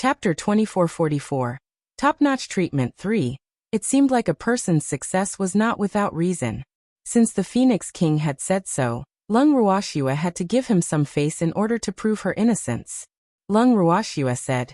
Chapter 2444. Top-notch treatment 3. It seemed like a person's success was not without reason. Since the Phoenix King had said so, Lung Ruoxua had to give him some face in order to prove her innocence. Lung Ruoxua said,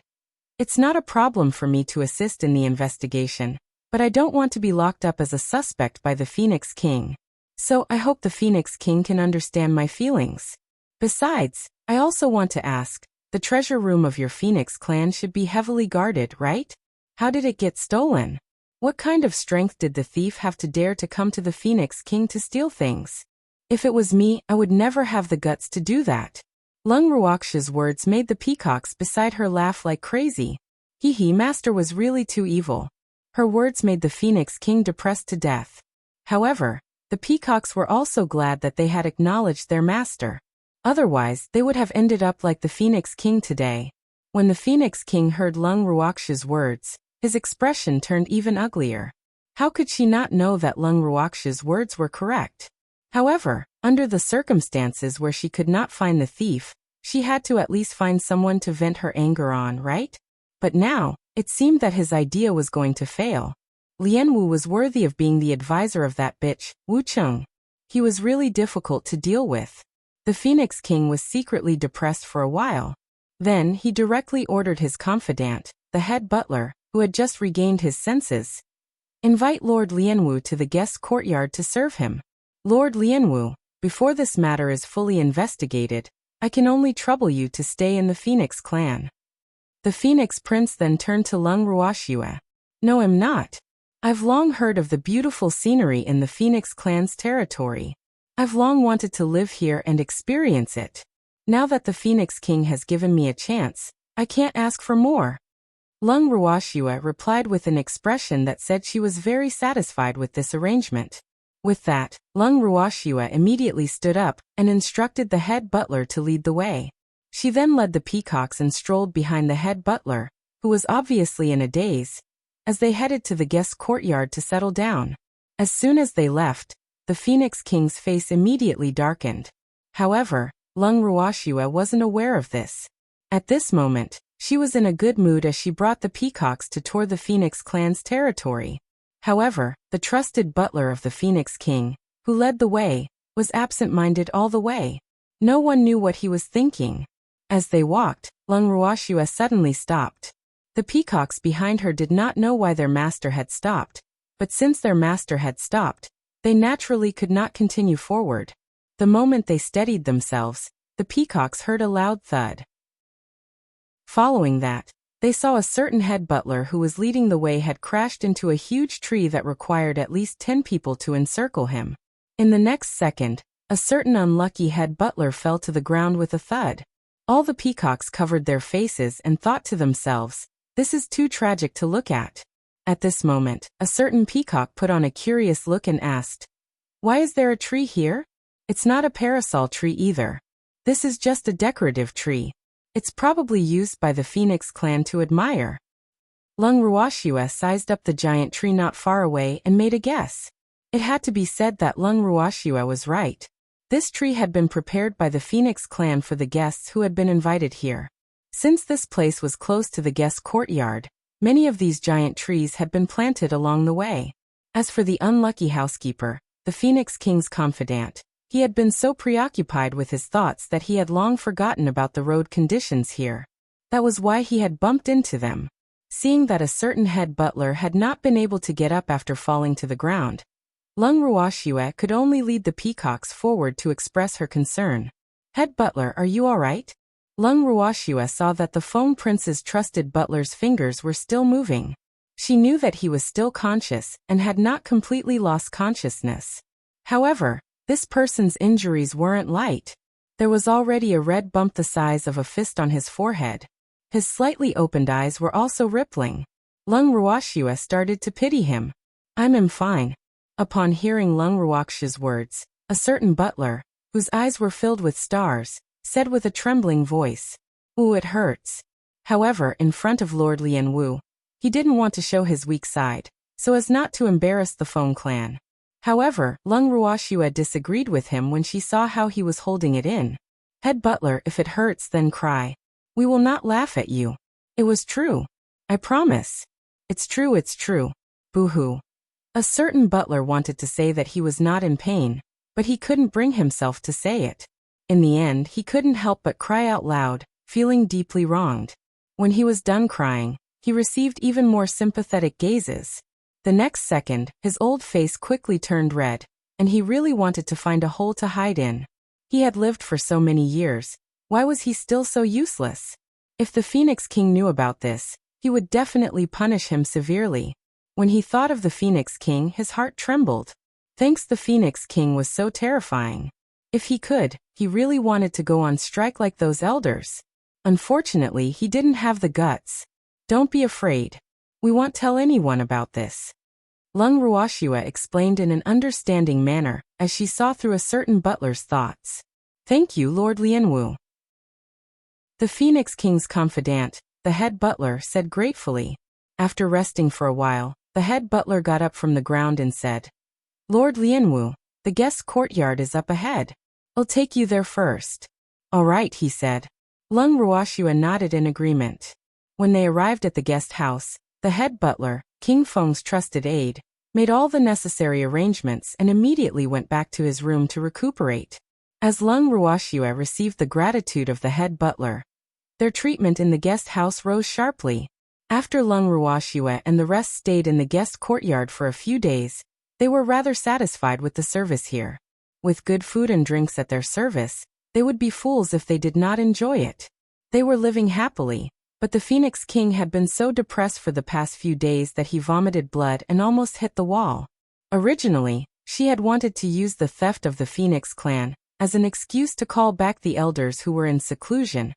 "It's not a problem for me to assist in the investigation, but I don't want to be locked up as a suspect by the Phoenix King. So I hope the Phoenix King can understand my feelings. Besides, I also want to ask, the treasure room of your Phoenix clan should be heavily guarded, right? How did it get stolen? What kind of strength did the thief have to dare to come to the Phoenix King to steal things? If it was me, I would never have the guts to do that." Lung Ruoxia's words made the peacocks beside her laugh like crazy. Master was really too evil. Her words made the Phoenix King depressed to death. However, the peacocks were also glad that they had acknowledged their master. Otherwise, they would have ended up like the Phoenix King today. When the Phoenix King heard Lung Ruoxia's words, his expression turned even uglier. How could she not know that Lung Ruoxia's words were correct? However, under the circumstances where she could not find the thief, she had to at least find someone to vent her anger on, right? But now, it seemed that his idea was going to fail. Lianwu was worthy of being the advisor of that bitch, Wucheng. He was really difficult to deal with. The Phoenix King was secretly depressed for a while. Then he directly ordered his confidant, the head butler, who had just regained his senses. "Invite Lord Lianwu to the guest courtyard to serve him. Lord Lianwu, before this matter is fully investigated, I can only trouble you to stay in the Phoenix clan." The Phoenix Prince then turned to Lung Ruoxua. "No, I'm not. I've long heard of the beautiful scenery in the Phoenix clan's territory. I've long wanted to live here and experience it. Now that the Phoenix King has given me a chance, I can't ask for more." Lung Ruoxua replied with an expression that said she was very satisfied with this arrangement. With that, Lung Ruoxua immediately stood up and instructed the head butler to lead the way. She then led the peacocks and strolled behind the head butler, who was obviously in a daze, as they headed to the guest courtyard to settle down. As soon as they left, the Phoenix King's face immediately darkened. However, Lung Ruoxua wasn't aware of this. At this moment, she was in a good mood as she brought the peacocks to tour the Phoenix clan's territory. However, the trusted butler of the Phoenix King, who led the way, was absent-minded all the way. No one knew what he was thinking. As they walked, Lung Ruoxua suddenly stopped. The peacocks behind her did not know why their master had stopped, but since their master had stopped, they naturally could not continue forward. The moment they steadied themselves, the peacocks heard a loud thud. Following that, they saw a certain head butler who was leading the way had crashed into a huge tree that required at least 10 people to encircle him. In the next second, a certain unlucky head butler fell to the ground with a thud. All the peacocks covered their faces and thought to themselves, "This is too tragic to look at." At this moment, a certain peacock put on a curious look and asked, "Why is there a tree here? It's not a parasol tree either. This is just a decorative tree. It's probably used by the Phoenix clan to admire." Lung Ruoxua sized up the giant tree not far away and made a guess. It had to be said that Lung Ruoxua was right. This tree had been prepared by the Phoenix clan for the guests who had been invited here. Since this place was close to the guest courtyard, many of these giant trees had been planted along the way. As for the unlucky housekeeper, the Phoenix King's confidant, he had been so preoccupied with his thoughts that he had long forgotten about the road conditions here. That was why he had bumped into them. Seeing that a certain head butler had not been able to get up after falling to the ground, Lung Ruoxua could only lead the peacocks forward to express her concern. "Head butler, are you all right?" Lung Ruoxua saw that the Foam Prince's trusted butler's fingers were still moving. She knew that he was still conscious and had not completely lost consciousness. However, this person's injuries weren't light. There was already a red bump the size of a fist on his forehead. His slightly opened eyes were also rippling. Lung Ruoxua started to pity him. I'm fine." Upon hearing Lung Ruoxia's words, a certain butler, whose eyes were filled with stars, said with a trembling voice, "Ooh, it hurts." However, in front of Lord Lianwu, he didn't want to show his weak side, so as not to embarrass the Foam clan. However, Lung Ruoxua disagreed with him when she saw how he was holding it in. "Head butler, if it hurts then cry. We will not laugh at you." It was true. I promise. It's true, it's true. Boo-hoo. A certain butler wanted to say that he was not in pain, but he couldn't bring himself to say it. In the end, he couldn't help but cry out loud, feeling deeply wronged. When he was done crying, he received even more sympathetic gazes. The next second, his old face quickly turned red, and he really wanted to find a hole to hide in. He had lived for so many years. Why was he still so useless? If the Phoenix King knew about this, he would definitely punish him severely. When he thought of the Phoenix King, his heart trembled. Thanks, the Phoenix King was so terrifying. If he could, he really wanted to go on strike like those elders. Unfortunately, he didn't have the guts. Don't be afraid. We won't tell anyone about this. Lung Ruoxua explained in an understanding manner, as she saw through a certain butler's thoughts. Thank you, Lord Lianwu. The Phoenix King's confidant, the head butler, said gratefully. After resting for a while, the head butler got up from the ground and said, Lord Lianwu, the guest courtyard is up ahead. I'll take you there first. All right, he said. Lung Ruoxua nodded in agreement. When they arrived at the guest house, the head butler, King Feng's trusted aide, made all the necessary arrangements and immediately went back to his room to recuperate. As Lung Ruoxua received the gratitude of the head butler, their treatment in the guest house rose sharply. After Lung Ruoxua and the rest stayed in the guest courtyard for a few days, they were rather satisfied with the service here. With good food and drinks at their service, they would be fools if they did not enjoy it. They were living happily, but the Phoenix King had been so depressed for the past few days that he vomited blood and almost hit the wall. Originally, she had wanted to use the theft of the Phoenix clan as an excuse to call back the elders who were in seclusion,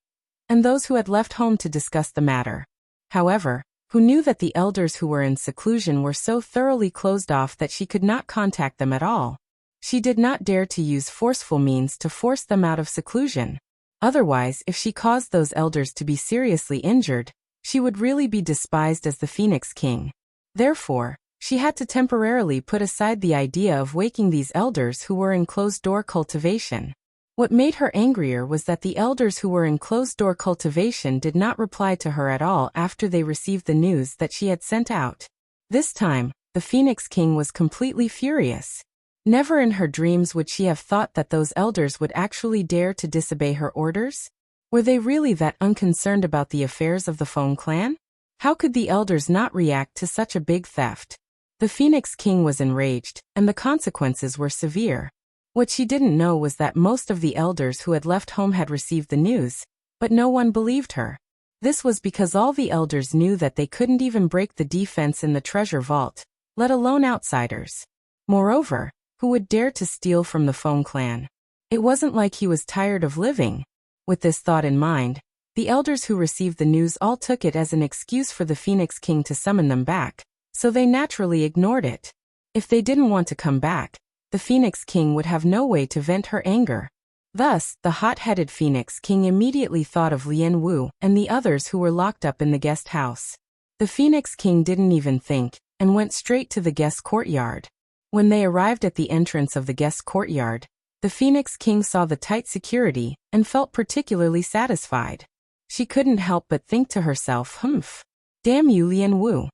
and those who had left home to discuss the matter. However, who knew that the elders who were in seclusion were so thoroughly closed off that she could not contact them at all. She did not dare to use forceful means to force them out of seclusion. Otherwise, if she caused those elders to be seriously injured, she would really be despised as the Phoenix King. Therefore, she had to temporarily put aside the idea of waking these elders who were in closed-door cultivation. What made her angrier was that the elders who were in closed-door cultivation did not reply to her at all after they received the news that she had sent out. This time, the Phoenix King was completely furious. Never in her dreams would she have thought that those elders would actually dare to disobey her orders. Were they really that unconcerned about the affairs of the Feng clan? How could the elders not react to such a big theft? The Phoenix King was enraged, and the consequences were severe. What she didn't know was that most of the elders who had left home had received the news, but no one believed her. This was because all the elders knew that they couldn't even break the defense in the treasure vault, let alone outsiders. Moreover, who would dare to steal from the Feng clan? It wasn't like he was tired of living. With this thought in mind, the elders who received the news all took it as an excuse for the Phoenix King to summon them back, so they naturally ignored it. If they didn't want to come back, the Phoenix King would have no way to vent her anger. Thus, the hot-headed Phoenix King immediately thought of Lian Wu and the others who were locked up in the guest house. The Phoenix King didn't even think, and went straight to the guest courtyard. When they arrived at the entrance of the guest courtyard, the Phoenix King saw the tight security and felt particularly satisfied. She couldn't help but think to herself, humph. Damn you, Lian Wu.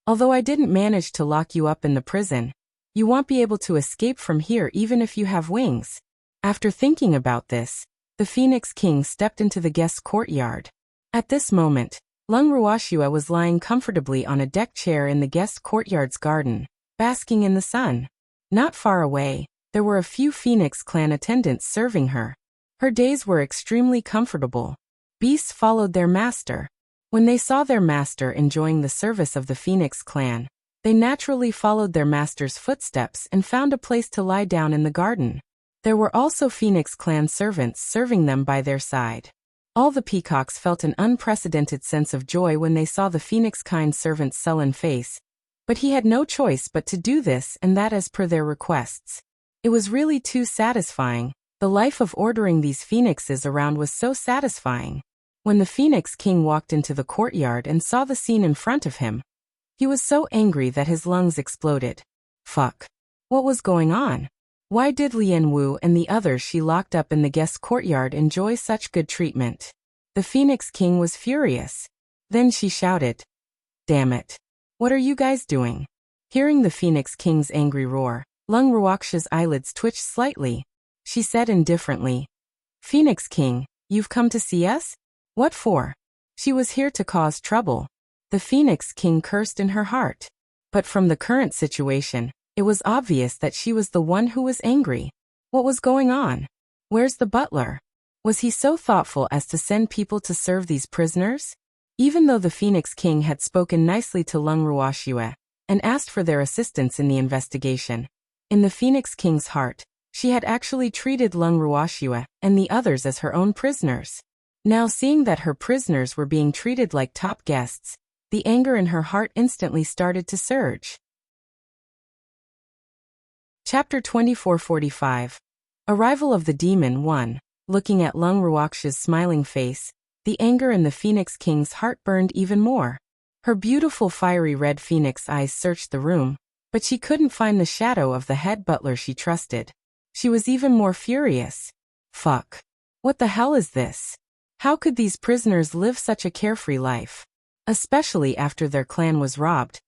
Although I didn't manage to lock you up in the prison, you won't be able to escape from here even if you have wings. After thinking about this, the Phoenix King stepped into the guest courtyard. At this moment, Lung Ruoxua was lying comfortably on a deck chair in the guest courtyard's garden, basking in the sun. Not far away, there were a few Phoenix clan attendants serving her. Her days were extremely comfortable. Beasts followed their master. When they saw their master enjoying the service of the Phoenix clan, they naturally followed their master's footsteps and found a place to lie down in the garden. There were also Phoenix clan servants serving them by their side. All the peacocks felt an unprecedented sense of joy when they saw the Phoenix kind servant's sullen face, but he had no choice but to do this and that as per their requests. It was really too satisfying. The life of ordering these phoenixes around was so satisfying. When the Phoenix King walked into the courtyard and saw the scene in front of him, he was so angry that his lungs exploded. Fuck. What was going on? Why did Lian Wu and the others she locked up in the guest courtyard enjoy such good treatment? The Phoenix King was furious. Then she shouted, "Damn it! What are you guys doing?" Hearing the Phoenix King's angry roar, Lung Ruaksha's eyelids twitched slightly. She said indifferently, "Phoenix King, you've come to see us? What for?" She was here to cause trouble. The Phoenix King cursed in her heart. But from the current situation, it was obvious that she was the one who was angry. What was going on? Where's the butler? Was he so thoughtful as to send people to serve these prisoners? Even though the Phoenix King had spoken nicely to Lung Ruashue and asked for their assistance in the investigation, in the Phoenix King's heart, she had actually treated Lung Ruashue and the others as her own prisoners. Now seeing that her prisoners were being treated like top guests, the anger in her heart instantly started to surge. Chapter 2445. Arrival of the Demon 1. Looking at Lung Ruaksha's smiling face, the anger in the Phoenix King's heart burned even more. Her beautiful fiery red phoenix eyes searched the room, but she couldn't find the shadow of the head butler she trusted. She was even more furious. Fuck. What the hell is this? How could these prisoners live such a carefree life? Especially after their clan was robbed.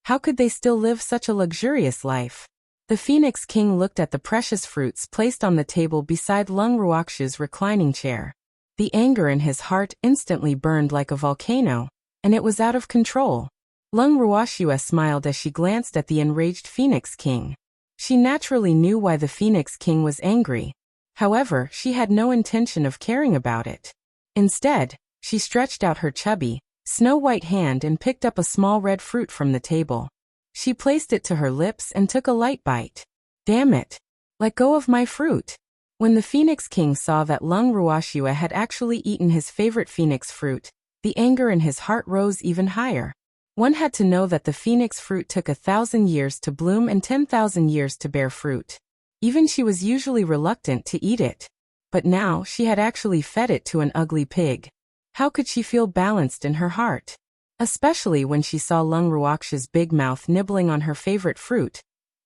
How could they still live such a luxurious life? The Phoenix King looked at the precious fruits placed on the table beside Lung Ruaksha's reclining chair. The anger in his heart instantly burned like a volcano, and it was out of control. Lung Ruashue smiled as she glanced at the enraged Phoenix King. She naturally knew why the Phoenix King was angry. However, she had no intention of caring about it. Instead, she stretched out her chubby, snow-white hand and picked up a small red fruit from the table. She placed it to her lips and took a light bite. Damn it! Let go of my fruit! When the Phoenix King saw that Lung Ruashue had actually eaten his favorite phoenix fruit, the anger in his heart rose even higher. One had to know that the phoenix fruit took 1,000 years to bloom and 10,000 years to bear fruit. Even she was usually reluctant to eat it. But now she had actually fed it to an ugly pig. How could she feel balanced in her heart? Especially when she saw Lung Ruaksha's big mouth nibbling on her favorite fruit.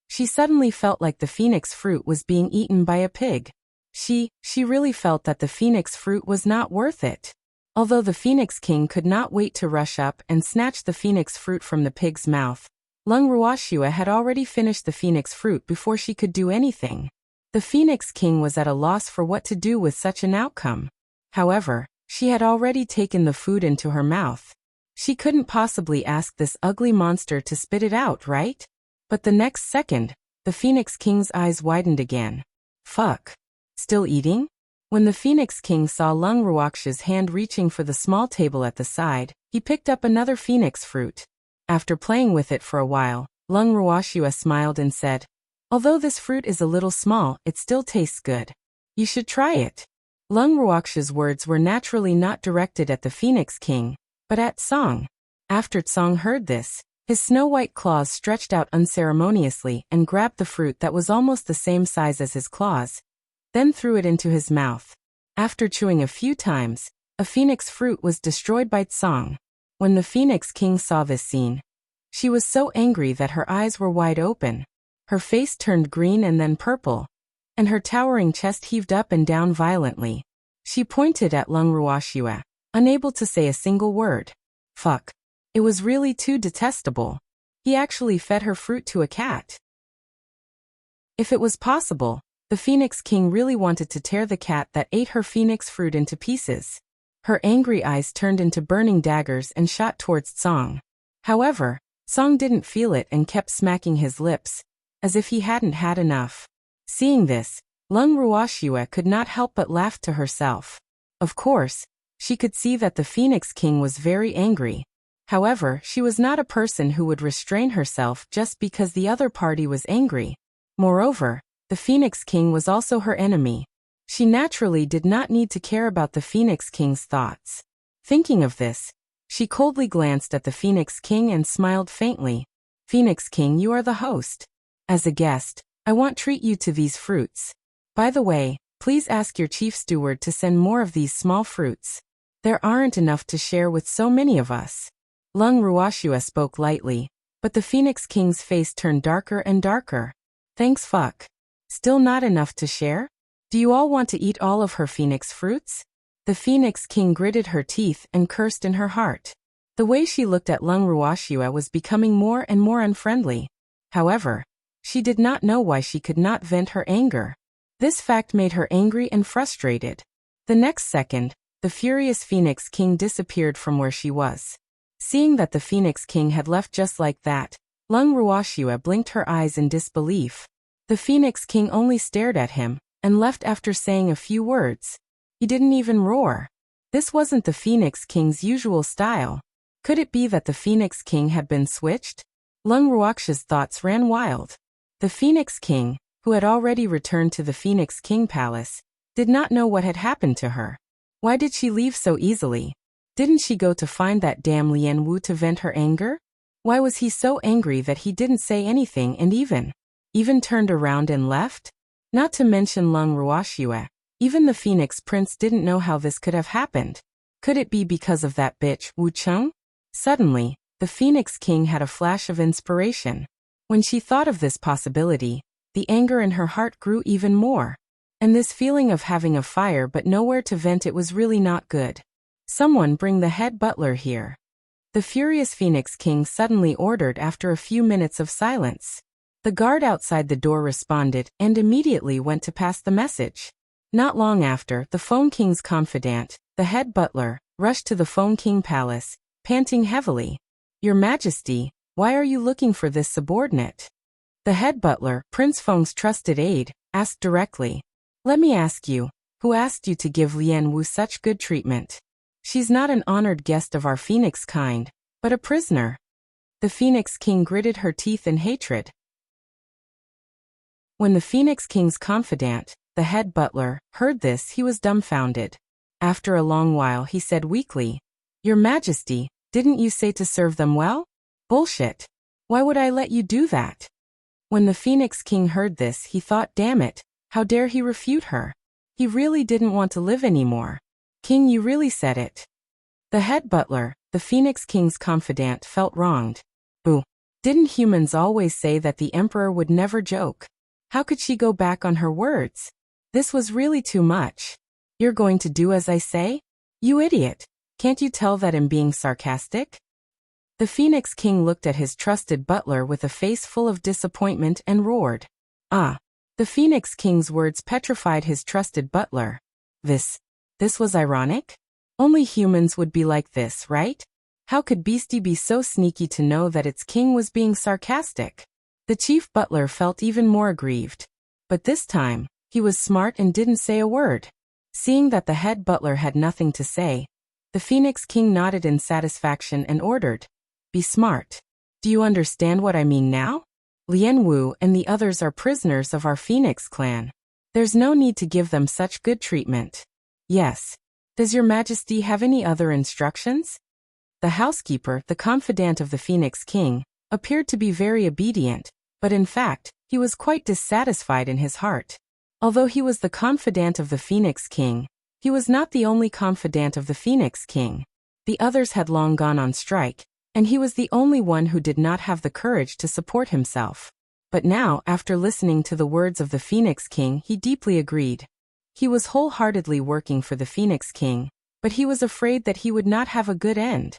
She suddenly felt like the phoenix fruit was being eaten by a pig. She really felt that the phoenix fruit was not worth it. Although the Phoenix King could not wait to rush up and snatch the phoenix fruit from the pig's mouth, Lung Ruashue had already finished the phoenix fruit before she could do anything. The Phoenix King was at a loss for what to do with such an outcome. However, she had already taken the food into her mouth. She couldn't possibly ask this ugly monster to spit it out, right? But the next second, the Phoenix King's eyes widened again. Fuck. Still eating? When the Phoenix King saw Lung Ruaksha's hand reaching for the small table at the side, he picked up another phoenix fruit. After playing with it for a while, Lung Ruashue smiled and said, "Although this fruit is a little small, it still tastes good. You should try it." Lung Ruaksha's words were naturally not directed at the Phoenix King, but at Song. After Tsong heard this, his snow-white claws stretched out unceremoniously and grabbed the fruit that was almost the same size as his claws, then threw it into his mouth. After chewing a few times, a phoenix fruit was destroyed by Tsong. When the Phoenix King saw this scene, she was so angry that her eyes were wide open. Her face turned green and then purple, and her towering chest heaved up and down violently. She pointed at Lung Ruashue, unable to say a single word. Fuck. It was really too detestable. He actually fed her fruit to a cat. If it was possible, the Phoenix King really wanted to tear the cat that ate her phoenix fruit into pieces. Her angry eyes turned into burning daggers and shot towards Tsong. However, Tsong didn't feel it and kept smacking his lips, as if he hadn't had enough. Seeing this, Lung Ruashue could not help but laugh to herself. Of course, she could see that the Phoenix King was very angry. However, she was not a person who would restrain herself just because the other party was angry. Moreover, the Phoenix King was also her enemy. She naturally did not need to care about the Phoenix King's thoughts. Thinking of this, she coldly glanced at the Phoenix King and smiled faintly. "Phoenix King, you are the host. As a guest, I want treat you to these fruits. By the way, please ask your chief steward to send more of these small fruits. There aren't enough to share with so many of us." Lung Ruashue spoke lightly, but the Phoenix King's face turned darker and darker. "Thanks fuck. Still not enough to share? Do you all want to eat all of her phoenix fruits?" The Phoenix King gritted her teeth and cursed in her heart. The way she looked at Lung Ruoxua was becoming more and more unfriendly. However, she did not know why she could not vent her anger. This fact made her angry and frustrated. The next second, the furious Phoenix King disappeared from where she was. Seeing that the Phoenix King had left just like that, Lung Ruoxua blinked her eyes in disbelief. The Phoenix King only stared at him and left after saying a few words. He didn't even roar. This wasn't the Phoenix King's usual style. Could it be that the Phoenix King had been switched? Lung Ruoxia's thoughts ran wild. The Phoenix King, who had already returned to the Phoenix King Palace, did not know what had happened to her. Why did she leave so easily? Didn't she go to find that damn Lian Wu to vent her anger? Why was he so angry that he didn't say anything and even turned around and left? Not to mention Lung Ruoxua, even the Phoenix Prince didn't know how this could have happened. Could it be because of that bitch, Wu Cheng? Suddenly, the Phoenix King had a flash of inspiration. When she thought of this possibility, the anger in her heart grew even more. And this feeling of having a fire but nowhere to vent it was really not good. Someone bring the head butler here. The furious Phoenix King suddenly ordered after a few minutes of silence. The guard outside the door responded and immediately went to pass the message. Not long after, the Phone King's confidant, the head butler, rushed to the Phone King Palace, panting heavily. Your Majesty, why are you looking for this subordinate? The head butler, Prince Feng's trusted aide, asked directly. Let me ask you, who asked you to give Lian Wu such good treatment? She's not an honored guest of our Phoenix kind, but a prisoner. The Phoenix King gritted her teeth in hatred. When the Phoenix King's confidant, the head butler, heard this, he was dumbfounded. After a long while he said weakly, Your Majesty, didn't you say to serve them well? Bullshit. Why would I let you do that? When the Phoenix King heard this, he thought, damn it, how dare he refute her? He really didn't want to live anymore. King, you really said it. The head butler, the Phoenix King's confidant, felt wronged. Boo. Didn't humans always say that the emperor would never joke? How could she go back on her words? This was really too much. You're going to do as I say? You idiot. Can't you tell that I'm being sarcastic? The Phoenix King looked at his trusted butler with a face full of disappointment and roared. Ah. The Phoenix King's words petrified his trusted butler. This was ironic? Only humans would be like this, right? How could Beastie be so sneaky to know that its king was being sarcastic? The chief butler felt even more aggrieved. But this time, he was smart and didn't say a word. Seeing that the head butler had nothing to say, the Phoenix King nodded in satisfaction and ordered, Be smart. Do you understand what I mean now? Lian Wu and the others are prisoners of our Phoenix clan. There's no need to give them such good treatment. Yes. Does your Majesty have any other instructions? The housekeeper, the confidant of the Phoenix King, appeared to be very obedient, but in fact, he was quite dissatisfied in his heart. Although he was the confidant of the Phoenix King, he was not the only confidant of the Phoenix King. The others had long gone on strike, and he was the only one who did not have the courage to support himself. But now, after listening to the words of the Phoenix King, he deeply agreed. He was wholeheartedly working for the Phoenix King, but he was afraid that he would not have a good end.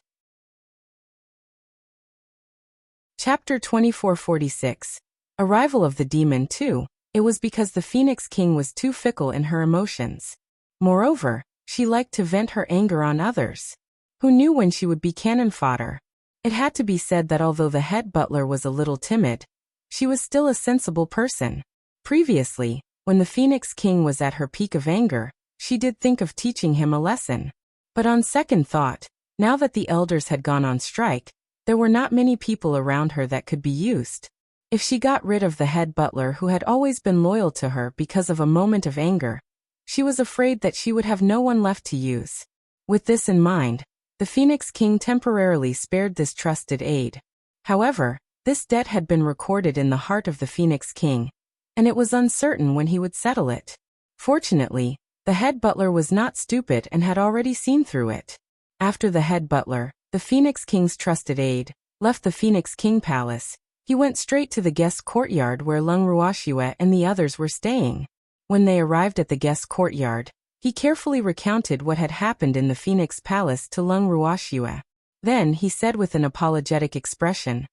Chapter 2446. Arrival of the Demon 2. It was because the Phoenix King was too fickle in her emotions. Moreover, she liked to vent her anger on others. Who knew when she would be cannon fodder? It had to be said that although the head butler was a little timid, she was still a sensible person. Previously, when the Phoenix King was at her peak of anger, she did think of teaching him a lesson. But on second thought, now that the elders had gone on strike, there were not many people around her that could be used. If she got rid of the head butler who had always been loyal to her because of a moment of anger, she was afraid that she would have no one left to use. With this in mind, the Phoenix King temporarily spared this trusted aide. However, this debt had been recorded in the heart of the Phoenix King, and it was uncertain when he would settle it. Fortunately, the head butler was not stupid and had already seen through it. After the head butler, the Phoenix King's trusted aide, left the Phoenix King Palace, he went straight to the guest courtyard where Lung Ruoxua and the others were staying. When they arrived at the guest courtyard, He carefully recounted what had happened in the Phoenix Palace to Lung Ruoxue. Then he said with an apologetic expression,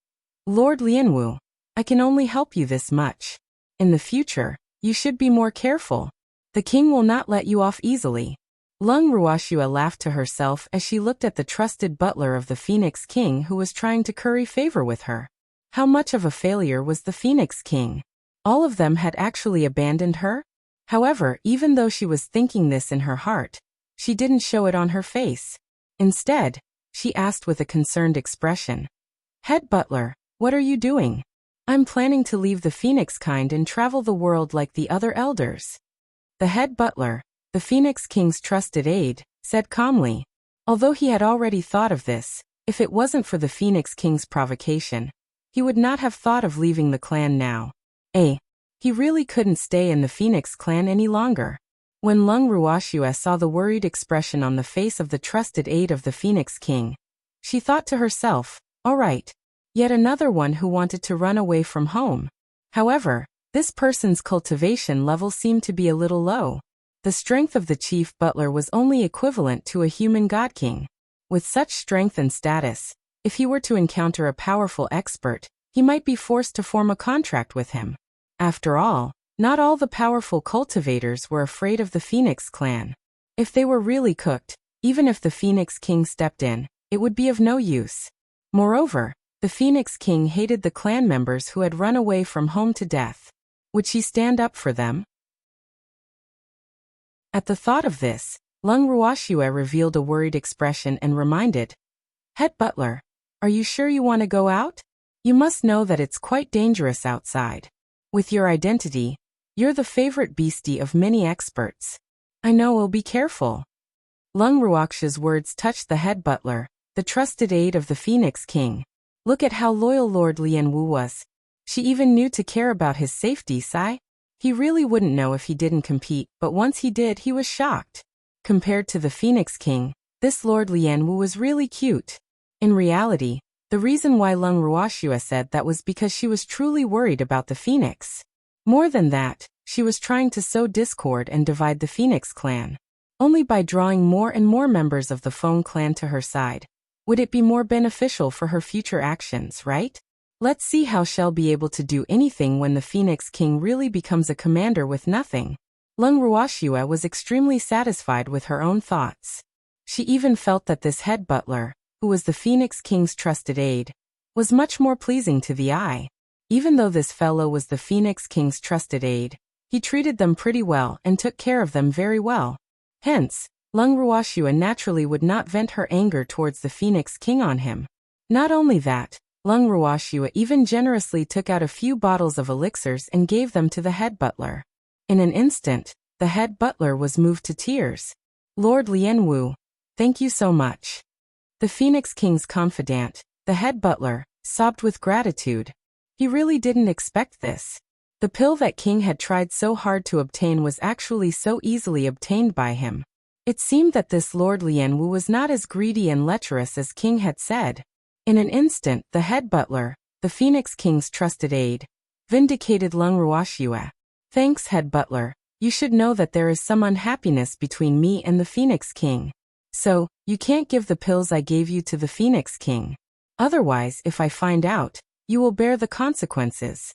"Lord Lianwu, I can only help you this much. In the future, you should be more careful. The king will not let you off easily." Lung Ruoxue laughed to herself as she looked at the trusted butler of the Phoenix King who was trying to curry favor with her. How much of a failure was the Phoenix King? All of them had actually abandoned her? However, even though she was thinking this in her heart, she didn't show it on her face. Instead, she asked with a concerned expression, "Head butler, what are you doing?" "I'm planning to leave the Phoenix kind and travel the world like the other elders." The head butler, the Phoenix King's trusted aide, said calmly. Although he had already thought of this, if it wasn't for the Phoenix King's provocation, he would not have thought of leaving the clan now. He really couldn't stay in the Phoenix clan any longer. When Lung Ruoxue saw the worried expression on the face of the trusted aide of the Phoenix King, she thought to herself, all right, yet another one who wanted to run away from home. However, this person's cultivation level seemed to be a little low. The strength of the chief butler was only equivalent to a human god king. With such strength and status, if he were to encounter a powerful expert, he might be forced to form a contract with him. After all, not all the powerful cultivators were afraid of the Phoenix clan. If they were really cooked, even if the Phoenix King stepped in, it would be of no use. Moreover, the Phoenix King hated the clan members who had run away from home to death. Would she stand up for them? At the thought of this, Lung Ruoxue revealed a worried expression and reminded, "Head butler, are you sure you want to go out? You must know that it's quite dangerous outside. With your identity, you're the favorite beastie of many experts. I know we'll be careful." Lung Ruoxue's words touched the head butler, the trusted aide of the Phoenix King. Look at how loyal Lord Lianwu was. She even knew to care about his safety, Sai. He really wouldn't know if he didn't compete, but once he did, he was shocked. Compared to the Phoenix King, this Lord Lianwu was really cute. In reality, the reason why Lung Ruoxue said that was because she was truly worried about the Phoenix. More than that, she was trying to sow discord and divide the Phoenix clan. Only by drawing more and more members of the Feng clan to her side would it be more beneficial for her future actions, right? Let's see how she'll be able to do anything when the Phoenix King really becomes a commander with nothing. Lung Ruoxue was extremely satisfied with her own thoughts. She even felt that this head butler, who was the Phoenix King's trusted aide, was much more pleasing to the eye. Even though this fellow was the Phoenix King's trusted aide, he treated them pretty well and took care of them very well. Hence, Lung Ruoxue naturally would not vent her anger towards the Phoenix King on him. Not only that, Lung Ruoxue even generously took out a few bottles of elixirs and gave them to the head butler. In an instant, the head butler was moved to tears. "Lord Lianwu, thank you so much." The Phoenix King's confidant, the head butler, sobbed with gratitude. He really didn't expect this. The pill that King had tried so hard to obtain was actually so easily obtained by him. It seemed that this Lord Lianwu was not as greedy and lecherous as King had said. In an instant, the head butler, the Phoenix King's trusted aide, vindicated Lung Ruoxue. "Thanks, head butler. You should know that there is some unhappiness between me and the Phoenix King. So, you can't give the pills I gave you to the Phoenix King. Otherwise, if I find out, you will bear the consequences."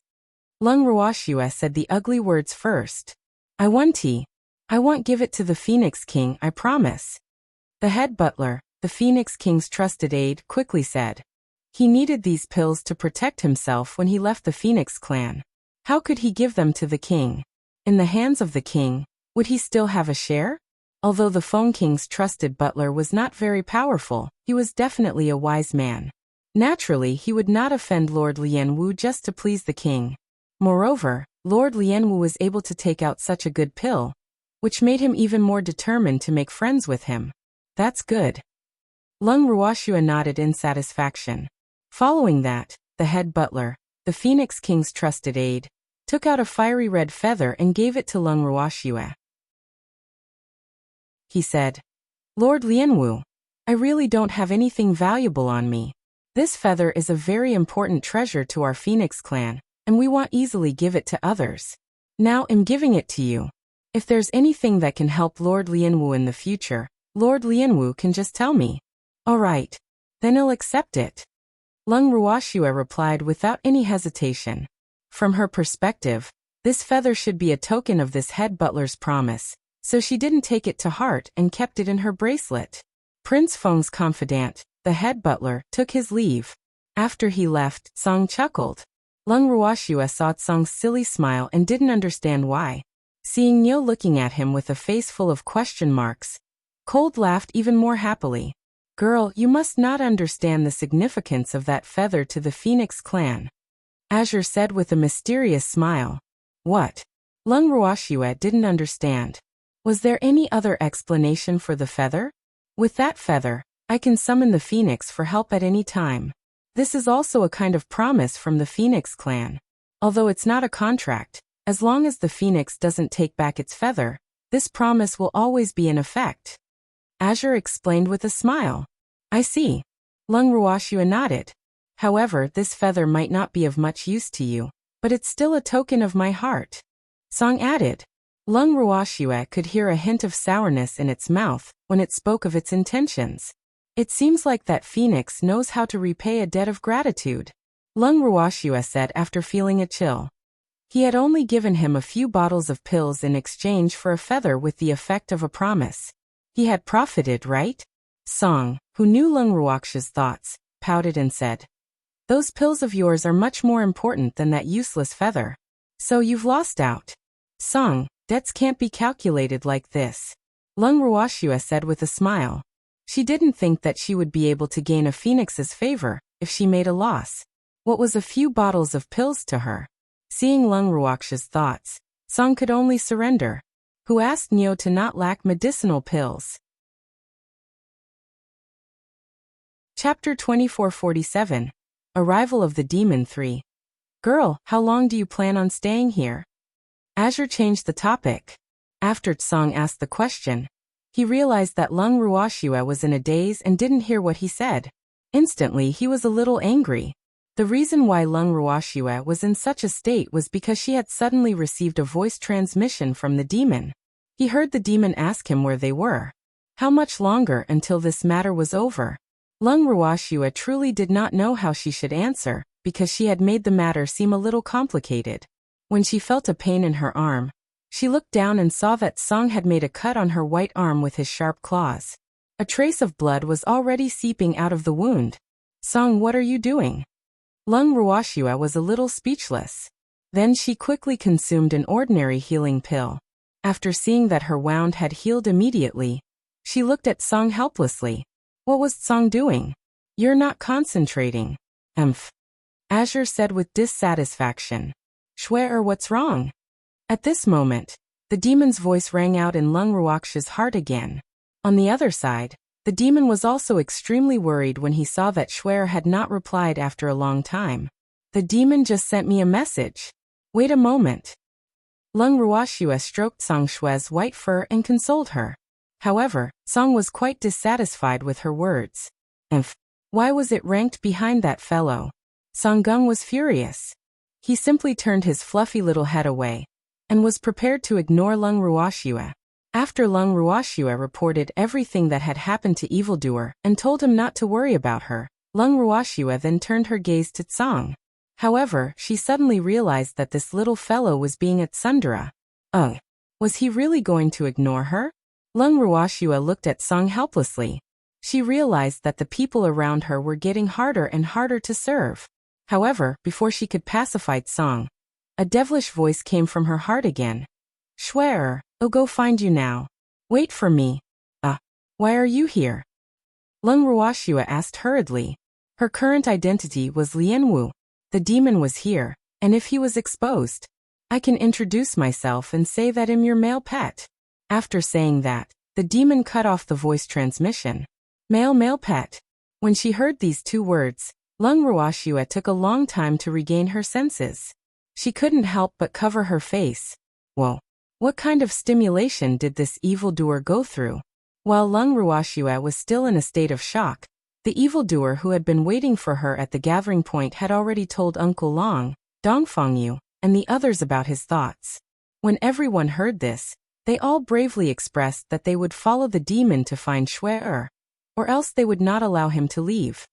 Lung Ruoxue said the ugly words first. I won't give it to the Phoenix King, I promise." The head butler, the Phoenix King's trusted aide, quickly said. He needed these pills to protect himself when he left the Phoenix clan. How could he give them to the king? In the hands of the king, would he still have a share? Although the Feng King's trusted butler was not very powerful, he was definitely a wise man. Naturally, he would not offend Lord Lianwu just to please the king. Moreover, Lord Lianwu was able to take out such a good pill, which made him even more determined to make friends with him. That's good. Lung Ruoxue nodded in satisfaction. Following that, the head butler, the Phoenix King's trusted aide, took out a fiery red feather and gave it to Lung Ruoxue. He said, "Lord Lianwu, I really don't have anything valuable on me. This feather is a very important treasure to our Phoenix clan, and we won't easily give it to others. Now I'm giving it to you." If there's anything that can help Lord Lianwu in the future, Lord Lianwu can just tell me. All right. Then I'll accept it. Lung Ruoxue replied without any hesitation. From her perspective, this feather should be a token of this head butler's promise, so she didn't take it to heart and kept it in her bracelet. Prince Feng's confidant, the head butler, took his leave. After he left, Song chuckled. Lung Ruoxue saw Song's silly smile and didn't understand why. Seeing Niu looking at him with a face full of question marks, Cold laughed even more happily. Girl, you must not understand the significance of that feather to the Phoenix clan. Azure said with a mysterious smile. What? Lung Ruoxue didn't understand. Was there any other explanation for the feather? With that feather, I can summon the Phoenix for help at any time. This is also a kind of promise from the Phoenix clan. Although it's not a contract, as long as the Phoenix doesn't take back its feather, this promise will always be in effect. Azure explained with a smile. I see. Lung Ruoxue nodded. However, this feather might not be of much use to you, but it's still a token of my heart. Song added. Lung Ruoxue could hear a hint of sourness in its mouth when it spoke of its intentions. It seems like that Phoenix knows how to repay a debt of gratitude, Lung Ruoxue said after feeling a chill. He had only given him a few bottles of pills in exchange for a feather with the effect of a promise. He had profited, right? Song, who knew Lung Ruoxue's thoughts, pouted and said, Those pills of yours are much more important than that useless feather. So you've lost out. Song, debts can't be calculated like this. Lung Ruoxue said with a smile. She didn't think that she would be able to gain a Phoenix's favor if she made a loss. What was a few bottles of pills to her? Seeing Lung Ruoxue's thoughts, Song could only surrender. Who asked Niu to not lack medicinal pills. Chapter 2447. Arrival of the Demon 3. Girl, how long do you plan on staying here? Azure changed the topic. After Song asked the question, he realized that Lung Ruoxue was in a daze and didn't hear what he said. Instantly, he was a little angry. The reason why Lung Ruoxue was in such a state was because she had suddenly received a voice transmission from the demon. He heard the demon ask him where they were. How much longer until this matter was over? Lung Ruoxue truly did not know how she should answer, because she had made the matter seem a little complicated. When she felt a pain in her arm, she looked down and saw that Song had made a cut on her white arm with his sharp claws. A trace of blood was already seeping out of the wound. Song, what are you doing? Lung Ruoxue was a little speechless. Then she quickly consumed an ordinary healing pill. After seeing that her wound had healed immediately, she looked at Song helplessly. What was Song doing? You're not concentrating. Azure said with dissatisfaction. Swear, what's wrong? At this moment, the demon's voice rang out in Lung Ruoxue's heart again. On the other side, the demon was also extremely worried when he saw that Swear had not replied after a long time. The demon just sent me a message. Wait a moment. Lung Ruoxue stroked Song Shue's white fur and consoled her. However, Song was quite dissatisfied with her words. Why was it ranked behind that fellow? Song Gung was furious. He simply turned his fluffy little head away, and was prepared to ignore Lung Ruoxue. After Lung Ruoxue reported everything that had happened to Evildoer and told him not to worry about her, Lung Ruoxue then turned her gaze to Song. However, she suddenly realized that this little fellow was being at Sundara. Was he really going to ignore her? Lung Ruoxue looked at Song helplessly. She realized that the people around her were getting harder and harder to serve. However, before she could pacify Song, a devilish voice came from her heart again. Schwerer, I'll go find you now. Wait for me. Why are you here? Lung Ruoxue asked hurriedly. Her current identity was Lianwu. The demon was here, and if he was exposed, I can introduce myself and say that I'm your male pet. After saying that, the demon cut off the voice transmission. Male pet. When she heard these two words, Lung Ruoxue took a long time to regain her senses. She couldn't help but cover her face. Whoa. What kind of stimulation did this evildoer go through? While Lung Ruoxue was still in a state of shock, the evildoer who had been waiting for her at the gathering point had already told Uncle Long, Dongfangyu, and the others about his thoughts. When everyone heard this, They all bravely expressed that they would follow the demon to find Shui, or else they would not allow him to leave.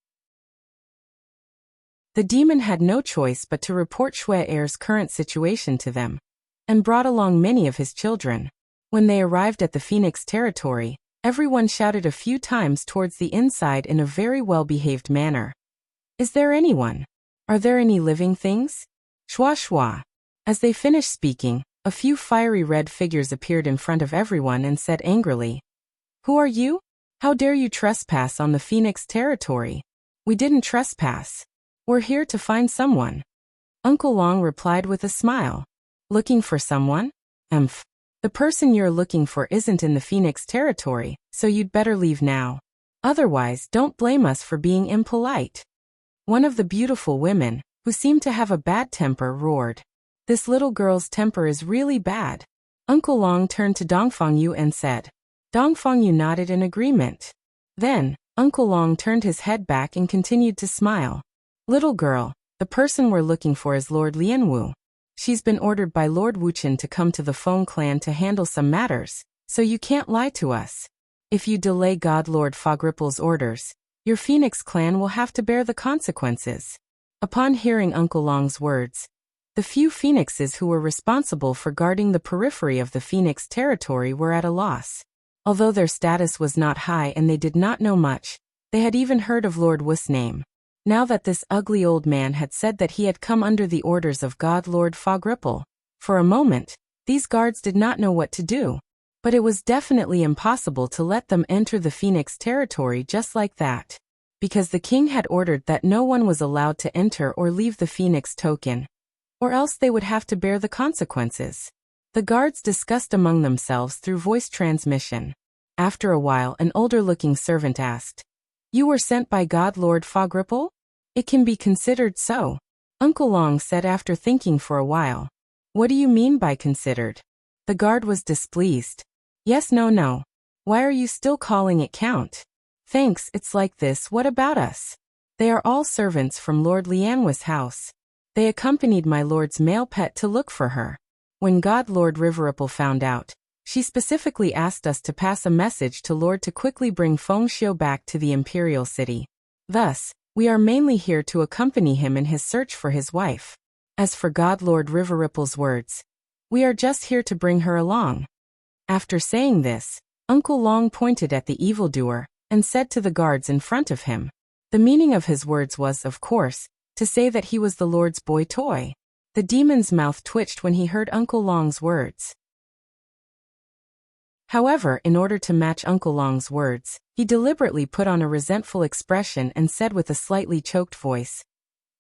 The demon had no choice but to report Shui's current situation to them, and brought along many of his children. When they arrived at the Phoenix territory, everyone shouted a few times towards the inside in a very well-behaved manner. "Is there anyone? Are there any living things? Shua shua." As they finished speaking, a few fiery red figures appeared in front of everyone and said angrily, "Who are you? How dare you trespass on the Phoenix territory?" "We didn't trespass. We're here to find someone." Uncle Long replied with a smile. "Looking for someone? The person you're looking for isn't in the Phoenix territory, so you'd better leave now. Otherwise, don't blame us for being impolite." One of the beautiful women, who seemed to have a bad temper, roared, "This little girl's temper is really bad." Uncle Long turned to Dongfang Yu and said. Dongfang Yu nodded in agreement. Then, Uncle Long turned his head back and continued to smile. "Little girl, the person we're looking for is Lord Lianwu. She's been ordered by Lord Wuxian to come to the Feng clan to handle some matters, so you can't lie to us. If you delay God Lord Fogripple's orders, your Phoenix clan will have to bear the consequences." Upon hearing Uncle Long's words, the few phoenixes who were responsible for guarding the periphery of the Phoenix territory were at a loss. Although their status was not high and they did not know much, they had even heard of Lord Wu's name. Now that this ugly old man had said that he had come under the orders of God Lord Foggripple, for a moment, these guards did not know what to do. But it was definitely impossible to let them enter the Phoenix territory just like that, because the king had ordered that no one was allowed to enter or leave the Phoenix token, or else they would have to bear the consequences. The guards discussed among themselves through voice transmission. After a while, an older-looking servant asked, "You were sent by God Lord Foggripple?" "It can be considered so," Uncle Long said after thinking for a while. "What do you mean by considered?" The guard was displeased. "Yes, no. Why are you still calling it count?" "Thanks, it's like this. What about us?" "They are all servants from Lord Lianwu's house. They accompanied my lord's male pet to look for her. When God Lord Riverripple found out, she specifically asked us to pass a message to Lord to quickly bring Feng Xiu back to the Imperial City. Thus, we are mainly here to accompany him in his search for his wife. As for God Lord Riverripple's words, we are just here to bring her along." After saying this, Uncle Long pointed at the evildoer and said to the guards in front of him. The meaning of his words was, of course, to say that he was the Lord's boy toy. The demon's mouth twitched when he heard Uncle Long's words. However, in order to match Uncle Long's words, he deliberately put on a resentful expression and said with a slightly choked voice,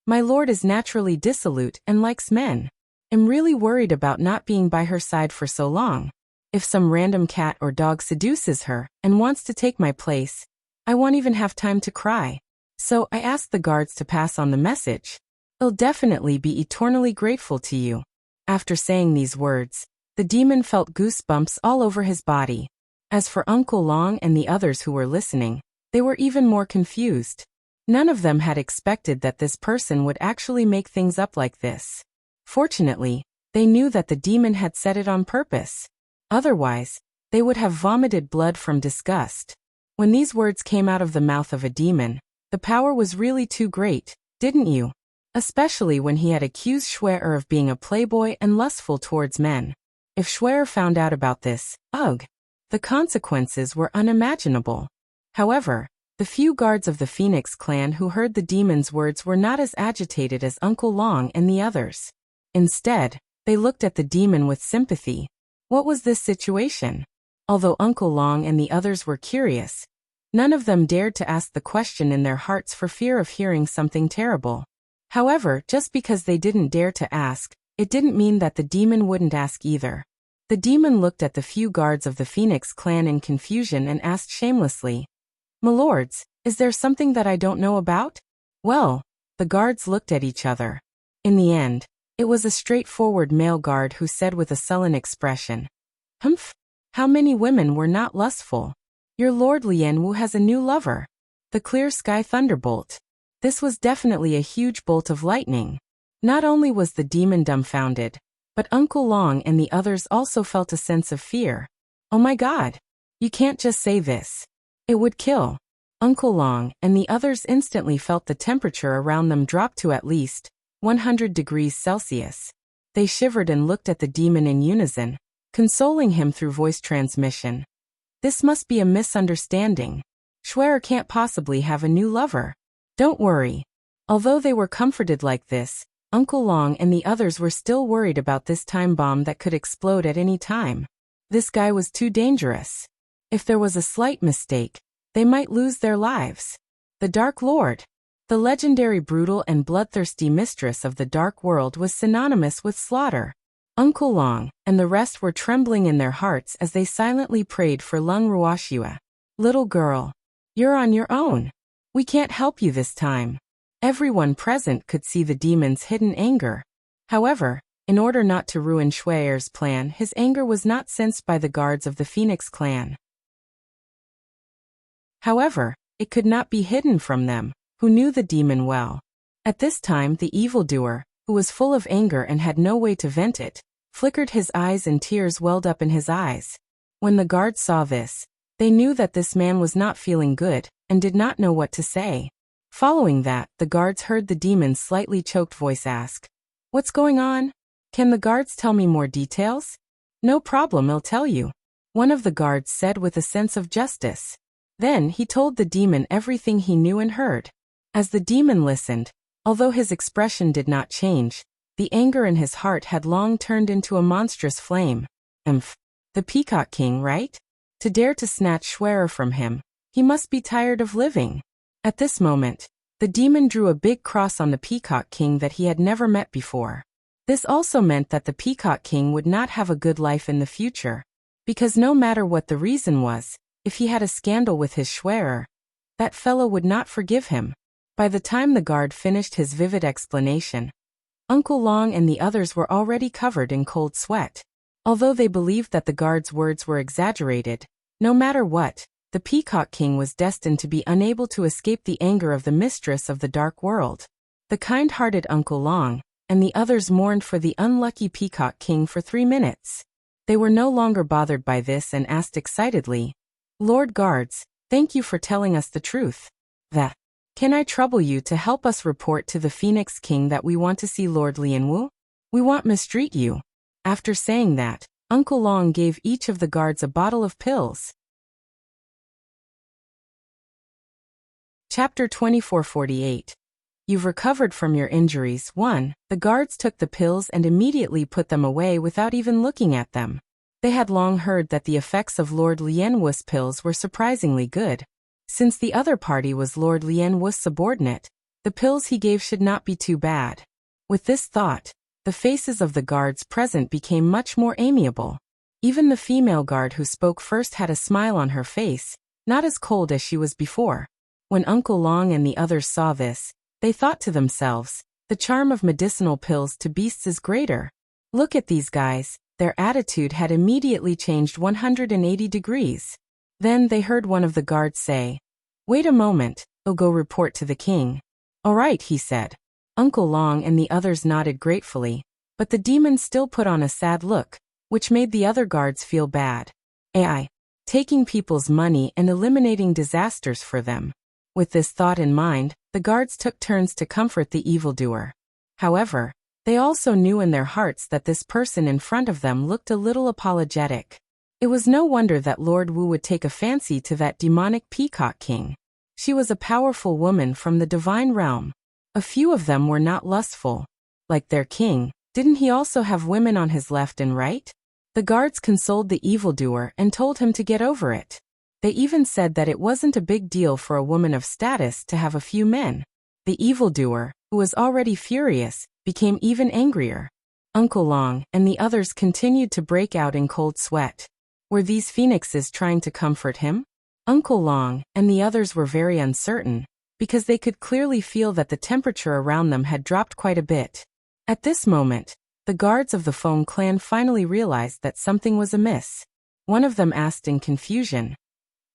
"My lord is naturally dissolute and likes men. I'm really worried about not being by her side for so long. If some random cat or dog seduces her and wants to take my place, I won't even have time to cry. So I asked the guards to pass on the message. I'll definitely be eternally grateful to you." After saying these words, the demon felt goosebumps all over his body. As for Uncle Long and the others who were listening, they were even more confused. None of them had expected that this person would actually make things up like this. Fortunately, they knew that the demon had said it on purpose. Otherwise, they would have vomited blood from disgust. When these words came out of the mouth of a demon, the power was really too great, didn't you? Especially when he had accused Schwer of being a playboy and lustful towards men. If Schwer found out about this, the consequences were unimaginable. However, the few guards of the Phoenix clan who heard the demon's words were not as agitated as Uncle Long and the others. Instead, they looked at the demon with sympathy. What was this situation? Although Uncle Long and the others were curious, none of them dared to ask the question in their hearts for fear of hearing something terrible. However, just because they didn't dare to ask, it didn't mean that the demon wouldn't ask either. The demon looked at the few guards of the Phoenix clan in confusion and asked shamelessly, "My lords, is there something that I don't know about?" Well, the guards looked at each other. In the end, it was a straightforward male guard who said with a sullen expression, How many women were not lustful? Your Lord Lianwu has a new lover. The clear sky thunderbolt. This was definitely a huge bolt of lightning. Not only was the demon dumbfounded, but Uncle Long and the others also felt a sense of fear. Oh my God! You can't just say this. It would kill. Uncle Long and the others instantly felt the temperature around them drop to at least 100 degrees Celsius. They shivered and looked at the demon in unison, consoling him through voice transmission. This must be a misunderstanding. Schwer can't possibly have a new lover. Don't worry. Although they were comforted like this, Uncle Long and the others were still worried about this time bomb that could explode at any time. This guy was too dangerous. If there was a slight mistake, they might lose their lives. The Dark Lord. The legendary brutal and bloodthirsty mistress of the dark world was synonymous with slaughter. Uncle Long and the rest were trembling in their hearts as they silently prayed for Lung Ruoxia. Little girl, you're on your own. We can't help you this time. Everyone present could see the demon's hidden anger. However, in order not to ruin Schwer's plan, his anger was not sensed by the guards of the Phoenix clan. However, it could not be hidden from them, who knew the demon well. At this time the evildoer, who was full of anger and had no way to vent it, flickered his eyes and tears welled up in his eyes. When the guards saw this, they knew that this man was not feeling good, and did not know what to say. Following that, the guards heard the demon's slightly choked voice ask, "What's going on? Can the guards tell me more details?" "No problem, I'll tell you," one of the guards said with a sense of justice. Then he told the demon everything he knew and heard. As the demon listened, although his expression did not change, the anger in his heart had long turned into a monstrous flame. The Peacock King, right? To dare to snatch Schwerer from him, he must be tired of living. At this moment, the demon drew a big cross on the Peacock King that he had never met before. This also meant that the Peacock King would not have a good life in the future, because no matter what the reason was, if he had a scandal with his Schwerer, that fellow would not forgive him. By the time the guard finished his vivid explanation, Uncle Long and the others were already covered in cold sweat. Although they believed that the guard's words were exaggerated, no matter what, the Peacock King was destined to be unable to escape the anger of the mistress of the dark world. The kind-hearted Uncle Long and the others mourned for the unlucky Peacock King for 3 minutes. They were no longer bothered by this and asked excitedly, "Lord Guards, thank you for telling us the truth. Can I trouble you to help us report to the Phoenix King that we want to see Lord Lianwu? We won't mistreat you." After saying that, Uncle Long gave each of the guards a bottle of pills. Chapter 2448. You've recovered from your injuries. 1. The guards took the pills and immediately put them away without even looking at them. They had long heard that the effects of Lord Lianwu's pills were surprisingly good. Since the other party was Lord Lianwu's subordinate, the pills he gave should not be too bad. With this thought, the faces of the guards present became much more amiable. Even the female guard who spoke first had a smile on her face, not as cold as she was before. When Uncle Long and the others saw this, they thought to themselves, the charm of medicinal pills to beasts is greater. Look at these guys. Their attitude had immediately changed 180 degrees. Then they heard one of the guards say, "Wait a moment, I'll go report to the king." "All right," he said. Uncle Long and the others nodded gratefully, but the demon still put on a sad look, which made the other guards feel bad. AI. Taking people's money and eliminating disasters for them. With this thought in mind, the guards took turns to comfort the evildoer. However, they also knew in their hearts that this person in front of them looked a little apologetic. It was no wonder that Lord Wu would take a fancy to that demonic Peacock King. She was a powerful woman from the divine realm. A few of them were not lustful. Like their king, didn't he also have women on his left and right? The guards consoled the evildoer and told him to get over it. They even said that it wasn't a big deal for a woman of status to have a few men. The evildoer, who was already furious, became even angrier. Uncle Long and the others continued to break out in cold sweat. Were these phoenixes trying to comfort him? Uncle Long and the others were very uncertain, because they could clearly feel that the temperature around them had dropped quite a bit. At this moment, the guards of the Feng clan finally realized that something was amiss. One of them asked in confusion,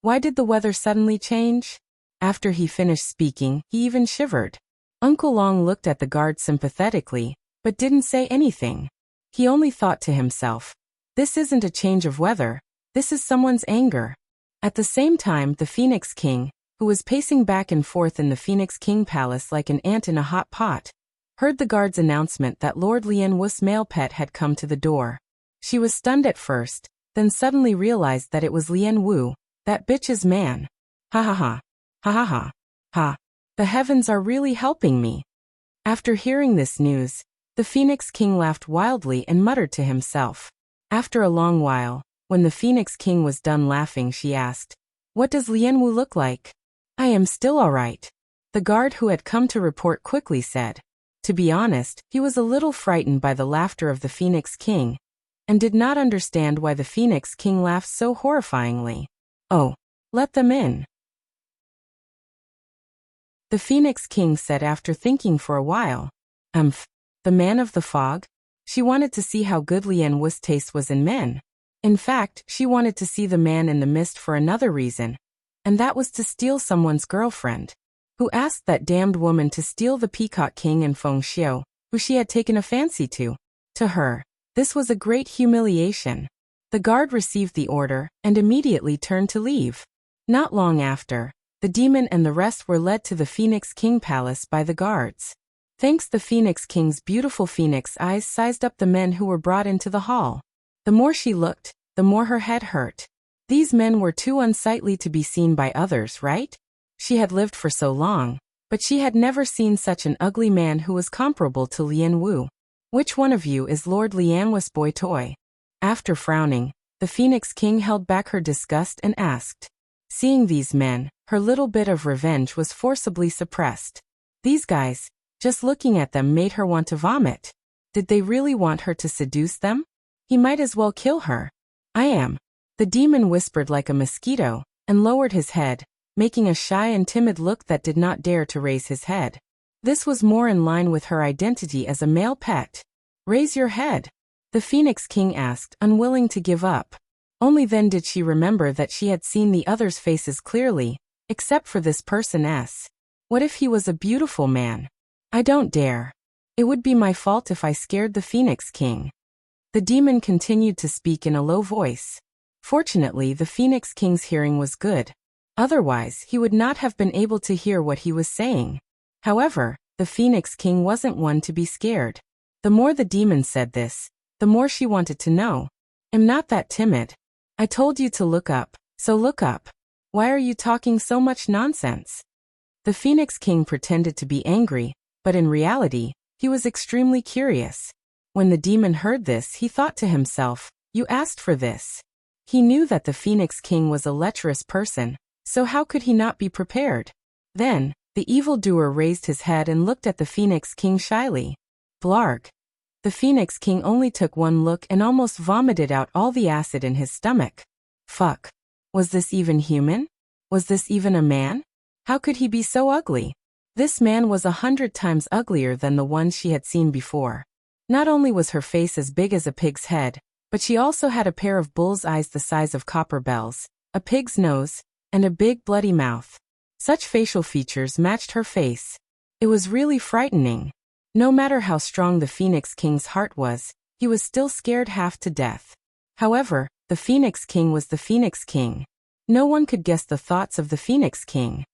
"Why did the weather suddenly change?" After he finished speaking, he even shivered. Uncle Long looked at the guard sympathetically, but didn't say anything. He only thought to himself, "This isn't a change of weather, This is someone's anger. At the same time, the Phoenix King, who was pacing back and forth in the Phoenix King Palace like an ant in a hot pot, heard the guard's announcement that Lord Lian Wu's male pet had come to the door. She was stunned at first, then suddenly realized that it was Lian Wu, that bitch's man. Ha ha ha. Ha ha ha. Ha. The heavens are really helping me. After hearing this news, the Phoenix King laughed wildly and muttered to himself. After a long while, when the Phoenix King was done laughing, she asked, "What does Lian Wu look like?" "I am still all right," the guard who had come to report quickly said. To be honest, he was a little frightened by the laughter of the Phoenix King, and did not understand why the Phoenix King laughed so horrifyingly. "Oh, let them in," the Phoenix King said after thinking for a while. The man of the fog? She wanted to see how good Lian Wu's taste was in men. In fact, she wanted to see the man in the mist for another reason, and that was to steal someone's girlfriend. Who asked that damned woman to steal the Peacock King and Feng Xiu, who she had taken a fancy to? To her, this was a great humiliation. The guard received the order and immediately turned to leave. Not long after, the demon and the rest were led to the Phoenix King Palace by the guards. Thanks, the Phoenix King's beautiful phoenix eyes sized up the men who were brought into the hall. The more she looked, the more her head hurt. These men were too unsightly to be seen by others, right? She had lived for so long, but she had never seen such an ugly man who was comparable to Lian Wu. "Which one of you is Lord Lian Wu's boy toy?" After frowning, the Phoenix King held back her disgust and asked. Seeing these men, her little bit of revenge was forcibly suppressed. These guys, just looking at them made her want to vomit. Did they really want her to seduce them? He might as well kill her. "I am," the demon whispered like a mosquito, and lowered his head, making a shy and timid look that did not dare to raise his head. This was more in line with her identity as a male pet. "Raise your head," the Phoenix King asked, unwilling to give up. Only then did she remember that she had seen the others' faces clearly, except for this person's. What if he was a beautiful man? "I don't dare. It would be my fault if I scared the Phoenix King." The demon continued to speak in a low voice. Fortunately, the Phoenix King's hearing was good. Otherwise, he would not have been able to hear what he was saying. However, the Phoenix King wasn't one to be scared. The more the demon said this, the more she wanted to know. "I'm not that timid. I told you to look up, so look up. Why are you talking so much nonsense?" The Phoenix King pretended to be angry, but in reality, he was extremely curious. When the demon heard this, he thought to himself, "You asked for this." He knew that the Phoenix King was a lecherous person, so how could he not be prepared? Then, the evildoer raised his head and looked at the Phoenix King shyly. Blarg. The Phoenix King only took one look and almost vomited out all the acid in his stomach. Fuck. Was this even human? Was this even a man? How could he be so ugly? This man was 100 times uglier than the ones she had seen before. Not only was her face as big as a pig's head, but she also had a pair of bull's eyes the size of copper bells, a pig's nose, and a big bloody mouth. Such facial features matched her face. It was really frightening. No matter how strong the Phoenix King's heart was, he was still scared half to death. However, the Phoenix King was the Phoenix King. No one could guess the thoughts of the Phoenix King.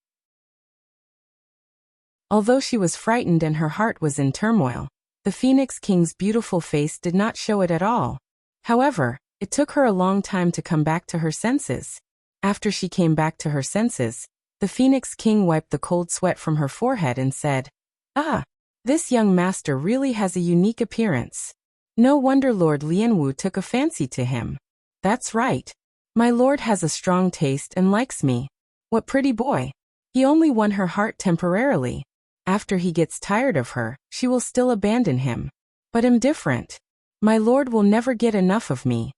Although she was frightened and her heart was in turmoil, the Phoenix King's beautiful face did not show it at all. However, it took her a long time to come back to her senses. After she came back to her senses, the Phoenix King wiped the cold sweat from her forehead and said, "Ah, this young master really has a unique appearance. No wonder Lord Lian Wu took a fancy to him. That's right. My lord has a strong taste and likes me. What pretty boy. He only won her heart temporarily. After he gets tired of her, she will still abandon him. But I'm different. My lord will never get enough of me."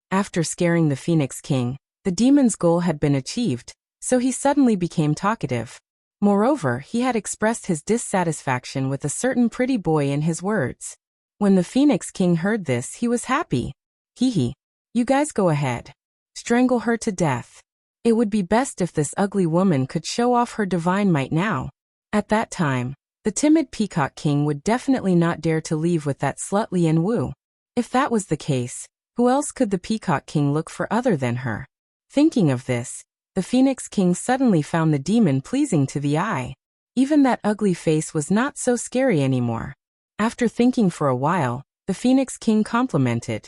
After scaring the Phoenix King, the demon's goal had been achieved, so he suddenly became talkative. Moreover, he had expressed his dissatisfaction with a certain pretty boy in his words. When the Phoenix King heard this, he was happy. Hee. You guys go ahead. Strangle her to death. It would be best if this ugly woman could show off her divine might now. At that time, the timid Peacock King would definitely not dare to leave with that slut Lian Wu. If that was the case, Who else could the Peacock King look for other than her? Thinking of this, the Phoenix King suddenly found the demon pleasing to the eye. Even that ugly face was not so scary anymore. After thinking for a while, the Phoenix King complimented.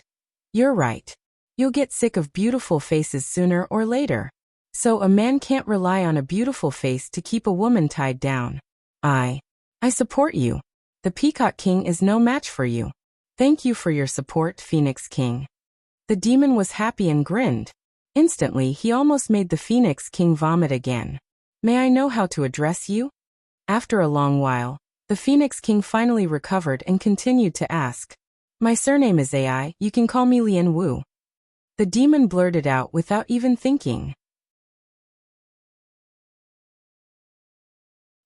"You're right. You'll get sick of beautiful faces sooner or later. So a man can't rely on a beautiful face to keep a woman tied down. I support you. The Peacock King is no match for you. Thank you for your support, Phoenix King." The demon was happy and grinned. Instantly, he almost made the Phoenix King vomit again. "May I know how to address you?" After a long while, the Phoenix King finally recovered and continued to ask. "My surname is AI, you can call me Lian Wu." The demon blurted out without even thinking.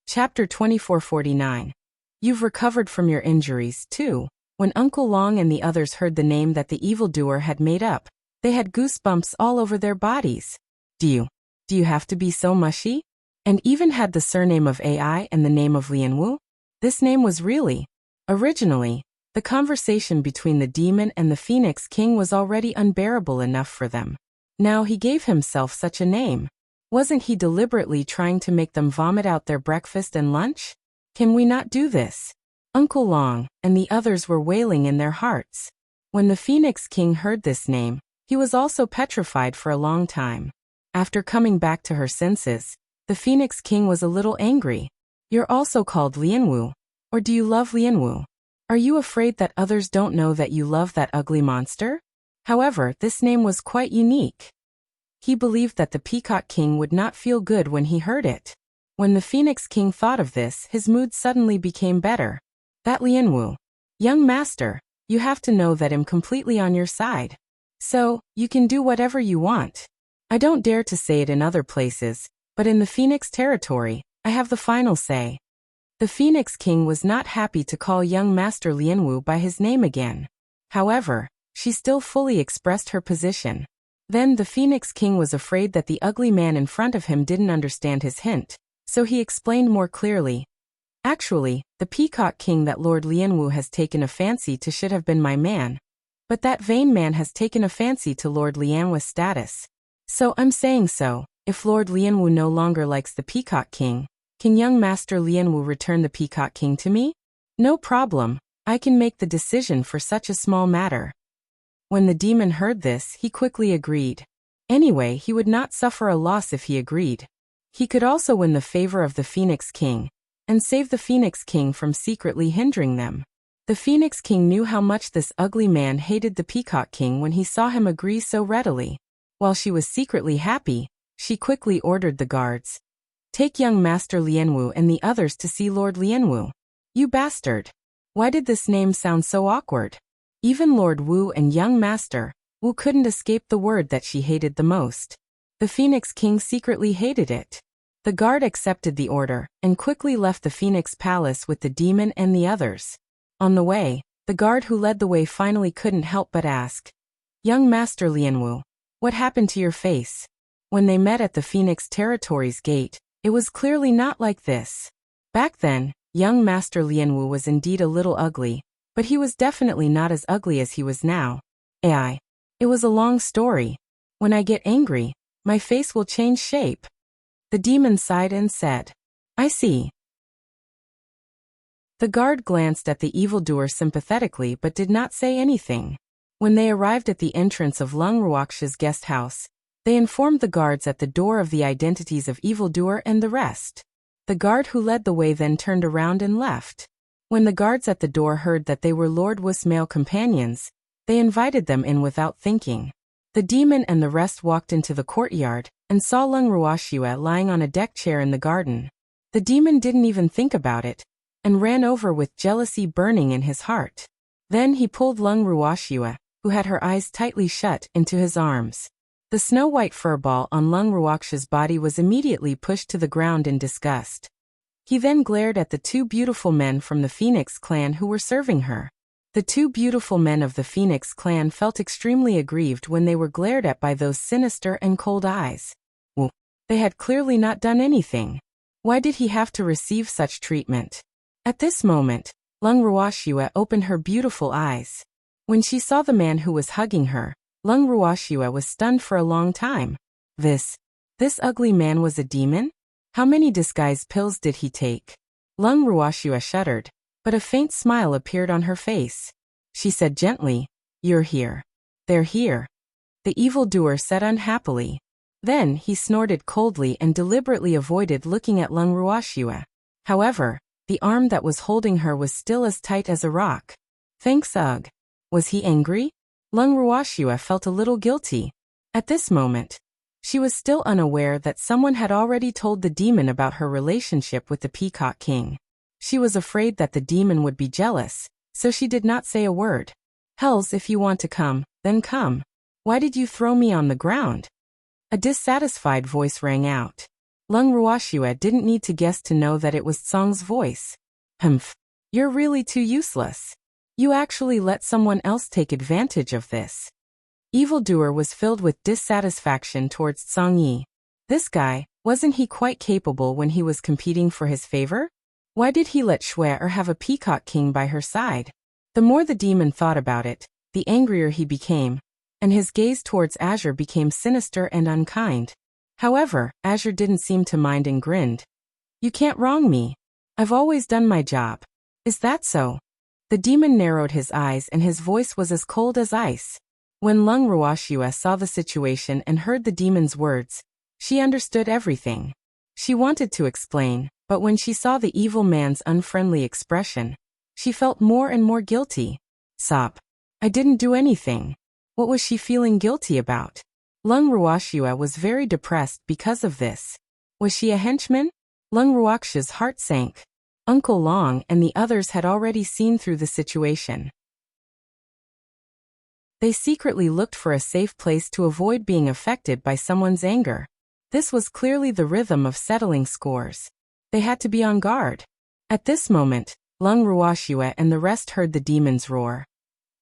Chapter 2449. You've recovered from your injuries, too. When Uncle Long and the others heard the name that the evildoer had made up, they had goosebumps all over their bodies. Do you have to be so mushy? And even had the surname of AI and the name of Lian Wu? This name was really. Originally, the conversation between the demon and the Phoenix King was already unbearable enough for them. Now he gave himself such a name. Wasn't he deliberately trying to make them vomit out their breakfast and lunch? Can we not do this? Uncle Long and the others were wailing in their hearts. When the Phoenix King heard this name, he was also petrified for a long time. After coming back to her senses, the Phoenix King was a little angry. "You're also called Lian Wu. Or do you love Lian Wu? Are you afraid that others don't know that you love that ugly monster?" However, this name was quite unique. He believed that the Peacock King would not feel good when he heard it. When the Phoenix King thought of this, his mood suddenly became better. "That Lian Wu. Young master, you have to know that I'm completely on your side. So, you can do whatever you want. I don't dare to say it in other places, but in the Phoenix territory, I have the final say." The Phoenix King was not happy to call young master Lian Wu by his name again. However, she still fully expressed her position. Then the Phoenix King was afraid that the ugly man in front of him didn't understand his hint, so he explained more clearly. "Actually, the Peacock King that Lord Lian Wu has taken a fancy to should have been my man. But that vain man has taken a fancy to Lord Lian Wu's status. So I'm saying so, if Lord Lian Wu no longer likes the Peacock King, can young Master Lian Wu return the Peacock King to me? No problem, I can make the decision for such a small matter." When the demon heard this, he quickly agreed. Anyway, he would not suffer a loss if he agreed. He could also win the favor of the Phoenix King, and save the Phoenix King from secretly hindering them. The Phoenix King knew how much this ugly man hated the Peacock King when he saw him agree so readily. While she was secretly happy, she quickly ordered the guards. "Take young Master Lian Wu and the others to see Lord Lian Wu." "You bastard! Why did this name sound so awkward?" Even Lord Wu and young Master Wu couldn't escape the word that she hated the most. The Phoenix King secretly hated it. The guard accepted the order and quickly left the Phoenix Palace with the demon and the others. On the way, the guard who led the way finally couldn't help but ask, "Young Master Lian Wu, what happened to your face?" When they met at the Phoenix Territory's gate, it was clearly not like this. Back then, young Master Lian Wu was indeed a little ugly, but he was definitely not as ugly as he was now. It was a long story. When I get angry, my face will change shape." The demon sighed and said, "I see." The guard glanced at the evildoer sympathetically but did not say anything. When they arrived at the entrance of Lung Ruoxia's guest house, they informed the guards at the door of the identities of evildoer and the rest. The guard who led the way then turned around and left. When the guards at the door heard that they were Lord Wu's male companions, they invited them in without thinking. The demon and the rest walked into the courtyard and saw Lung Ruoxia lying on a deck chair in the garden. The demon didn't even think about it, and ran over with jealousy burning in his heart. Then he pulled Lung Ruoxia, who had her eyes tightly shut, into his arms. The snow-white furball on Lung Ruoxia's body was immediately pushed to the ground in disgust. He then glared at the two beautiful men from the Phoenix clan who were serving her. The two beautiful men of the Phoenix clan felt extremely aggrieved when they were glared at by those sinister and cold eyes. Well, they had clearly not done anything. Why did he have to receive such treatment? At this moment, Lung Ruoxia opened her beautiful eyes. When she saw the man who was hugging her, Lung Ruoxue was stunned for a long time. This ugly man was a demon? How many disguise pills did he take? Lung Ruoxue shuddered, but a faint smile appeared on her face. She said gently, "You're here." "They're here," the evildoer said unhappily. Then he snorted coldly and deliberately avoided looking at Lung Ruoxue. However, the arm that was holding her was still as tight as a rock. Thanks, ugh. Was he angry? Lung Ruoxue felt a little guilty. At this moment, she was still unaware that someone had already told the demon about her relationship with the Peacock King. She was afraid that the demon would be jealous, so she did not say a word. "Hells, if you want to come, then come. Why did you throw me on the ground?" A dissatisfied voice rang out. Lung Ruoxue didn't need to guess to know that it was Tsong's voice. "Humph. You're really too useless. You actually let someone else take advantage of this." Evildoer was filled with dissatisfaction towards Tsong Yi. This guy, wasn't he quite capable when he was competing for his favor? Why did he let Shui have a Peacock King by her side? The more the demon thought about it, the angrier he became, and his gaze towards Azure became sinister and unkind. However, Azure didn't seem to mind and grinned. "You can't wrong me. I've always done my job." "Is that so?" The demon narrowed his eyes and his voice was as cold as ice. When Lung Ruoxue saw the situation and heard the demon's words, she understood everything. She wanted to explain, but when she saw the evil man's unfriendly expression, she felt more and more guilty. "Sop. I didn't do anything." What was she feeling guilty about? Lung Ruoxue was very depressed because of this. Was she a henchman? Lung Ruoxue's heart sank. Uncle Long and the others had already seen through the situation. They secretly looked for a safe place to avoid being affected by someone's anger. This was clearly the rhythm of settling scores. They had to be on guard. At this moment, Lung Ruoxue and the rest heard the demon's roar.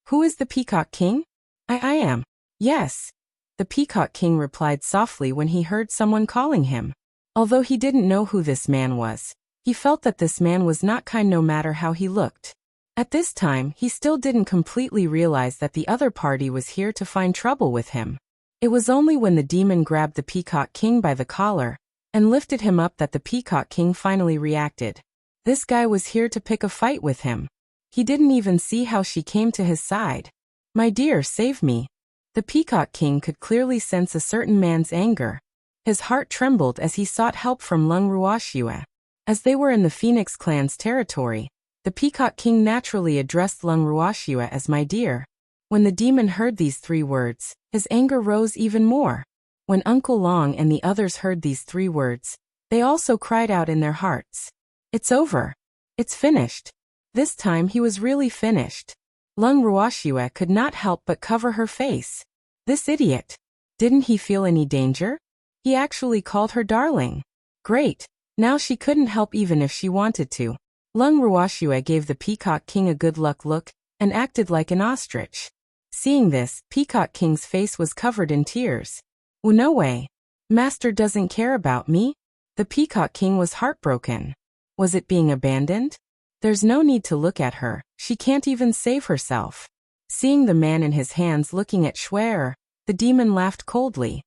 "Who is the Peacock King?" I am." "Yes." The Peacock King replied softly when he heard someone calling him. Although he didn't know who this man was, he felt that this man was not kind no matter how he looked. At this time, he still didn't completely realize that the other party was here to find trouble with him. It was only when the demon grabbed the Peacock King by the collar and lifted him up that the Peacock King finally reacted. This guy was here to pick a fight with him. He didn't even see how she came to his side. "My dear, save me." The Peacock King could clearly sense a certain man's anger. His heart trembled as he sought help from Lung Ruoxue. As they were in the Phoenix clan's territory, the Peacock King naturally addressed Lung Ruoxue as "my dear." When the demon heard these 3 words, his anger rose even more. When Uncle Long and the others heard these 3 words, they also cried out in their hearts. "It's over. It's finished." This time he was really finished. Lung Ruoxue could not help but cover her face. This idiot. Didn't he feel any danger? He actually called her darling. Great. Now she couldn't help even if she wanted to. Lung Ruoxue gave the Peacock King a good luck look and acted like an ostrich. Seeing this, Peacock King's face was covered in tears. "Oh, no way. Master doesn't care about me?" The Peacock King was heartbroken. Was it being abandoned? There's no need to look at her, she can't even save herself. Seeing the man in his hands looking at Shui, the demon laughed coldly.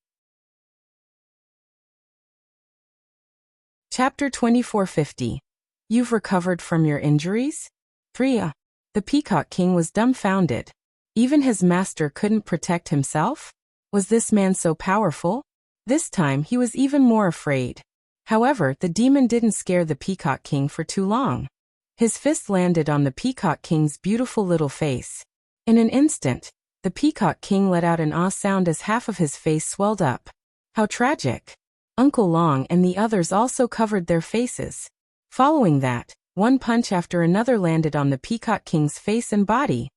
Chapter 2450. You've recovered from your injuries? 3. The Peacock King was dumbfounded. Even his master couldn't protect himself? Was this man so powerful? This time he was even more afraid. However, the demon didn't scare the Peacock King for too long. His fist landed on the Peacock King's beautiful little face. In an instant, the Peacock King let out an ah sound as half of his face swelled up. How tragic! Uncle Long and the others also covered their faces. Following that, one punch after another landed on the Peacock King's face and body.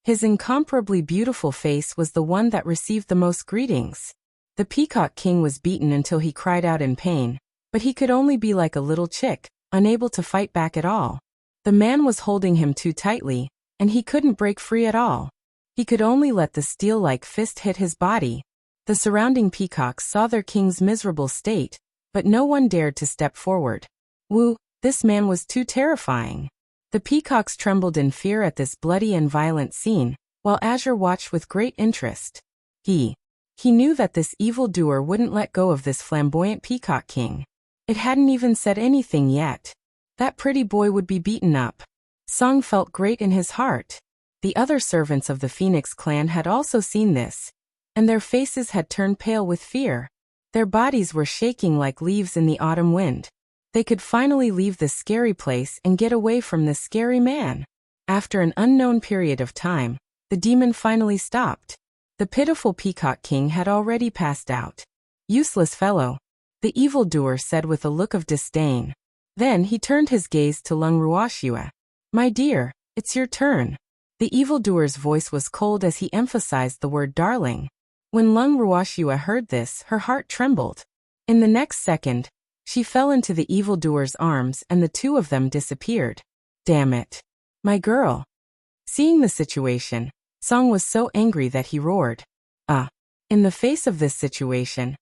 His incomparably beautiful face was the one that received the most greetings. The Peacock King was beaten until he cried out in pain, but he could only be like a little chick, unable to fight back at all. The man was holding him too tightly, and he couldn't break free at all. He could only let the steel-like fist hit his body. The surrounding peacocks saw their king's miserable state, but no one dared to step forward. Woo, this man was too terrifying. The peacocks trembled in fear at this bloody and violent scene, while Azure watched with great interest. He knew that this evildoer wouldn't let go of this flamboyant Peacock King. It hadn't even said anything yet. That pretty boy would be beaten up. Song felt great in his heart. The other servants of the Phoenix clan had also seen this, and their faces had turned pale with fear. Their bodies were shaking like leaves in the autumn wind. They could finally leave this scary place and get away from this scary man. After an unknown period of time, the demon finally stopped. The pitiful Peacock King had already passed out. Useless fellow, the evildoer said with a look of disdain. Then he turned his gaze to Lung Ruoxia. My dear, it's your turn. The evildoer's voice was cold as he emphasized the word darling. When Lung Ruoxia heard this, her heart trembled. In the next second, she fell into the evildoer's arms and the two of them disappeared. Damn it. My girl. Seeing the situation, Song was so angry that he roared. In the face of this situation,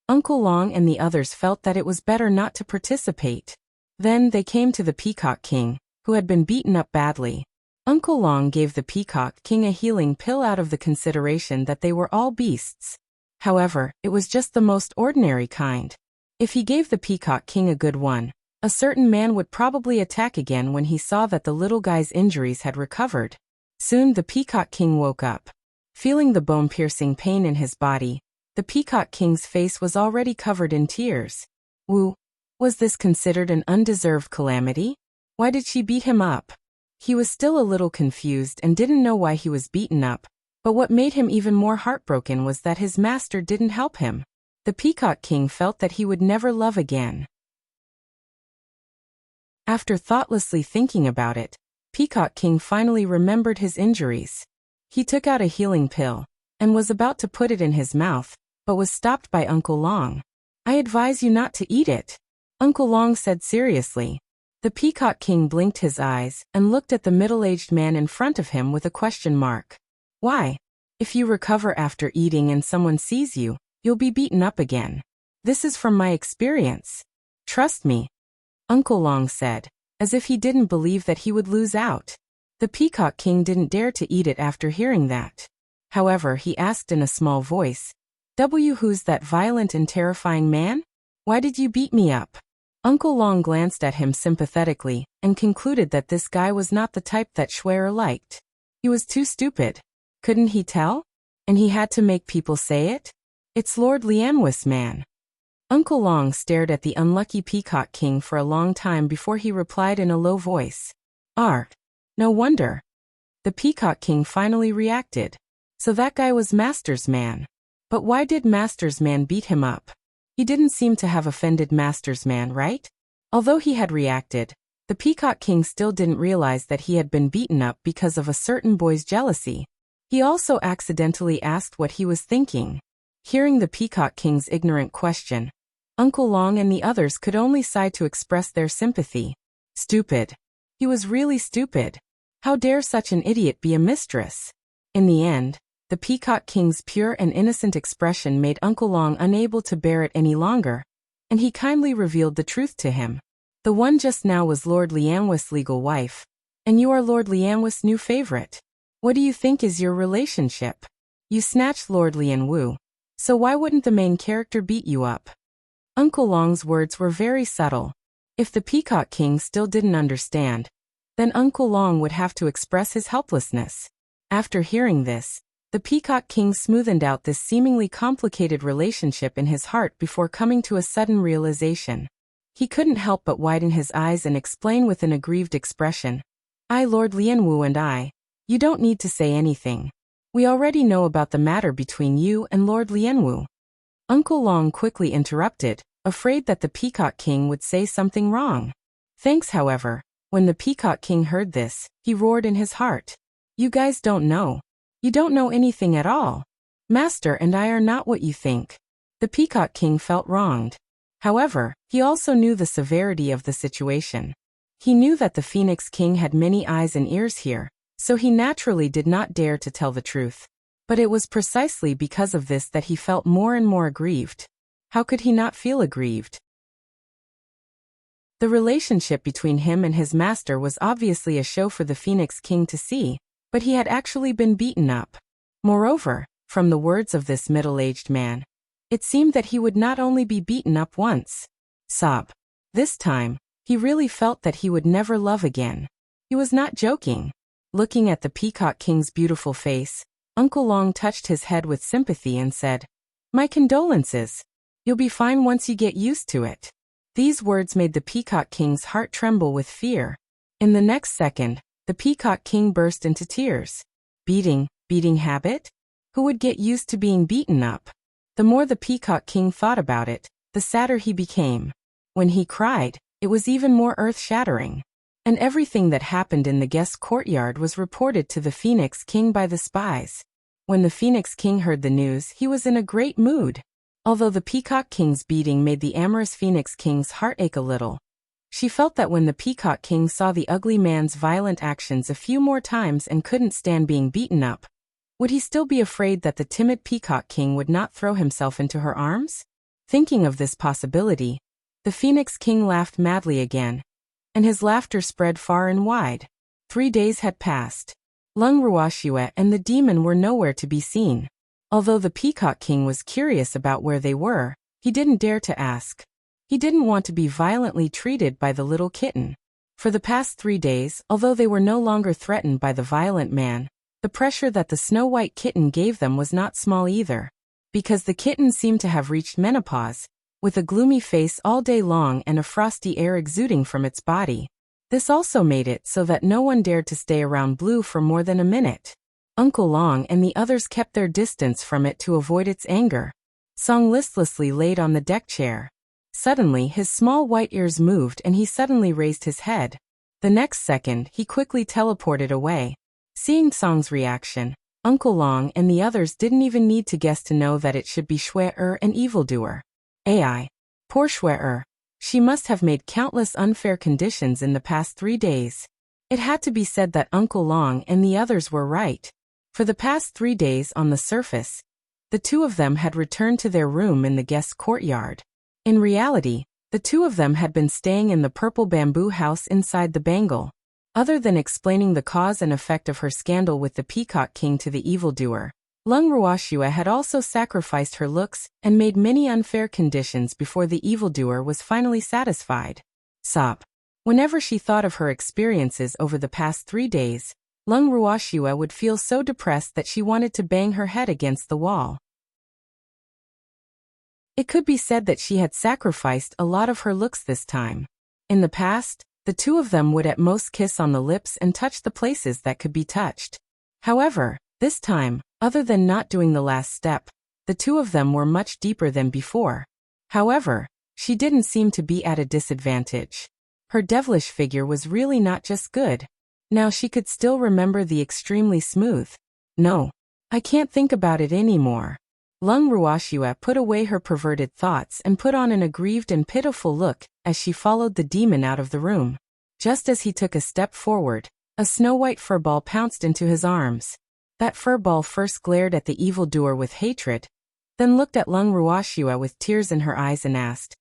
Uncle Long and the others felt that it was better not to participate. Then they came to the Peacock King, who had been beaten up badly. Uncle Long gave the Peacock King a healing pill out of the consideration that they were all beasts. However, it was just the most ordinary kind. If he gave the Peacock King a good one, a certain man would probably attack again when he saw that the little guy's injuries had recovered. Soon the Peacock King woke up. Feeling the bone-piercing pain in his body, the Peacock King's face was already covered in tears. Was this considered an undeserved calamity? Why did she beat him up? He was still a little confused and didn't know why he was beaten up, but what made him even more heartbroken was that his master didn't help him. The Peacock King felt that he would never love again. After thoughtlessly thinking about it, Peacock King finally remembered his injuries. He took out a healing pill and was about to put it in his mouth, but was stopped by Uncle Long. I advise you not to eat it, Uncle Long said seriously. The Peacock King blinked his eyes and looked at the middle-aged man in front of him with a question mark. Why? If you recover after eating and someone sees you, you'll be beaten up again. This is from my experience. Trust me, Uncle Long said, as if he didn't believe that he would lose out. The Peacock King didn't dare to eat it after hearing that. However, he asked in a small voice, Who's that violent and terrifying man? Why did you beat me up? Uncle Long glanced at him sympathetically and concluded that this guy was not the type that Schwerer liked. He was too stupid. Couldn't he tell? And he had to make people say it? It's Lord Lianwis, man. Uncle Long stared at the unlucky Peacock King for a long time before he replied in a low voice. No wonder. The Peacock King finally reacted. So that guy was Master's man. But why did Master's man beat him up? He didn't seem to have offended Master's man, right? Although he had reacted, the Peacock King still didn't realize that he had been beaten up because of a certain boy's jealousy. He also accidentally asked what he was thinking. Hearing the Peacock King's ignorant question, Uncle Long and the others could only sigh to express their sympathy. Stupid. He was really stupid. How dare such an idiot be a mistress? In the end, the Peacock King's pure and innocent expression made Uncle Long unable to bear it any longer, and he kindly revealed the truth to him. The one just now was Lord Lianwis' legal wife, and you are Lord Lianwis' new favorite. What do you think is your relationship? You snatched Lord Lianwu, so why wouldn't the main character beat you up? Uncle Long's words were very subtle. If the Peacock King still didn't understand, then Uncle Long would have to express his helplessness. After hearing this, the Peacock King smoothed out this seemingly complicated relationship in his heart before coming to a sudden realization. He couldn't help but widen his eyes and explain with an aggrieved expression. Lord Lianwu and you don't need to say anything. We already know about the matter between you and Lord Lianwu. Uncle Long quickly interrupted, afraid that the Peacock King would say something wrong. Thanks, however. When the Peacock King heard this, he roared in his heart. You guys don't know. You don't know anything at all. Master and I are not what you think. The Peacock King felt wronged. However, he also knew the severity of the situation. He knew that the Phoenix King had many eyes and ears here, so he naturally did not dare to tell the truth. But it was precisely because of this that he felt more and more aggrieved. How could he not feel aggrieved? The relationship between him and his master was obviously a show for the Phoenix King to see, but he had actually been beaten up. Moreover, from the words of this middle-aged man, it seemed that he would not only be beaten up once. Sob. This time, he really felt that he would never love again. He was not joking. Looking at the Peacock King's beautiful face, Uncle Long touched his head with sympathy and said, "My condolences. You'll be fine once you get used to it." These words made the Peacock King's heart tremble with fear. In the next second, the Peacock King burst into tears. Beating habit? Who would get used to being beaten up? The more the Peacock King thought about it, the sadder he became. When he cried, it was even more earth-shattering. And everything that happened in the guest courtyard was reported to the Phoenix King by the spies. When the Phoenix King heard the news, he was in a great mood. Although the Peacock King's beating made the amorous Phoenix King's heart ache a little, she felt that when the Peacock King saw the ugly man's violent actions a few more times and couldn't stand being beaten up, would he still be afraid that the timid Peacock King would not throw himself into her arms? Thinking of this possibility, the Phoenix King laughed madly again, and his laughter spread far and wide. 3 days had passed. Lung Ruoxue and the demon were nowhere to be seen. Although the Peacock King was curious about where they were, he didn't dare to ask. He didn't want to be violently treated by the little kitten. For the past 3 days, although they were no longer threatened by the violent man, the pressure that the snow-white kitten gave them was not small either. Because the kitten seemed to have reached menopause, with a gloomy face all day long and a frosty air exuding from its body. This also made it so that no one dared to stay around Blue for more than a minute. Uncle Long and the others kept their distance from it to avoid its anger. Song listlessly laid on the deck chair. Suddenly his small white ears moved and he suddenly raised his head. The next second he quickly teleported away. Seeing Song's reaction, Uncle Long and the others didn't even need to guess to know that it should be Shui an evildoer. Ai. Poor Shui. She must have made countless unfair conditions in the past 3 days. It had to be said that Uncle Long and the others were right. For the past 3 days on the surface, the two of them had returned to their room in the guest courtyard. In reality, the two of them had been staying in the purple bamboo house inside the bangle. Other than explaining the cause and effect of her scandal with the Peacock King to the evildoer, Lung Ruoxue had also sacrificed her looks and made many unfair conditions before the evildoer was finally satisfied. Sob. Whenever she thought of her experiences over the past 3 days, Lung Ruoxue would feel so depressed that she wanted to bang her head against the wall. It could be said that she had sacrificed a lot of her looks this time. In the past, the two of them would at most kiss on the lips and touch the places that could be touched. However, this time, other than not doing the last step, the two of them were much deeper than before. However, she didn't seem to be at a disadvantage. Her devilish figure was really not just good. Now she could still remember the extremely smooth. No, I can't think about it anymore. Lung Ruoxue put away her perverted thoughts and put on an aggrieved and pitiful look as she followed the demon out of the room. Just as he took a step forward, a snow-white furball pounced into his arms. That furball first glared at the evildoer with hatred, then looked at Lung Ruoxue with tears in her eyes and asked,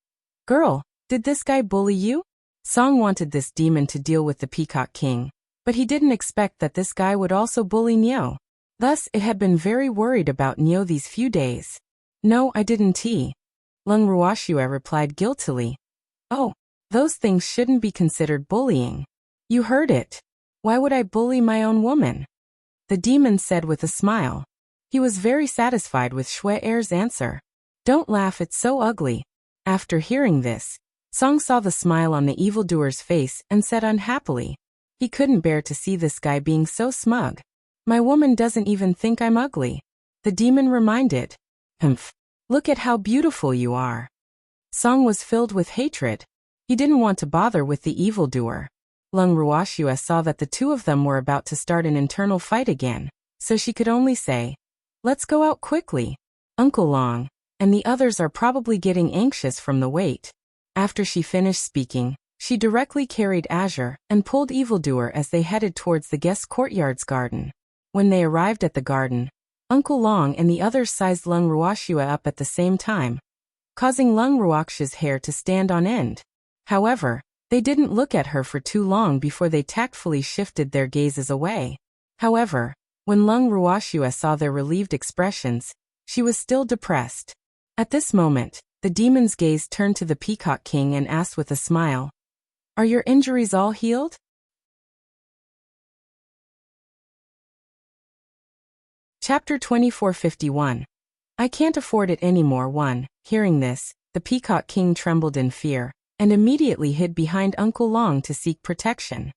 "Girl, did this guy bully you?" Song wanted this demon to deal with the Peacock King, but he didn't expect that this guy would also bully Nyo. Thus, it had been very worried about Nyo these few days. "No, I didn't." Lung Ruoxue replied guiltily. "Oh, those things shouldn't be considered bullying. You heard it. Why would I bully my own woman?" The demon said with a smile. He was very satisfied with Shui-er's answer. "Don't laugh, it's so ugly." After hearing this, Song saw the smile on the evildoer's face and said unhappily, he couldn't bear to see this guy being so smug. "My woman doesn't even think I'm ugly." The demon reminded. "Humph. Look at how beautiful you are." Song was filled with hatred. He didn't want to bother with the evildoer. Lung Ruoxue saw that the two of them were about to start an internal fight again, so she could only say, "Let's go out quickly. Uncle Long and the others are probably getting anxious from the wait." After she finished speaking, she directly carried Azure and pulled evildoer as they headed towards the guest courtyard's garden. When they arrived at the garden, Uncle Long and the others sized Lung Ruoxue up at the same time, causing Lung Ruoxue's hair to stand on end. However, they didn't look at her for too long before they tactfully shifted their gazes away. However, when Lung Ruoxue saw their relieved expressions, she was still depressed. At this moment, the demon's gaze turned to the Peacock King and asked with a smile, "Are your injuries all healed?" Chapter 2451. I can't afford it anymore. 1. Hearing this, the Peacock King trembled in fear, and immediately hid behind Uncle Long to seek protection.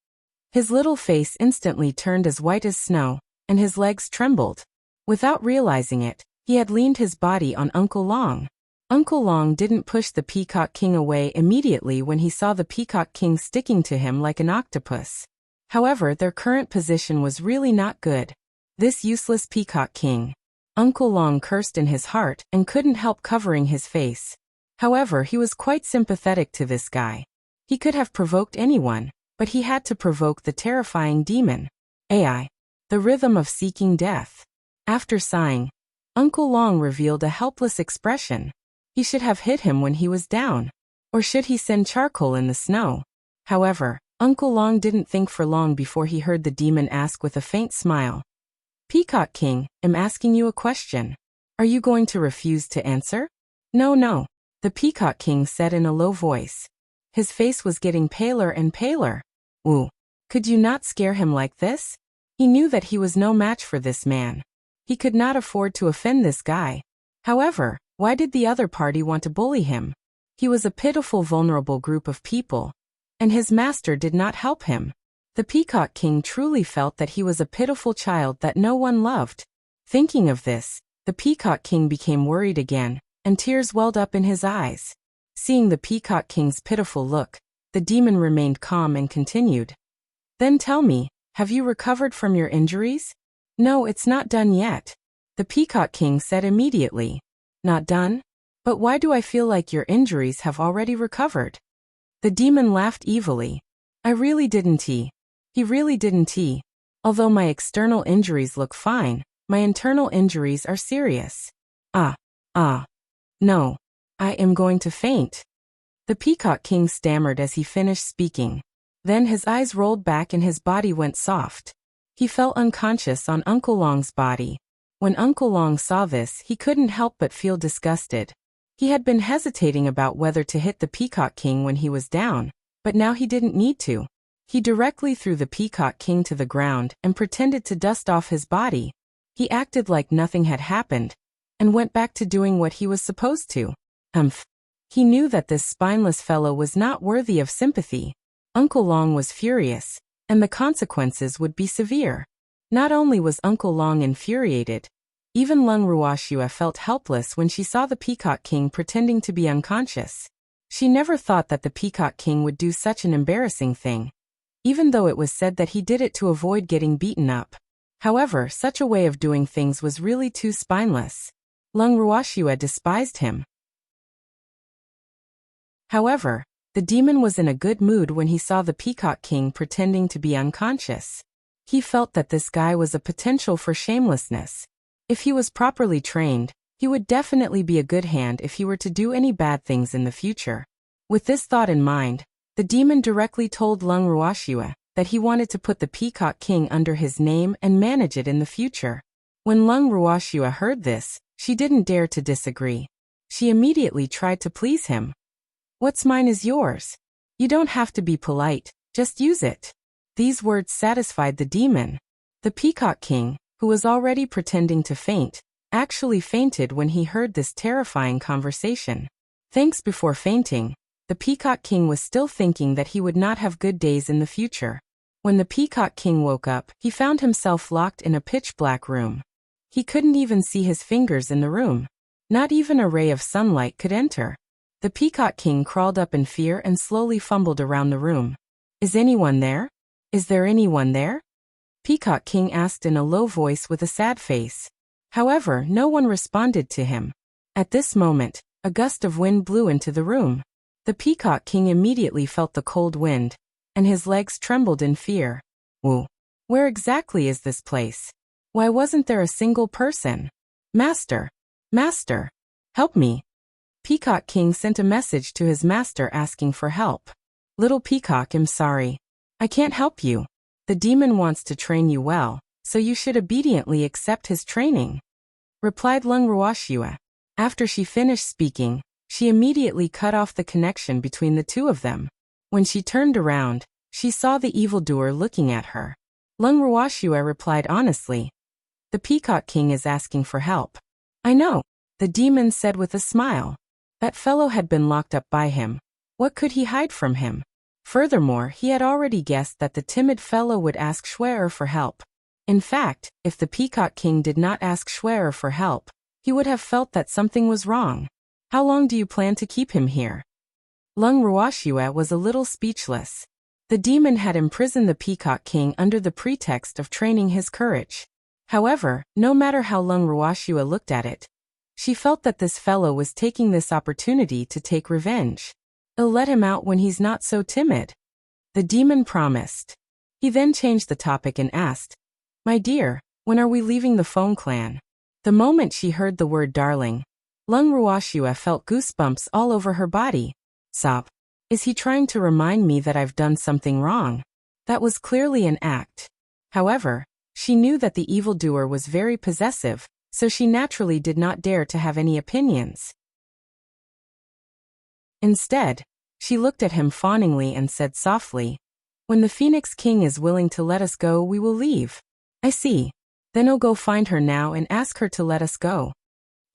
His little face instantly turned as white as snow, and his legs trembled. Without realizing it, he had leaned his body on Uncle Long. Uncle Long didn't push the Peacock King away immediately when he saw the Peacock King sticking to him like an octopus. However, their current position was really not good. This useless Peacock King. Uncle Long cursed in his heart and couldn't help covering his face. However, he was quite sympathetic to this guy. He could have provoked anyone, but he had to provoke the terrifying demon. AI. The rhythm of seeking death. After sighing, Uncle Long revealed a helpless expression. He should have hit him when he was down. Or should he send charcoal in the snow? However, Uncle Long didn't think for long before he heard the demon ask with a faint smile, "Peacock King, I'm asking you a question. Are you going to refuse to answer?" No, the Peacock King said in a low voice. His face was getting paler and paler. "Ooh, could you not scare him like this?" He knew that he was no match for this man. He could not afford to offend this guy. However, why did the other party want to bully him? He was a pitiful, vulnerable group of people, and his master did not help him. The Peacock King truly felt that he was a pitiful child that no one loved. Thinking of this, the Peacock King became worried again, and tears welled up in his eyes. Seeing the Peacock King's pitiful look, the demon remained calm and continued, "Then tell me, have you recovered from your injuries?" "No, it's not done yet," the Peacock King said immediately. "Not done? But why do I feel like your injuries have already recovered?" The demon laughed evilly. "I really didn't. He really didn't. Although my external injuries look fine, my internal injuries are serious. No. I am going to faint." The Peacock King stammered as he finished speaking. Then his eyes rolled back and his body went soft. He fell unconscious on Uncle Long's body. When Uncle Long saw this, he couldn't help but feel disgusted. He had been hesitating about whether to hit the Peacock King when he was down, but now he didn't need to. He directly threw the Peacock King to the ground and pretended to dust off his body. He acted like nothing had happened, and went back to doing what he was supposed to. He knew that this spineless fellow was not worthy of sympathy. Uncle Long was furious, and the consequences would be severe. Not only was Uncle Long infuriated, even Lung Ruoxue felt helpless when she saw the Peacock King pretending to be unconscious. She never thought that the Peacock King would do such an embarrassing thing, even though it was said that he did it to avoid getting beaten up. However, such a way of doing things was really too spineless. Lung Ruoxue despised him. However, the demon was in a good mood when he saw the Peacock King pretending to be unconscious. He felt that this guy was a potential for shamelessness. If he was properly trained, he would definitely be a good hand if he were to do any bad things in the future. With this thought in mind, the demon directly told Lung Ruoxue that he wanted to put the Peacock King under his name and manage it in the future. When Lung Ruoxue heard this, she didn't dare to disagree. She immediately tried to please him. "What's mine is yours. You don't have to be polite, just use it." These words satisfied the demon. The Peacock King, who was already pretending to faint, actually fainted when he heard this terrifying conversation. Thanks. Before fainting, the Peacock King was still thinking that he would not have good days in the future. When the Peacock King woke up, he found himself locked in a pitch-black room. He couldn't even see his fingers in the room. Not even a ray of sunlight could enter. The Peacock King crawled up in fear and slowly fumbled around the room. "Is anyone there? Is there anyone there?" Peacock King asked in a low voice with a sad face. However, no one responded to him. At this moment, a gust of wind blew into the room. The Peacock King immediately felt the cold wind, and his legs trembled in fear. "Whoa, where exactly is this place? Why wasn't there a single person? Master, help me." Peacock King sent a message to his master asking for help. "Little Peacock, I'm sorry. I can't help you. The demon wants to train you well, so you should obediently accept his training," replied Lung Ruoxue. After she finished speaking, she immediately cut off the connection between the two of them. When she turned around, she saw the evildoer looking at her. Lung Ruoxue replied honestly, "The Peacock King is asking for help." "I know," the demon said with a smile. That fellow had been locked up by him. What could he hide from him? Furthermore, he had already guessed that the timid fellow would ask Shuer for help. In fact, if the Peacock King did not ask Shuer for help, he would have felt that something was wrong. "How long do you plan to keep him here?" Lung Ruoxue was a little speechless. The demon had imprisoned the Peacock King under the pretext of training his courage. However, no matter how Lung Ruoxue looked at it, she felt that this fellow was taking this opportunity to take revenge. "I'll let him out when he's not so timid," the demon promised. He then changed the topic and asked, "My dear, when are we leaving the Feng clan?" The moment she heard the word darling, Lung Ruoxue felt goosebumps all over her body. Sob. Is he trying to remind me that I've done something wrong? That was clearly an act. However, she knew that the evildoer was very possessive, so she naturally did not dare to have any opinions. Instead, she looked at him fawningly and said softly, "When the Phoenix King is willing to let us go, we will leave." "I see. Then I'll go find her now and ask her to let us go."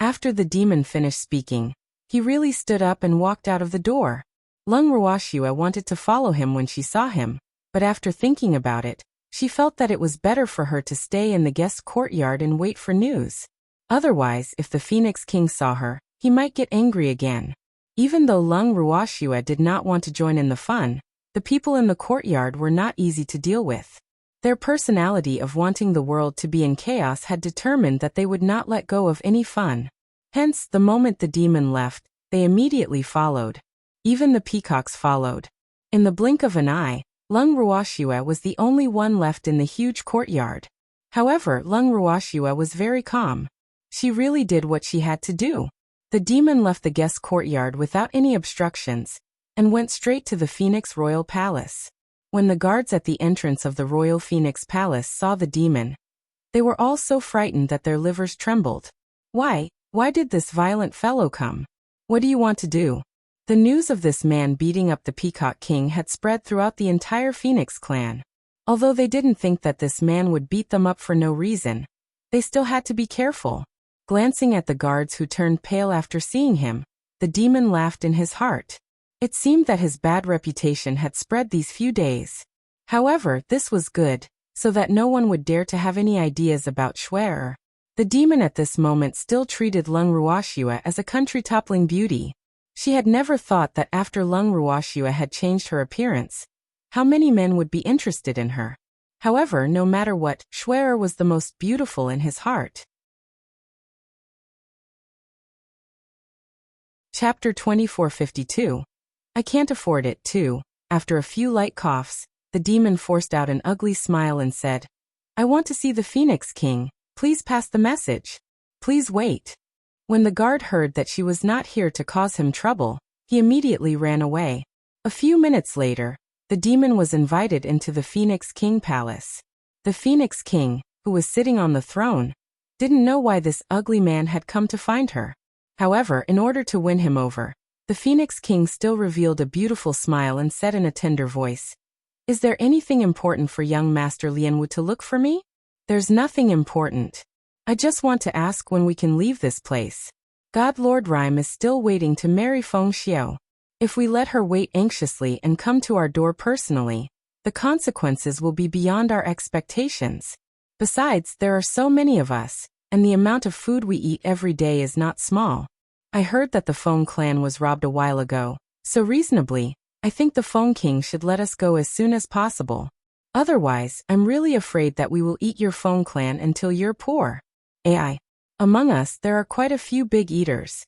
After the demon finished speaking, he really stood up and walked out of the door. Lung Ruoxue wanted to follow him when she saw him, but after thinking about it, she felt that it was better for her to stay in the guest courtyard and wait for news. Otherwise, if the Phoenix King saw her, he might get angry again. Even though Lung Ruoxue did not want to join in the fun, the people in the courtyard were not easy to deal with. Their personality of wanting the world to be in chaos had determined that they would not let go of any fun. Hence, the moment the demon left, they immediately followed. Even the peacocks followed. In the blink of an eye, Lung Ruoxue was the only one left in the huge courtyard. However, Lung Ruoxue was very calm. She really did what she had to do. The demon left the guest courtyard without any obstructions, and went straight to the Phoenix Royal Palace. When the guards at the entrance of the Royal Phoenix Palace saw the demon, they were all so frightened that their livers trembled. Why did this violent fellow come? What do you want to do?" The news of this man beating up the Peacock King had spread throughout the entire Phoenix clan. Although they didn't think that this man would beat them up for no reason, they still had to be careful. Glancing at the guards who turned pale after seeing him, the demon laughed in his heart. It seemed that his bad reputation had spread these few days. However, this was good, so that no one would dare to have any ideas about Shuer. The demon at this moment still treated Lung Ruoxue as a country-toppling beauty. She had never thought that after Lung Ruoxue had changed her appearance, how many men would be interested in her. However, no matter what, Shuer was the most beautiful in his heart. Chapter 2452. I can't afford it, too. After a few light coughs, the demon forced out an ugly smile and said, "I want to see the Phoenix King. Please pass the message. Please wait." When the guard heard that she was not here to cause him trouble, he immediately ran away. A few minutes later, the demon was invited into the Phoenix King Palace. The Phoenix King, who was sitting on the throne, didn't know why this ugly man had come to find her. However, in order to win him over, the Phoenix King still revealed a beautiful smile and said in a tender voice, "Is there anything important for young Master Lianwu to look for me?" "There's nothing important. I just want to ask when we can leave this place. God Lord Rime is still waiting to marry Feng Xiao. If we let her wait anxiously and come to our door personally, the consequences will be beyond our expectations. Besides, there are so many of us, and the amount of food we eat every day is not small. I heard that the Feng clan was robbed a while ago, so reasonably, I think the Feng King should let us go as soon as possible. Otherwise, I'm really afraid that we will eat your Feng clan until you're poor. AI. Among us, there are quite a few big eaters,"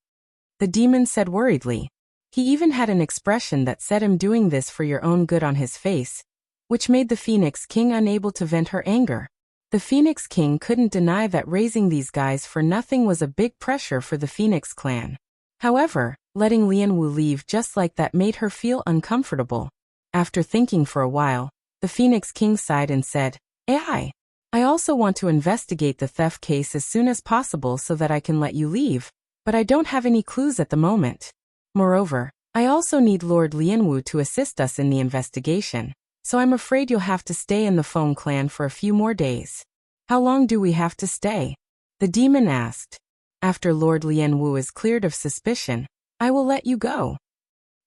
the demon said worriedly. He even had an expression that said him doing this for your own good on his face, which made the Phoenix King unable to vent her anger. The Phoenix King couldn't deny that raising these guys for nothing was a big pressure for the Phoenix clan. However, letting Lianwu leave just like that made her feel uncomfortable. After thinking for a while, the Phoenix King sighed and said, "AI, I also want to investigate the theft case as soon as possible so that I can let you leave, but I don't have any clues at the moment. Moreover, I also need Lord Lianwu to assist us in the investigation, so I'm afraid you'll have to stay in the Feng clan for a few more days. How long do we have to stay? The demon asked. After Lord Lianwu is cleared of suspicion, I will let you go.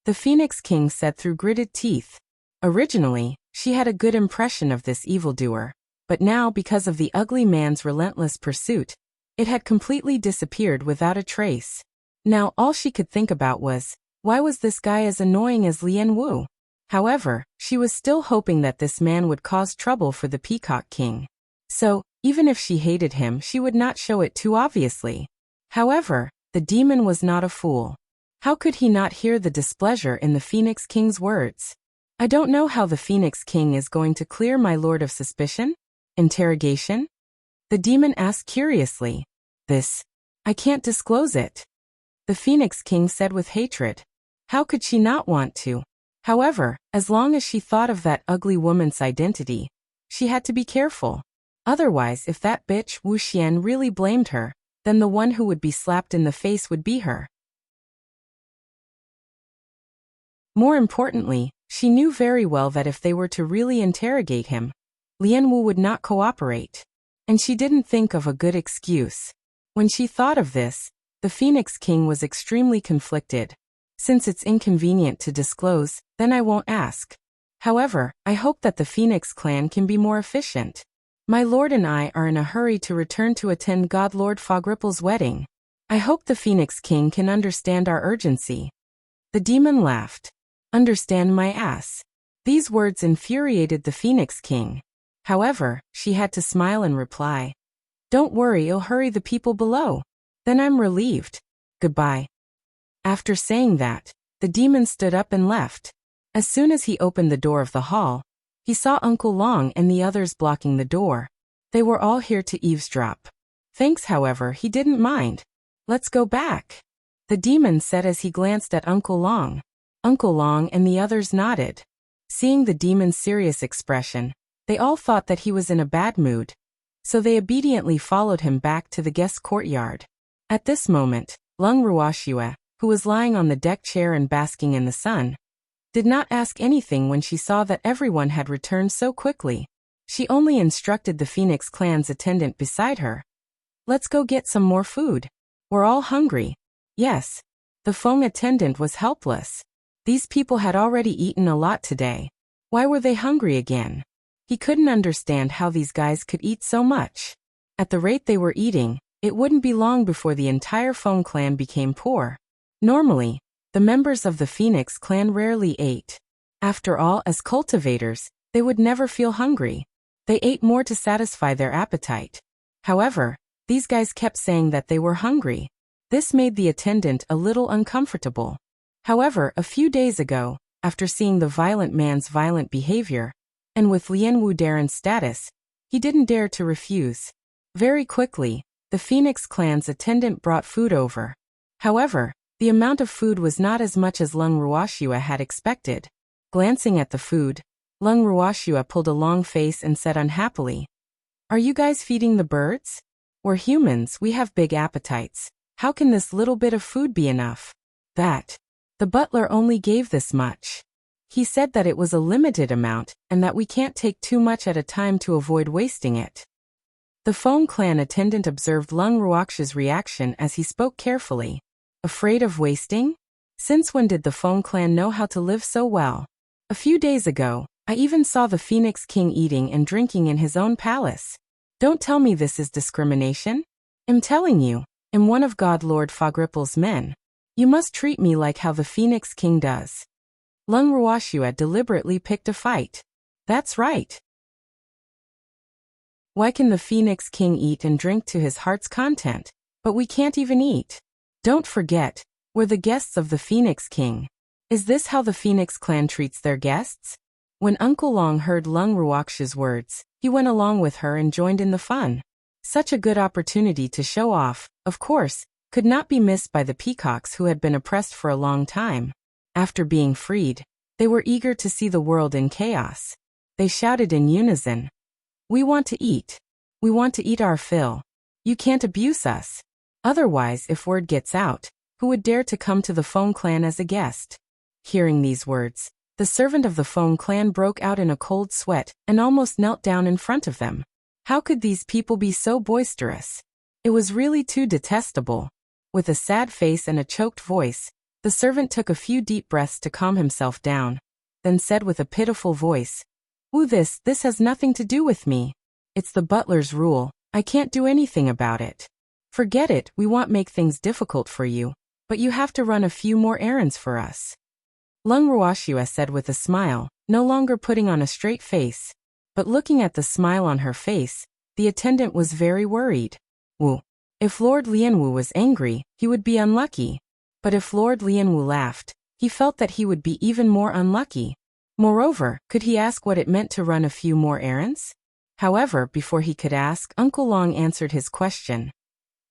The Phoenix King said through gritted teeth. Originally, she had a good impression of this evildoer, but now because of the ugly man's relentless pursuit, it had completely disappeared without a trace. Now all she could think about was, why was this guy as annoying as Lian Wu? However, she was still hoping that this man would cause trouble for the Peacock King. So, even if she hated him, she would not show it too obviously. However, the demon was not a fool. How could he not hear the displeasure in the Phoenix King's words? I don't know how the Phoenix King is going to clear my lord of suspicion? Interrogation? The demon asked curiously. I can't disclose it. The Phoenix King said with hatred. How could she not want to? However, as long as she thought of that ugly woman's identity, she had to be careful. Otherwise, if that bitch Wuxia really blamed her, then the one who would be slapped in the face would be her. More importantly, she knew very well that if they were to really interrogate him, Lianwu would not cooperate. And she didn't think of a good excuse. When she thought of this, the Phoenix King was extremely conflicted. Since it's inconvenient to disclose, then I won't ask. However, I hope that the Phoenix clan can be more efficient. My lord and I are in a hurry to return to attend God Lord Fogripple's wedding. I hope the Phoenix King can understand our urgency. The demon laughed. Understand my ass. These words infuriated the Phoenix King. However, she had to smile and reply. Don't worry, I'll hurry the people below. Then I'm relieved. Goodbye. After saying that, the demon stood up and left. As soon as he opened the door of the hall, he saw Uncle Long and the others blocking the door. They were all here to eavesdrop. Thanks, however, he didn't mind. Let's go back, the demon said as he glanced at Uncle Long. Uncle Long and the others nodded. Seeing the demon's serious expression, they all thought that he was in a bad mood, so they obediently followed him back to the guest courtyard. At this moment, Lung Ruoxue, who was lying on the deck chair and basking in the sun, did not ask anything when she saw that everyone had returned so quickly. She only instructed the Phoenix clan's attendant beside her. Let's go get some more food. We're all hungry. Yes. The Feng attendant was helpless. These people had already eaten a lot today. Why were they hungry again? He couldn't understand how these guys could eat so much. At the rate they were eating, it wouldn't be long before the entire Feng clan became poor. Normally, the members of the Phoenix clan rarely ate. After all, as cultivators, they would never feel hungry. They ate more to satisfy their appetite. However, these guys kept saying that they were hungry. This made the attendant a little uncomfortable. However, a few days ago, after seeing the violent man's violent behavior, and with Lianwu Darren's status, he didn't dare to refuse. Very quickly, the Phoenix clan's attendant brought food over. However, the amount of food was not as much as Lung Ruoxue had expected. Glancing at the food, Lung Ruoxue pulled a long face and said unhappily, Are you guys feeding the birds? We're humans, we have big appetites. How can this little bit of food be enough? That. The butler only gave this much. He said that it was a limited amount, and that we can't take too much at a time to avoid wasting it. The Feng clan attendant observed Lung Ruoxue's reaction as he spoke carefully. Afraid of wasting? Since when did the Feng clan know how to live so well? A few days ago, I even saw the Phoenix King eating and drinking in his own palace. Don't tell me this is discrimination. I'm telling you, I'm one of God Lord Fogripple's men. You must treat me like how the Phoenix King does. Lung Ruoxue deliberately picked a fight. That's right. Why can the Phoenix King eat and drink to his heart's content, but we can't even eat? Don't forget, we're the guests of the Phoenix King. Is this how the Phoenix clan treats their guests? When Uncle Long heard Lung Ruoxue's words, he went along with her and joined in the fun. Such a good opportunity to show off, of course, could not be missed by the peacocks who had been oppressed for a long time. After being freed, they were eager to see the world in chaos. They shouted in unison, We want to eat. We want to eat our fill. You can't abuse us. Otherwise, if word gets out, who would dare to come to the Feng clan as a guest? Hearing these words, the servant of the Feng clan broke out in a cold sweat and almost knelt down in front of them. How could these people be so boisterous? It was really too detestable. With a sad face and a choked voice, the servant took a few deep breaths to calm himself down, then said with a pitiful voice, "Wu, this has nothing to do with me. It's the butler's rule. I can't do anything about it. Forget it, we won't make things difficult for you, but you have to run a few more errands for us." Lung Ruoxue said with a smile, no longer putting on a straight face. But looking at the smile on her face, the attendant was very worried. Wu. If Lord Lianwu was angry, he would be unlucky. But if Lord Lianwu laughed, he felt that he would be even more unlucky. Moreover, could he ask what it meant to run a few more errands? However, before he could ask, Uncle Long answered his question.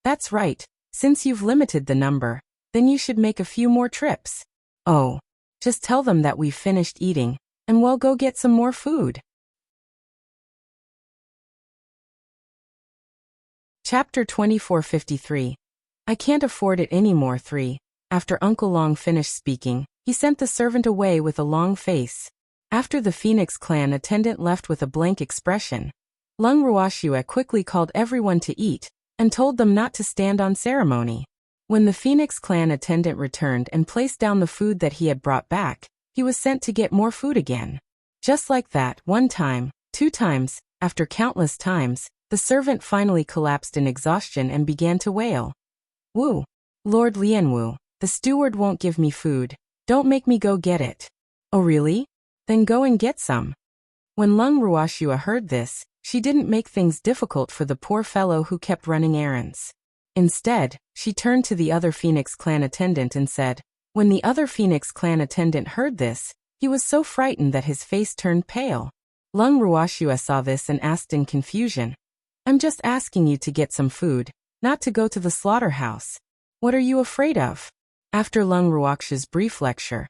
"That's right. Since you've limited the number, then you should make a few more trips. Oh. Just tell them that we've finished eating, and we'll go get some more food." Chapter 2453. I can't afford it anymore 3. After Uncle Long finished speaking, he sent the servant away with a long face. After the Phoenix clan attendant left with a blank expression, Lung Ruoxue quickly called everyone to eat, and told them not to stand on ceremony. When the Phoenix clan attendant returned and placed down the food that he had brought back, he was sent to get more food again. Just like that, 1 time, 2 times, after countless times, the servant finally collapsed in exhaustion and began to wail. "Wu. Lord Lianwu, the steward won't give me food. Don't make me go get it." "Oh really? Then go and get some." When Lung Ruoxue heard this, she didn't make things difficult for the poor fellow who kept running errands. Instead, she turned to the other Phoenix clan attendant and said, when the other Phoenix clan attendant heard this, he was so frightened that his face turned pale. Lung Ruoxue saw this and asked in confusion, "I'm just asking you to get some food, not to go to the slaughterhouse. What are you afraid of?" After Lung Ruoxue's brief lecture,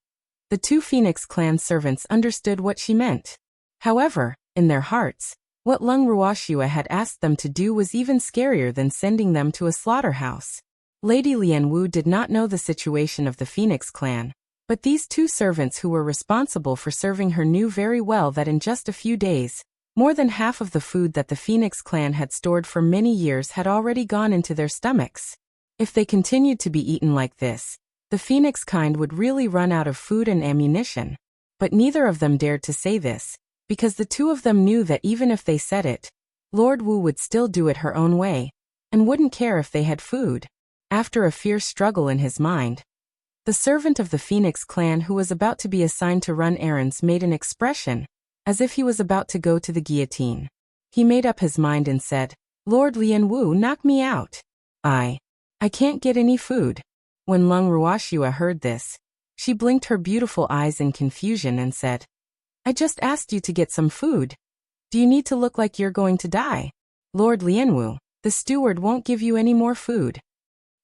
the 2 Phoenix clan servants understood what she meant. However, in their hearts, what Lung Ruoxue had asked them to do was even scarier than sending them to a slaughterhouse. Lady Lianwu did not know the situation of the Phoenix clan, but these 2 servants who were responsible for serving her knew very well that in just a few days, more than half of the food that the Phoenix clan had stored for many years had already gone into their stomachs. If they continued to be eaten like this, the Phoenix kind would really run out of food and ammunition. But neither of them dared to say this, because the 2 of them knew that even if they said it, Lord Wu would still do it her own way, and wouldn't care if they had food. After a fierce struggle in his mind, the servant of the Phoenix clan who was about to be assigned to run errands made an expression, as if he was about to go to the guillotine. He made up his mind and said, "Lord Lianwu, knock me out. I can't get any food." When Lung Ruoxue heard this, she blinked her beautiful eyes in confusion and said, "I just asked you to get some food. Do you need to look like you're going to die? Lord Lianwu, the steward won't give you any more food."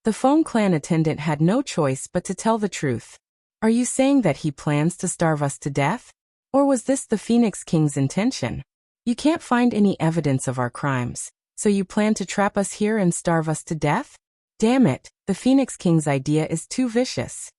The Feng clan attendant had no choice but to tell the truth. "Are you saying that he plans to starve us to death? Or was this the Phoenix King's intention? You can't find any evidence of our crimes, so you plan to trap us here and starve us to death? Damn it, the Phoenix King's idea is too vicious."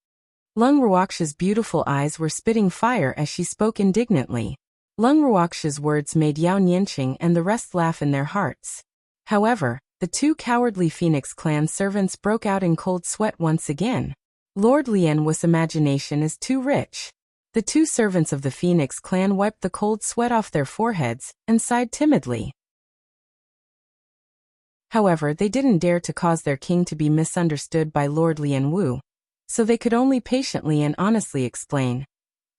Lung Ruoxue's beautiful eyes were spitting fire as she spoke indignantly. Lung Ruoxue's words made Yao Nianqing and the rest laugh in their hearts. However, the 2 cowardly Phoenix clan servants broke out in cold sweat once again. Lord Lianwu's imagination is too rich. The 2 servants of the Phoenix clan wiped the cold sweat off their foreheads and sighed timidly. However, they didn't dare to cause their king to be misunderstood by Lord Lianwu, so they could only patiently and honestly explain.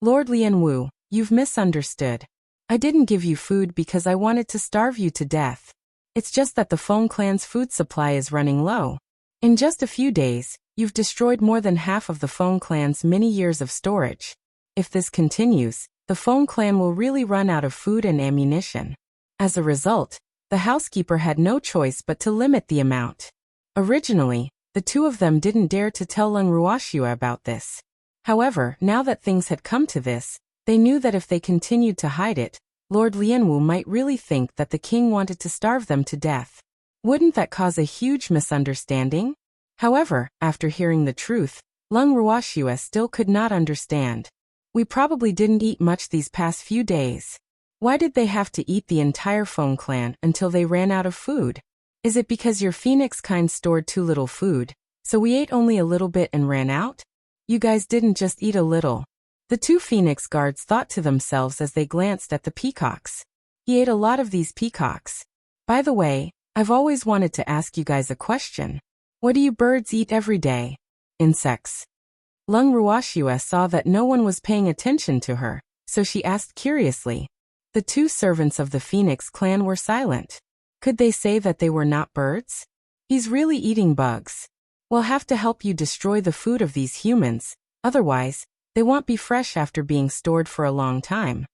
"Lord Lianwu, you've misunderstood. I didn't give you food because I wanted to starve you to death. It's just that the Feng clan's food supply is running low. In just a few days, you've destroyed more than half of the Feng clan's many years of storage. If this continues, the Feng clan will really run out of food and ammunition. As a result, the housekeeper had no choice but to limit the amount." Originally, the 2 of them didn't dare to tell Lung Ruoxue about this. However, now that things had come to this, they knew that if they continued to hide it, Lord Lianwu might really think that the king wanted to starve them to death. Wouldn't that cause a huge misunderstanding? However, after hearing the truth, Lung Ruoxue still could not understand. We probably didn't eat much these past few days. Why did they have to eat the entire Feng clan until they ran out of food? Is it because your phoenix kind stored too little food, so we ate only a little bit and ran out? You guys didn't just eat a little. The two phoenix guards thought to themselves as they glanced at the peacocks. He ate a lot of these peacocks. By the way, I've always wanted to ask you guys a question. What do you birds eat every day? Insects. Lung Ruoxue saw that no one was paying attention to her, so she asked curiously. The two servants of the Phoenix clan were silent. Could they say that they were not birds? He's really eating bugs. We'll have to help you destroy the food of these humans, otherwise, they won't be fresh after being stored for a long time.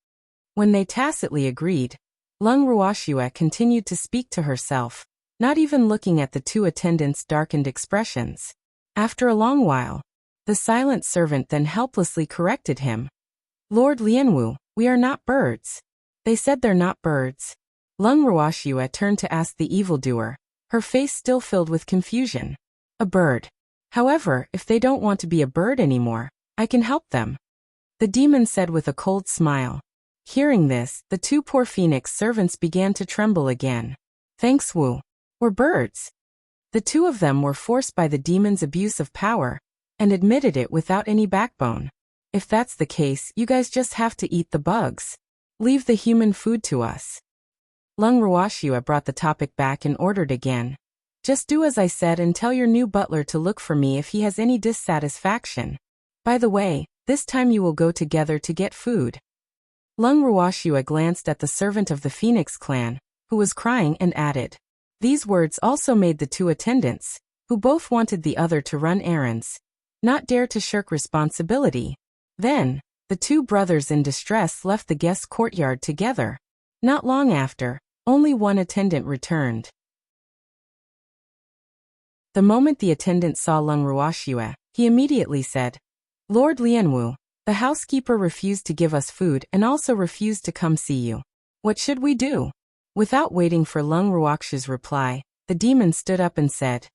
When they tacitly agreed, Lung Ruoxue continued to speak to herself, not even looking at the two attendants' darkened expressions. After a long while, the silent servant then helplessly corrected him. Lord Lianwu, we are not birds. They said they're not birds. Lung Ruoxue turned to ask the evildoer, her face still filled with confusion. A bird. However, if they don't want to be a bird anymore, I can help them. The demon said with a cold smile. Hearing this, the two poor phoenix servants began to tremble again. Thanks, Wu. We're birds. The two of them were forced by the demon's abuse of power, and admitted it without any backbone. If that's the case, you guys just have to eat the bugs. Leave the human food to us. Lung Ruoxue brought the topic back and ordered again. Just do as I said and tell your new butler to look for me if he has any dissatisfaction. By the way, this time you will go together to get food. Lung Ruoxue glanced at the servant of the Phoenix clan, who was crying, and added. These words also made the two attendants, who both wanted the other to run errands, not dare to shirk responsibility. Then, the two brothers in distress left the guest courtyard together. Not long after, only one attendant returned. The moment the attendant saw Lung Ruoxue, he immediately said, Lord Lianwu, the housekeeper refused to give us food and also refused to come see you. What should we do? Without waiting for Lung Ruoxue's reply, the demon stood up and said,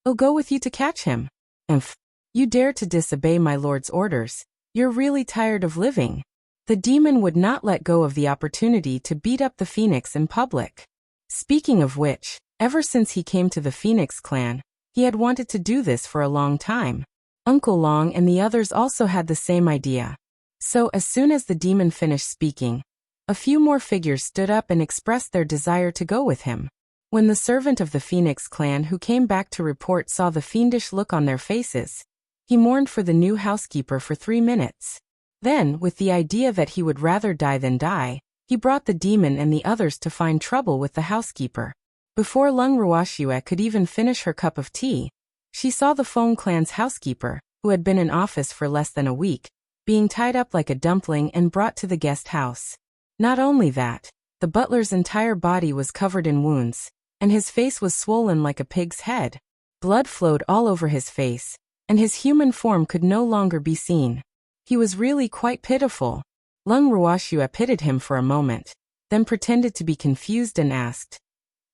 I'll go with you to catch him. If you dare to disobey my lord's orders, you're really tired of living. The demon would not let go of the opportunity to beat up the Phoenix in public. Speaking of which, ever since he came to the Phoenix clan, he had wanted to do this for a long time. Uncle Long and the others also had the same idea. So as soon as the demon finished speaking, a few more figures stood up and expressed their desire to go with him. When the servant of the Phoenix clan who came back to report saw the fiendish look on their faces, he mourned for the new housekeeper for 3 minutes. Then, with the idea that he would rather die than die, he brought the demon and the others to find trouble with the housekeeper. Before Lung Ruoxue could even finish her cup of tea, she saw the Feng clan's housekeeper, who had been in office for less than a week, being tied up like a dumpling and brought to the guest house. Not only that, the butler's entire body was covered in wounds, and his face was swollen like a pig's head. Blood flowed all over his face, and his human form could no longer be seen. He was really quite pitiful. Lung Ruoxue pitied him for a moment, then pretended to be confused and asked,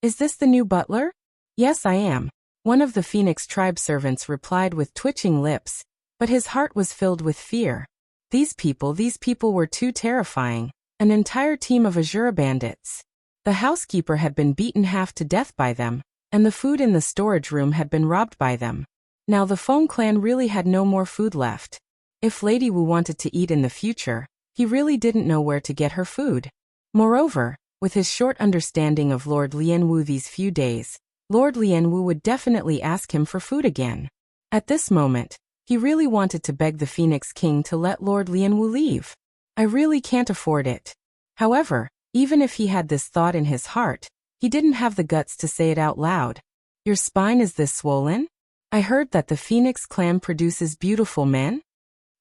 Is this the new butler? Yes, I am. One of the Phoenix tribe servants replied with twitching lips, but his heart was filled with fear. These people were too terrifying, an entire team of Azure bandits. The housekeeper had been beaten half to death by them, and the food in the storage room had been robbed by them. Now the Feng clan really had no more food left. If Lady Wu wanted to eat in the future, he really didn't know where to get her food. Moreover, with his short understanding of Lord Lianwu these few days, Lord Lianwu would definitely ask him for food again. At this moment, he really wanted to beg the Phoenix King to let Lord Lianwu leave. I really can't afford it. However, even if he had this thought in his heart, he didn't have the guts to say it out loud. Your spine is this swollen? I heard that the Phoenix clan produces beautiful men?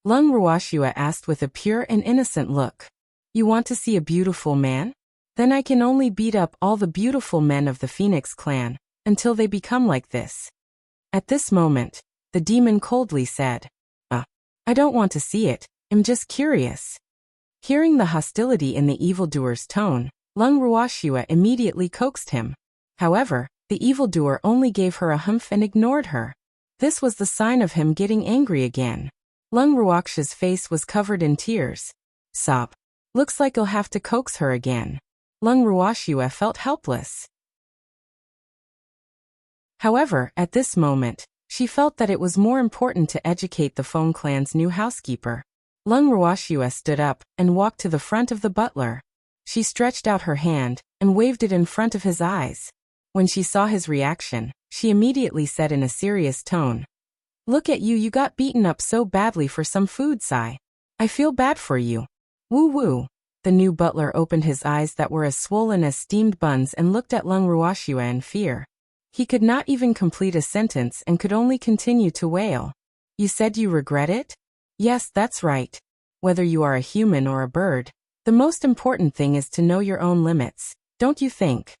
Lung Ruoxue asked with a pure and innocent look. You want to see a beautiful man? Then I can only beat up all the beautiful men of the Phoenix clan, until they become like this. At this moment, the demon coldly said, I don't want to see it, I'm just curious. Hearing the hostility in the evildoer's tone, Lung Ruoxua immediately coaxed him. However, the evildoer only gave her a humph and ignored her. This was the sign of him getting angry again. Lung Ruoxia's face was covered in tears. Sob. Looks like you'll have to coax her again. Lung Ruoxua felt helpless. However, at this moment, she felt that it was more important to educate the Feng clan's new housekeeper. Lung Ruoxua stood up and walked to the front of the butler. She stretched out her hand and waved it in front of his eyes. When she saw his reaction, she immediately said in a serious tone, "Look at you got beaten up so badly for some food, Sai. I feel bad for you." Woo woo. The new butler opened his eyes that were as swollen as steamed buns and looked at Lung Ruoxua in fear. He could not even complete a sentence and could only continue to wail. "You said you regret it?" "Yes, that's right. Whether you are a human or a bird, the most important thing is to know your own limits, don't you think?"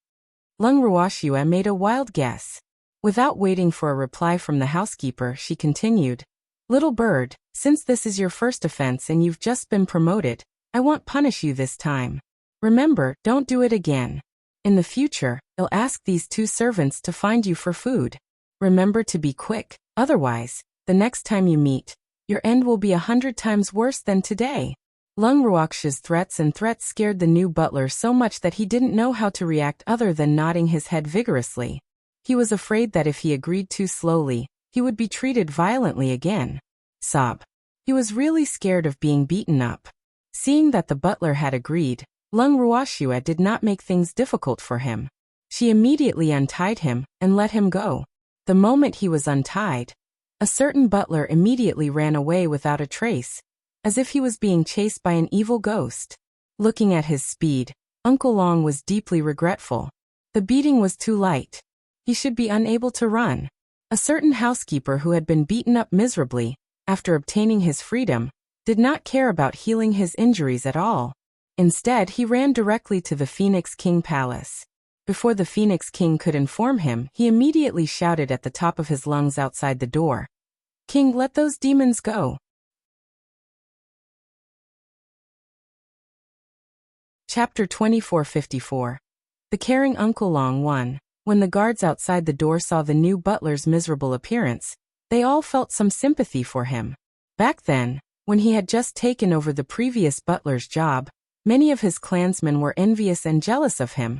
Lung Ruoxua made a wild guess. Without waiting for a reply from the housekeeper, she continued, "Little bird, since this is your first offense and you've just been promoted, I won't punish you this time. Remember, don't do it again. In the future, I'll ask these 2 servants to find you for food. Remember to be quick, otherwise, the next time you meet, your end will be 100 times worse than today." Lung Ruoxia's threats scared the new butler so much that he didn't know how to react other than nodding his head vigorously. He was afraid that if he agreed too slowly, he would be treated violently again. Sob. He was really scared of being beaten up. Seeing that the butler had agreed, Lung Ruoxua did not make things difficult for him. She immediately untied him and let him go. The moment he was untied, a certain butler immediately ran away without a trace, as if he was being chased by an evil ghost. Looking at his speed, Uncle Long was deeply regretful. The beating was too light. He should be unable to run. A certain housekeeper who had been beaten up miserably, after obtaining his freedom, did not care about healing his injuries at all. Instead, he ran directly to the Phoenix King Palace. Before the Phoenix King could inform him, he immediately shouted at the top of his lungs outside the door, "King, let those demons go." Chapter 2454. The caring Uncle Long won. When the guards outside the door saw the new butler's miserable appearance, they all felt some sympathy for him. Back then, when he had just taken over the previous butler's job, many of his clansmen were envious and jealous of him,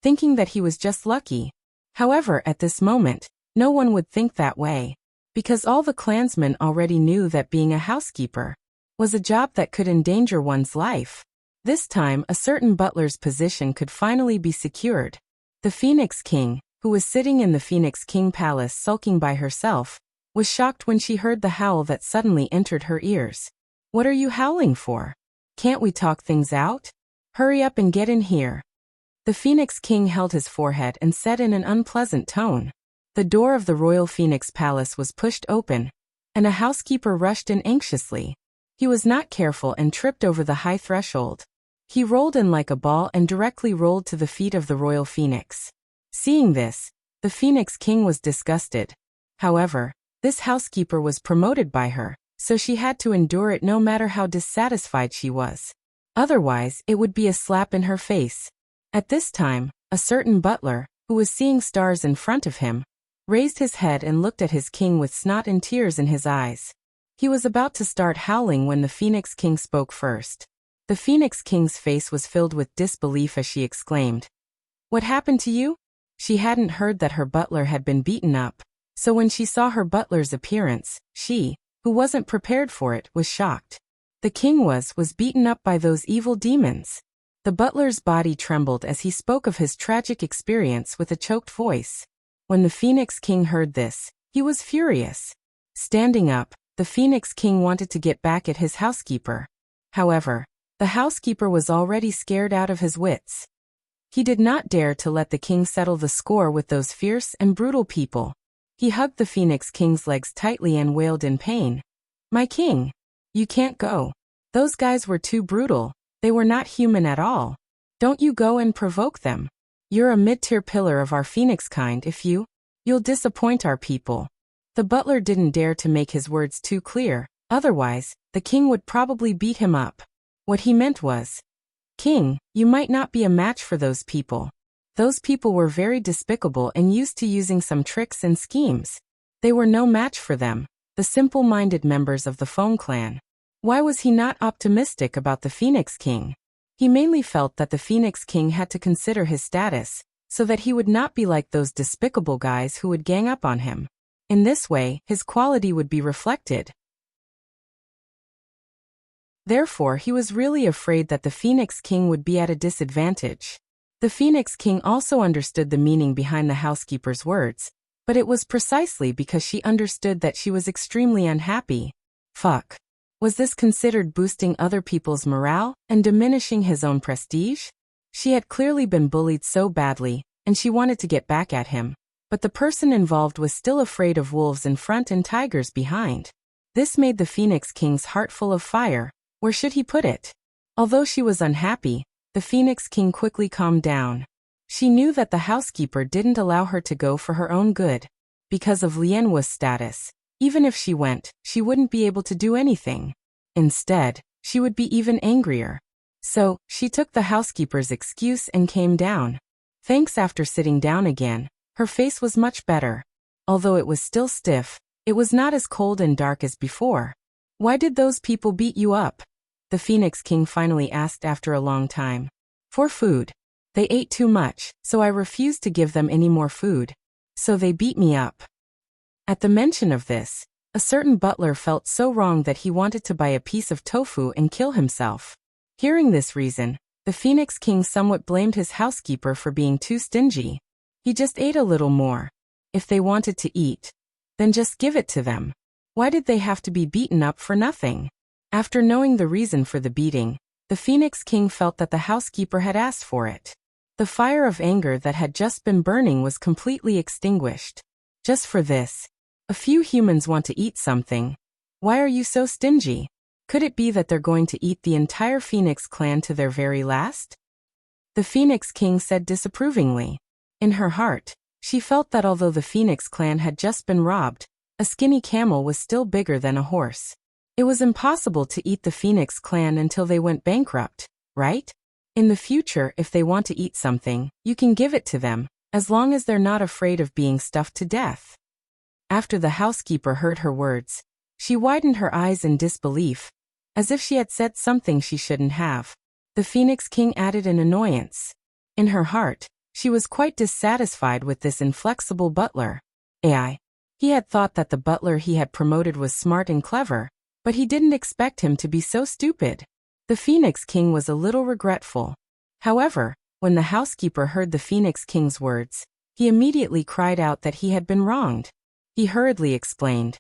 thinking that he was just lucky. However, at this moment, no one would think that way, because all the clansmen already knew that being a housekeeper was a job that could endanger one's life. This time, a certain butler's position could finally be secured. The Phoenix King, who was sitting in the Phoenix King Palace sulking by herself, was shocked when she heard the howl that suddenly entered her ears. "What are you howling for? Can't we talk things out? Hurry up and get in here." The Phoenix King held his forehead and said in an unpleasant tone. The door of the Royal Phoenix Palace was pushed open, and a housekeeper rushed in anxiously. He was not careful and tripped over the high threshold. He rolled in like a ball and directly rolled to the feet of the Royal Phoenix. Seeing this, the Phoenix King was disgusted. However, this housekeeper was promoted by her, so she had to endure it no matter how dissatisfied she was. Otherwise, it would be a slap in her face. At this time, a certain butler, who was seeing stars in front of him, raised his head and looked at his king with snot and tears in his eyes. He was about to start howling when the Phoenix King spoke first. The Phoenix King's face was filled with disbelief as she exclaimed, "What happened to you?" She hadn't heard that her butler had been beaten up, so when she saw her butler's appearance, she, who wasn't prepared for it, was shocked. The king was beaten up by those evil demons. The butler's body trembled as he spoke of his tragic experience with a choked voice. When the Phoenix King heard this, he was furious. Standing up, the Phoenix King wanted to get back at his housekeeper. However, the housekeeper was already scared out of his wits. He did not dare to let the king settle the score with those fierce and brutal people. He hugged the Phoenix King's legs tightly and wailed in pain, "My king, you can't go. Those guys were too brutal. They were not human at all. Don't you go and provoke them. You're a mid-tier pillar of our Phoenix kind. If you'll disappoint our people." The butler didn't dare to make his words too clear, otherwise, the king would probably beat him up. What he meant was, "King, you might not be a match for those people. Those people were very despicable and used to using some tricks and schemes. They were no match for them, the simple-minded members of the Foam clan." Why was he not optimistic about the Phoenix King? He mainly felt that the Phoenix King had to consider his status, so that he would not be like those despicable guys who would gang up on him. In this way, his quality would be reflected. Therefore, he was really afraid that the Phoenix King would be at a disadvantage. The Phoenix King also understood the meaning behind the housekeeper's words, but it was precisely because she understood that she was extremely unhappy. Fuck. Was this considered boosting other people's morale and diminishing his own prestige? She had clearly been bullied so badly, and she wanted to get back at him, but the person involved was still afraid of wolves in front and tigers behind. This made the Phoenix King's heart full of fire. Where should he put it? Although she was unhappy, the Phoenix King quickly calmed down. She knew that the housekeeper didn't allow her to go for her own good. Because of Lian Wu's status, even if she went, she wouldn't be able to do anything. Instead, she would be even angrier. So, she took the housekeeper's excuse and came down. Thanks. After sitting down again, her face was much better. Although it was still stiff, it was not as cold and dark as before. Why did those people beat you up? The Phoenix King finally asked after a long time. For food. They ate too much, so I refused to give them any more food. So they beat me up. At the mention of this, a certain butler felt so wrong that he wanted to buy a piece of tofu and kill himself. Hearing this reason, the Phoenix King somewhat blamed his housekeeper for being too stingy. He just ate a little more. If they wanted to eat, then just give it to them. Why did they have to be beaten up for nothing? After knowing the reason for the beating, the Phoenix King felt that the housekeeper had asked for it. The fire of anger that had just been burning was completely extinguished. Just for this. A few humans want to eat something. Why are you so stingy? Could it be that they're going to eat the entire Phoenix clan to their very last? The Phoenix King said disapprovingly. In her heart, she felt that although the Phoenix clan had just been robbed, a skinny camel was still bigger than a horse. It was impossible to eat the Phoenix clan until they went bankrupt, right? In the future, if they want to eat something, you can give it to them, as long as they're not afraid of being stuffed to death. After the housekeeper heard her words, she widened her eyes in disbelief, as if she had said something she shouldn't have. The Phoenix King added in annoyance. In her heart, she was quite dissatisfied with this inflexible butler. AI. He had thought that the butler he had promoted was smart and clever, but he didn't expect him to be so stupid. The Phoenix King was a little regretful. However, when the housekeeper heard the Phoenix King's words, he immediately cried out that he had been wronged. He hurriedly explained,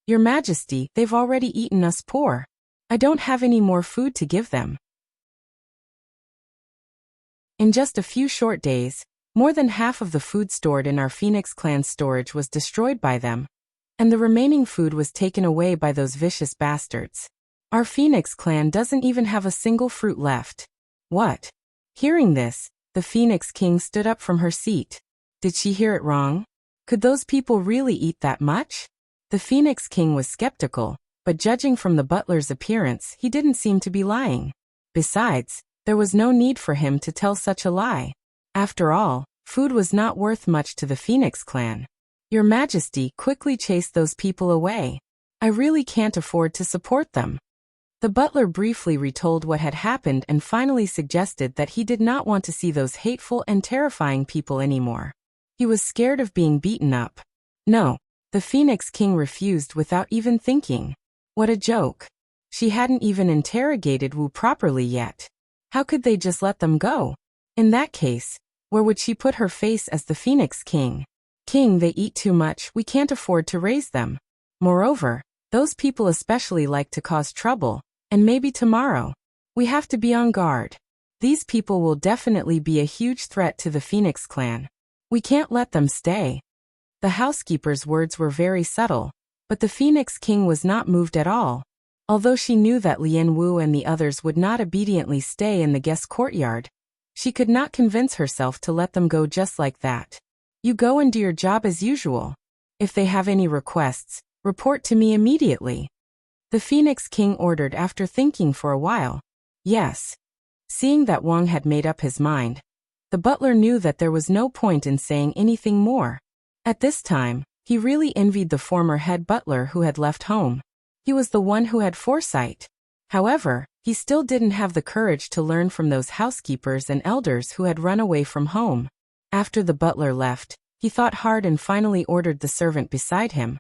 "Your Majesty, they've already eaten us poor. I don't have any more food to give them." In just a few short days, more than half of the food stored in our Phoenix clan's storage was destroyed by them, and the remaining food was taken away by those vicious bastards. Our Phoenix clan doesn't even have a single fruit left. What? Hearing this, the Phoenix King stood up from her seat. Did she hear it wrong? Could those people really eat that much? The Phoenix King was skeptical, but judging from the butler's appearance, he didn't seem to be lying. Besides, there was no need for him to tell such a lie. After all, food was not worth much to the Phoenix clan. Your Majesty, quickly chase those people away. I really can't afford to support them. The butler briefly retold what had happened and finally suggested that he did not want to see those hateful and terrifying people anymore. He was scared of being beaten up. No, the Phoenix King refused without even thinking. What a joke. She hadn't even interrogated Wu properly yet. How could they just let them go? In that case, where would she put her face as the Phoenix King? King, they eat too much, we can't afford to raise them. Moreover, those people especially like to cause trouble, and maybe tomorrow. We have to be on guard. These people will definitely be a huge threat to the Phoenix clan. We can't let them stay. The housekeeper's words were very subtle, but the Phoenix King was not moved at all. Although she knew that Lian Wu and the others would not obediently stay in the guest courtyard, she could not convince herself to let them go just like that. You go and do your job as usual. If they have any requests, report to me immediately. The Phoenix King ordered after thinking for a while. Yes. Seeing that Wang had made up his mind, the butler knew that there was no point in saying anything more. At this time, he really envied the former head butler who had left home. He was the one who had foresight. However, he still didn't have the courage to learn from those housekeepers and elders who had run away from home. After the butler left, he thought hard and finally ordered the servant beside him.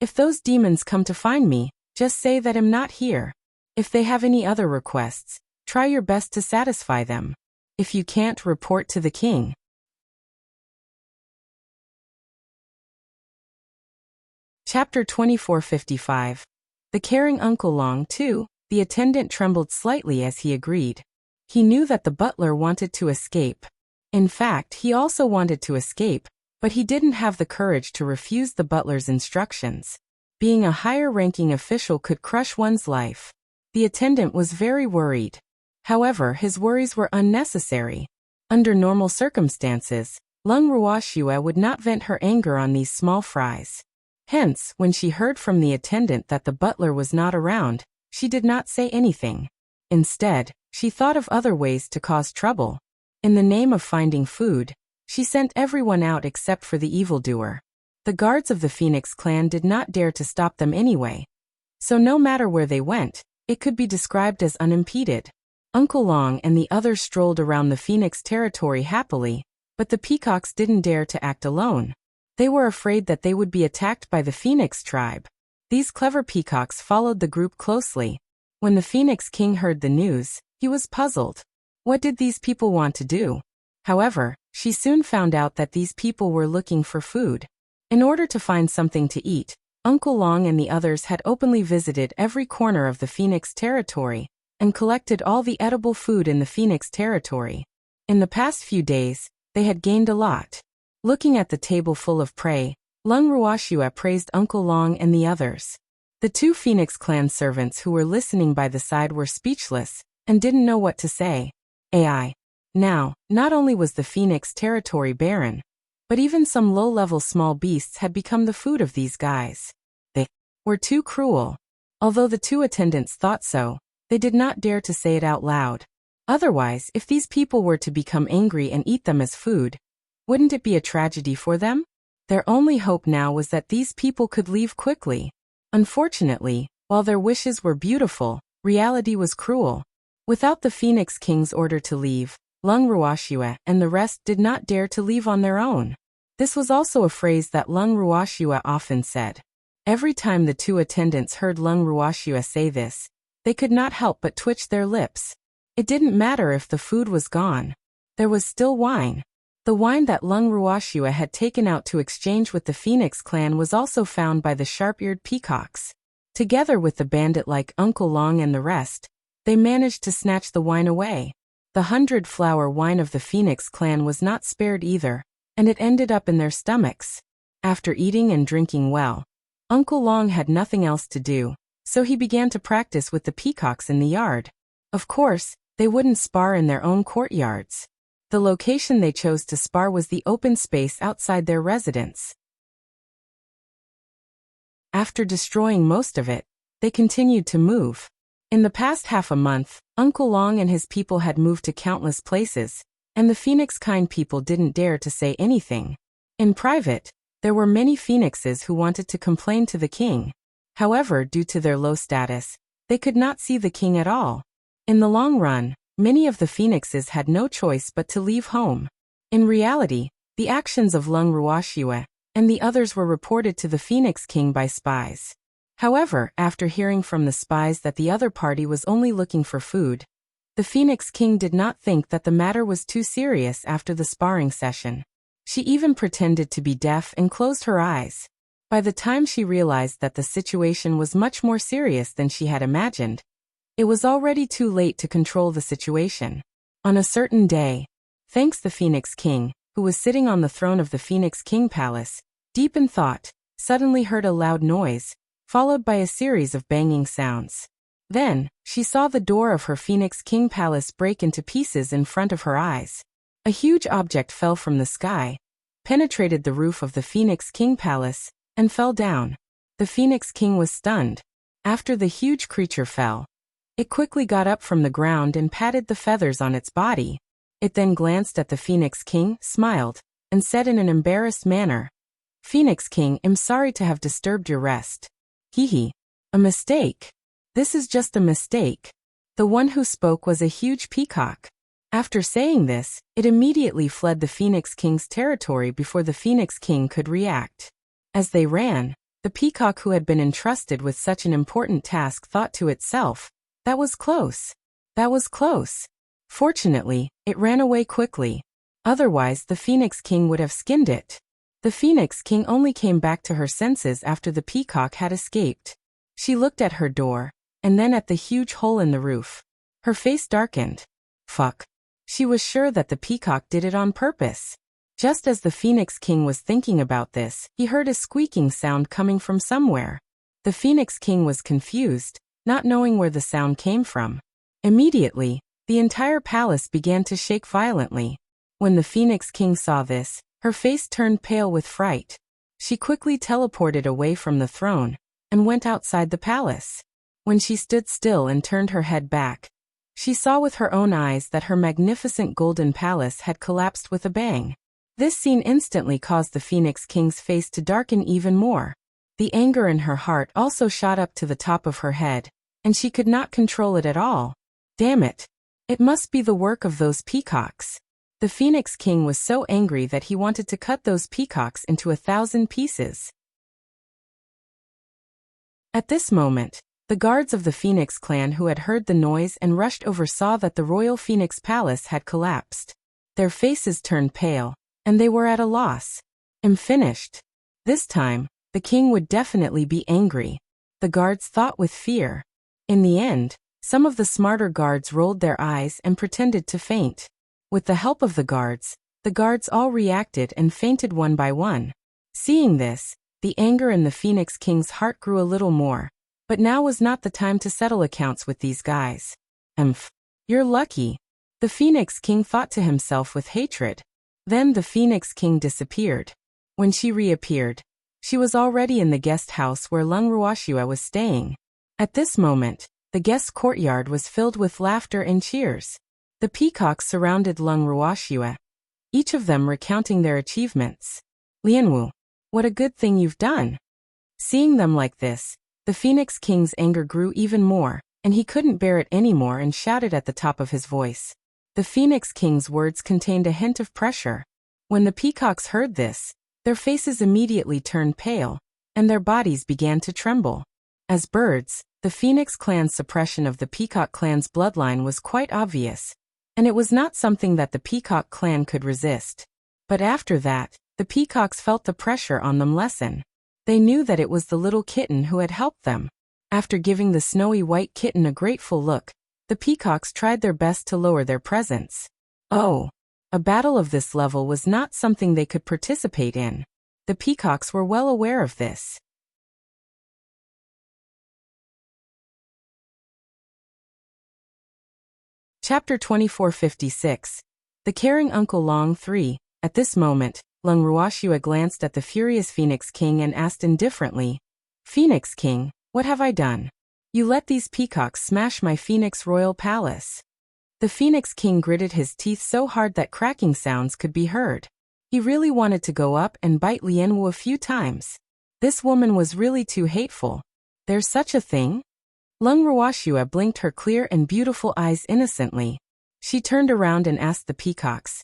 If those demons come to find me, just say that I'm not here. If they have any other requests, try your best to satisfy them. If you can't, report to the king. Chapter 2455. The caring Uncle Long, too. The attendant trembled slightly as he agreed. He knew that the butler wanted to escape. In fact, he also wanted to escape, but he didn't have the courage to refuse the butler's instructions. Being a higher-ranking official could crush one's life. The attendant was very worried. However, his worries were unnecessary. Under normal circumstances, Lung Ruoxue would not vent her anger on these small fries. Hence, when she heard from the attendant that the butler was not around, she did not say anything. Instead, she thought of other ways to cause trouble. In the name of finding food, she sent everyone out except for the evildoer. The guards of the Phoenix clan did not dare to stop them anyway. So no matter where they went, it could be described as unimpeded. Uncle Long and the others strolled around the Phoenix territory happily, but the peacocks didn't dare to act alone. They were afraid that they would be attacked by the Phoenix tribe. These clever peacocks followed the group closely. When the Phoenix King heard the news, he was puzzled. What did these people want to do? However, she soon found out that these people were looking for food. In order to find something to eat, Uncle Long and the others had openly visited every corner of the Phoenix territory and collected all the edible food in the Phoenix territory. In the past few days, they had gained a lot. Looking at the table full of prey, Lung Ruoxue praised Uncle Long and the others. The two Phoenix clan servants who were listening by the side were speechless and didn't know what to say. AI. Now, not only was the Phoenix territory barren, but even some low-level small beasts had become the food of these guys. They were too cruel. Although the two attendants thought so, they did not dare to say it out loud. Otherwise, if these people were to become angry and eat them as food, wouldn't it be a tragedy for them? Their only hope now was that these people could leave quickly. Unfortunately, while their wishes were beautiful, reality was cruel. Without the Phoenix King's order to leave, Lung Ruoxue and the rest did not dare to leave on their own. This was also a phrase that Lung Ruoxue often said. Every time the two attendants heard Lung Ruoxue say this, they could not help but twitch their lips. It didn't matter if the food was gone. There was still wine. The wine that Lung Ruoxue had taken out to exchange with the Phoenix clan was also found by the sharp-eared peacocks. Together with the bandit-like Uncle Long and the rest, they managed to snatch the wine away. The 100-flower wine of the Phoenix clan was not spared either, and it ended up in their stomachs. After eating and drinking well, Uncle Long had nothing else to do, so he began to practice with the peacocks in the yard. Of course, they wouldn't spar in their own courtyards. The location they chose to spar was the open space outside their residence. After destroying most of it, they continued to move. In the past half a month, Uncle Long and his people had moved to countless places, and the Phoenix kind people didn't dare to say anything. In private, there were many Phoenixes who wanted to complain to the king. However, due to their low status, they could not see the king at all. In the long run, many of the Phoenixes had no choice but to leave home. In reality, the actions of Lung Ruoxue and the others were reported to the Phoenix King by spies. However, after hearing from the spies that the other party was only looking for food, the Phoenix King did not think that the matter was too serious after the sparring session. She even pretended to be deaf and closed her eyes. By the time she realized that the situation was much more serious than she had imagined, it was already too late to control the situation. On a certain day, thanks the Phoenix King, who was sitting on the throne of the Phoenix King Palace, deep in thought, suddenly heard a loud noise, followed by a series of banging sounds. Then, she saw the door of her Phoenix King Palace break into pieces in front of her eyes. A huge object fell from the sky, penetrated the roof of the Phoenix King Palace, and fell down. The Phoenix King was stunned. After the huge creature fell, It quickly got up from the ground and patted the feathers on its body. It then glanced at the Phoenix King, smiled, and said in an embarrassed manner, "Phoenix King, I'm sorry to have disturbed your rest." Hee. A mistake. This is just a mistake. The one who spoke was a huge peacock. After saying this, it immediately fled the Phoenix King's territory before the Phoenix King could react. As they ran, the peacock who had been entrusted with such an important task thought to itself, "That was close. That was close." Fortunately, it ran away quickly. Otherwise, the Phoenix King would have skinned it. The Phoenix King only came back to her senses after the peacock had escaped. She looked at her door, and then at the huge hole in the roof. Her face darkened. Fuck. She was sure that the peacock did it on purpose. Just as the Phoenix King was thinking about this, he heard a squeaking sound coming from somewhere. The Phoenix King was confused, not knowing where the sound came from. Immediately, the entire palace began to shake violently. When the Phoenix King saw this, her face turned pale with fright. She quickly teleported away from the throne and went outside the palace. When she stood still and turned her head back, she saw with her own eyes that her magnificent golden palace had collapsed with a bang. This scene instantly caused the Phoenix King's face to darken even more. The anger in her heart also shot up to the top of her head, and she could not control it at all. Damn it! It must be the work of those peacocks. The Phoenix King was so angry that he wanted to cut those peacocks into 1,000 pieces. At this moment, the guards of the Phoenix clan who had heard the noise and rushed over saw that the royal Phoenix Palace had collapsed. Their faces turned pale, and they were at a loss. I'm finished. This time, the king would definitely be angry. The guards thought with fear. In the end, some of the smarter guards rolled their eyes and pretended to faint. With the help of the guards all reacted and fainted one by one. Seeing this, the anger in the Phoenix King's heart grew a little more. But now was not the time to settle accounts with these guys. You're lucky. The Phoenix King thought to himself with hatred. Then the Phoenix King disappeared. When she reappeared, she was already in the guest house where Lung Ruoxua was staying. At this moment, the guest courtyard was filled with laughter and cheers. The peacocks surrounded Lung Ruoxua, each of them recounting their achievements. Lianwu, what a good thing you've done. Seeing them like this, the Phoenix King's anger grew even more, and he couldn't bear it anymore and shouted at the top of his voice. The Phoenix King's words contained a hint of pressure. When the peacocks heard this, their faces immediately turned pale, and their bodies began to tremble. As birds, the Phoenix clan's suppression of the Peacock clan's bloodline was quite obvious, and it was not something that the Peacock clan could resist. But after that, the peacocks felt the pressure on them lessen. They knew that it was the little kitten who had helped them. After giving the snowy white kitten a grateful look, the peacocks tried their best to lower their presence. Oh, a battle of this level was not something they could participate in. The peacocks were well aware of this. Chapter 2456. The Caring Uncle Long 3. At this moment, Lung Ruoxua glanced at the furious Phoenix King and asked indifferently, "Phoenix King, what have I done? You let these peacocks smash my Phoenix royal palace." The Phoenix King gritted his teeth so hard that cracking sounds could be heard. He really wanted to go up and bite Lianwu a few times. This woman was really too hateful. There's such a thing? Lung Ruoxua blinked her clear and beautiful eyes innocently. She turned around and asked the peacocks,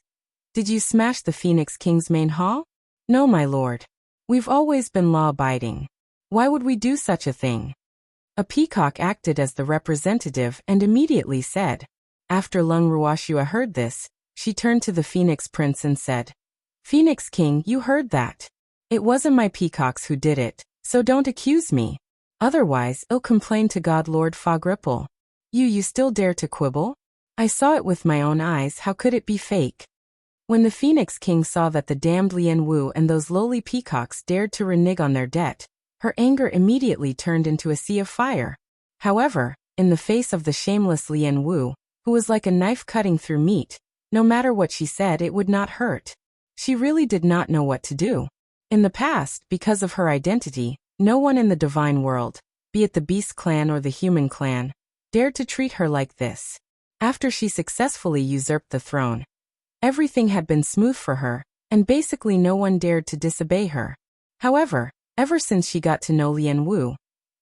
"Did you smash the Phoenix King's main hall?" "No, my lord. We've always been law-abiding. Why would we do such a thing?" A peacock acted as the representative and immediately said. After Lung Ruoxua heard this, she turned to the Phoenix Prince and said, "Phoenix King, you heard that. It wasn't my peacocks who did it, so don't accuse me. Otherwise, I'll complain to God Lord Fog Ripple. You still dare to quibble? I saw it with my own eyes, how could it be fake?" When the Phoenix King saw that the damned Lianwu and those lowly peacocks dared to renege on their debt, her anger immediately turned into a sea of fire. However, in the face of the shameless Lianwu, who was like a knife cutting through meat, no matter what she said it would not hurt. She really did not know what to do. In the past, because of her identity, no one in the divine world, be it the beast clan or the human clan, dared to treat her like this. After she successfully usurped the throne, everything had been smooth for her, and basically no one dared to disobey her. However, ever since she got to know Lian Wu,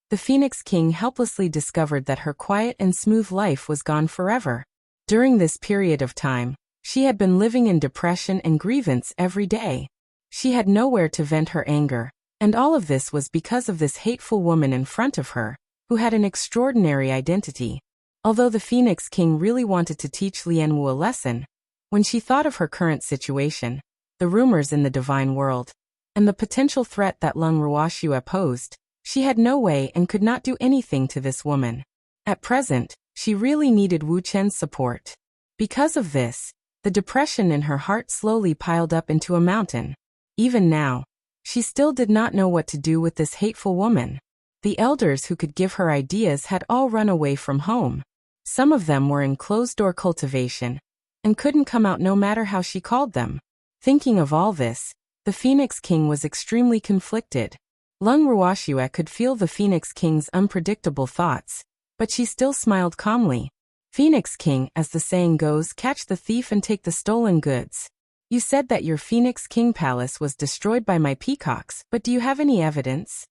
the Phoenix King helplessly discovered that her quiet and smooth life was gone forever. During this period of time, she had been living in depression and grievance every day. She had nowhere to vent her anger, and all of this was because of this hateful woman in front of her, who had an extraordinary identity. Although the Phoenix King really wanted to teach Lian Wu a lesson, when she thought of her current situation, the rumors in the divine world, and the potential threat that Lung Ruoxue posed, she had no way and could not do anything to this woman. At present, she really needed Wu Chen's support. Because of this, the depression in her heart slowly piled up into a mountain. Even now, she still did not know what to do with this hateful woman. The elders who could give her ideas had all run away from home. Some of them were in closed-door cultivation, and couldn't come out no matter how she called them. Thinking of all this, the Phoenix King was extremely conflicted. Lung Ruoxue could feel the Phoenix King's unpredictable thoughts, but she still smiled calmly. Phoenix King, as the saying goes, catch the thief and take the stolen goods. You said that your Phoenix King palace was destroyed by my peacocks, but do you have any evidence?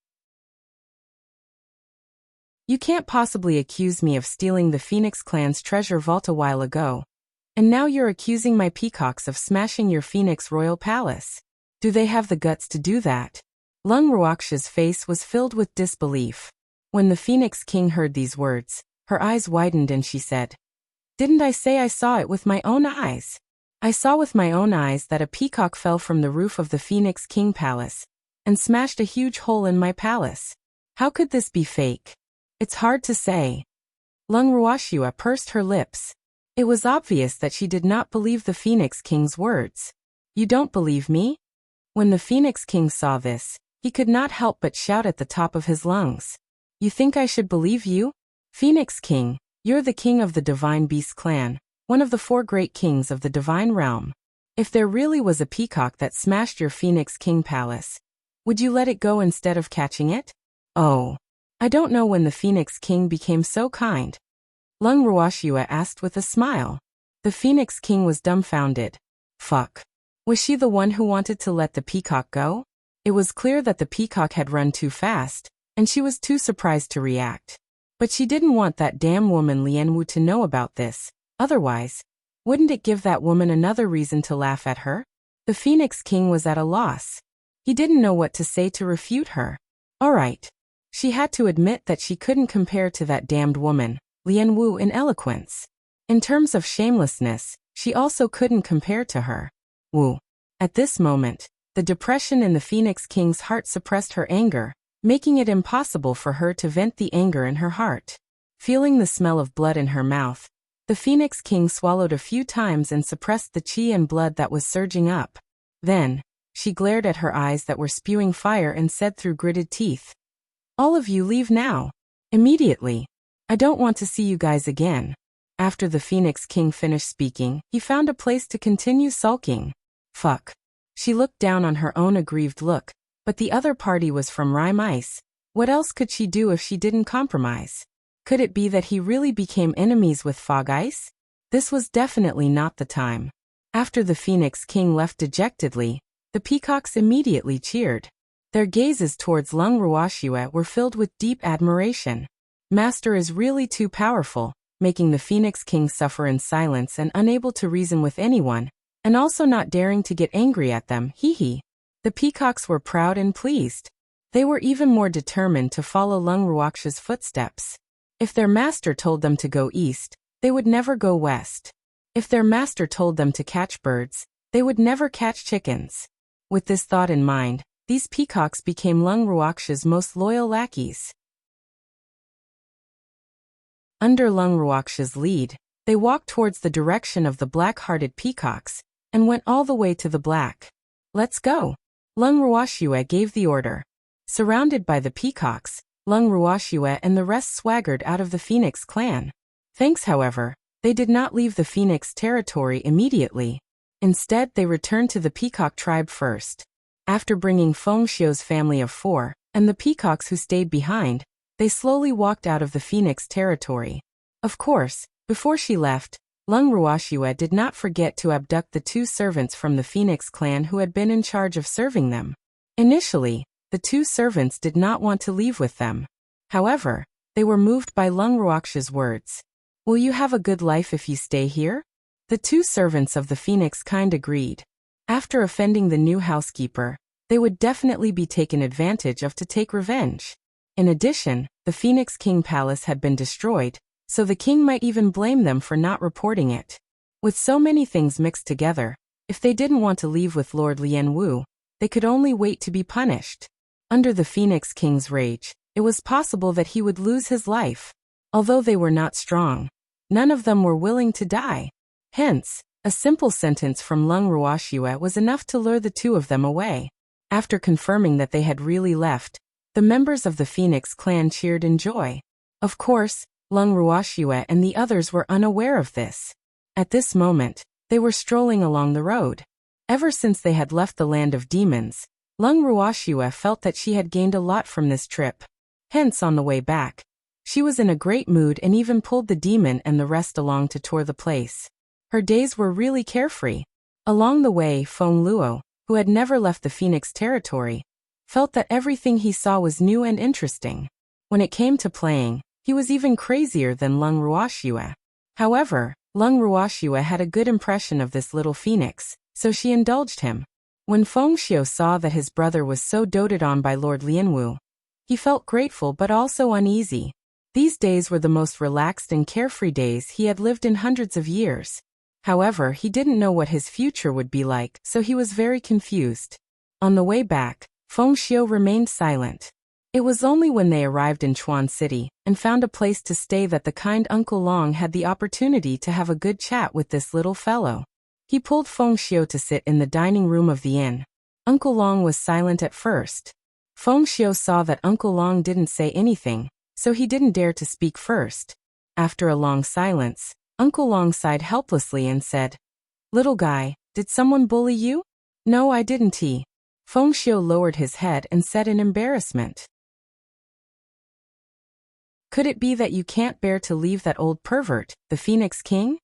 You can't possibly accuse me of stealing the Phoenix clan's treasure vault a while ago. And now you're accusing my peacocks of smashing your Phoenix royal palace. Do they have the guts to do that? Lung Ruoxue's face was filled with disbelief. When the Phoenix King heard these words, her eyes widened and she said, "Didn't I say I saw it with my own eyes? I saw with my own eyes that a peacock fell from the roof of the Phoenix King palace and smashed a huge hole in my palace. How could this be fake? It's hard to say." Lung Ruoxue pursed her lips. It was obvious that she did not believe the Phoenix King's words. "You don't believe me?" When the Phoenix King saw this, he could not help but shout at the top of his lungs. "You think I should believe you? Phoenix King, you're the king of the Divine Beast clan, one of the 4 great kings of the divine realm. If there really was a peacock that smashed your Phoenix King palace, would you let it go instead of catching it?" "Oh, I don't know when the Phoenix King became so kind," Lung Ruoxue asked with a smile. The Phoenix King was dumbfounded. Fuck. Was she the one who wanted to let the peacock go? It was clear that the peacock had run too fast, and she was too surprised to react. But she didn't want that damn woman Lian Wu to know about this. Otherwise, wouldn't it give that woman another reason to laugh at her? The Phoenix King was at a loss. He didn't know what to say to refute her. Alright. She had to admit that she couldn't compare to that damned woman, Lian Wu, in eloquence. In terms of shamelessness, she also couldn't compare to her. Wu. At this moment, the depression in the Phoenix King's heart suppressed her anger, making it impossible for her to vent the anger in her heart. Feeling the smell of blood in her mouth, the Phoenix King swallowed a few times and suppressed the qi and blood that was surging up. Then, she glared at her eyes that were spewing fire and said through gritted teeth, "All of you leave now. Immediately. I don't want to see you guys again." After the Phoenix King finished speaking, he found a place to continue sulking. Fuck. She looked down on her own aggrieved look, but the other party was from Rime Ice. What else could she do if she didn't compromise? Could it be that he really became enemies with Fog Ice? This was definitely not the time. After the Phoenix King left dejectedly, the peacocks immediately cheered. Their gazes towards Lung Ruoxue were filled with deep admiration. Master is really too powerful, making the Phoenix King suffer in silence and unable to reason with anyone, and also not daring to get angry at them, hee. The peacocks were proud and pleased. They were even more determined to follow Lung Ruoxue's footsteps. If their master told them to go east, they would never go west. If their master told them to catch birds, they would never catch chickens. With this thought in mind, these peacocks became Lung Ruoxue's most loyal lackeys. Under Lung Ruoxue's lead, they walked towards the direction of the black-hearted peacocks, and went all the way to the black. "Let's go." Lung Ruoxue gave the order. Surrounded by the peacocks, Lung Ruoxue and the rest swaggered out of the Phoenix clan. Thanks, however, they did not leave the Phoenix territory immediately. Instead, they returned to the peacock tribe first. After bringing Feng Xiu's family of 4, and the peacocks who stayed behind, they slowly walked out of the Phoenix territory. Of course, before she left, Lung Ruoxue did not forget to abduct the 2 servants from the Phoenix clan who had been in charge of serving them. Initially, the 2 servants did not want to leave with them. However, they were moved by Lung Ruoxue's words. "Will you have a good life if you stay here?" The 2 servants of the Phoenix kind agreed. After offending the new housekeeper, they would definitely be taken advantage of to take revenge. In addition, the Phoenix King Palace had been destroyed, so the king might even blame them for not reporting it. With so many things mixed together, if they didn't want to leave with Lord Lianwu, they could only wait to be punished. Under the Phoenix King's rage, it was possible that he would lose his life. Although they were not strong, none of them were willing to die. Hence, a simple sentence from Lung Ruoxue was enough to lure the 2 of them away. After confirming that they had really left, the members of the Phoenix clan cheered in joy. Of course, Lung Ruoxue and the others were unaware of this. At this moment, they were strolling along the road. Ever since they had left the land of demons, Lung Ruoxue felt that she had gained a lot from this trip. Hence, on the way back, she was in a great mood and even pulled the demon and the rest along to tour the place. Her days were really carefree. Along the way, Feng Luo, who had never left the Phoenix territory, felt that everything he saw was new and interesting. When it came to playing, he was even crazier than Lung Ruoxue. However, Lung Ruoxue had a good impression of this little phoenix, so she indulged him. When Feng Xiu saw that his brother was so doted on by Lord Lianwu, he felt grateful but also uneasy. These days were the most relaxed and carefree days he had lived in hundreds of years. However, he didn't know what his future would be like, so he was very confused. On the way back, Feng Xiu remained silent. It was only when they arrived in Chuan City and found a place to stay that the kind Uncle Long had the opportunity to have a good chat with this little fellow. He pulled Feng Xiu to sit in the dining room of the inn. Uncle Long was silent at first. Feng Xiu saw that Uncle Long didn't say anything, so he didn't dare to speak first. After a long silence, Uncle Long sighed helplessly and said, "Little guy, did someone bully you?" "No, I didn't." Feng Xiu lowered his head and said in embarrassment. "Could it be that you can't bear to leave that old pervert, the Phoenix King?"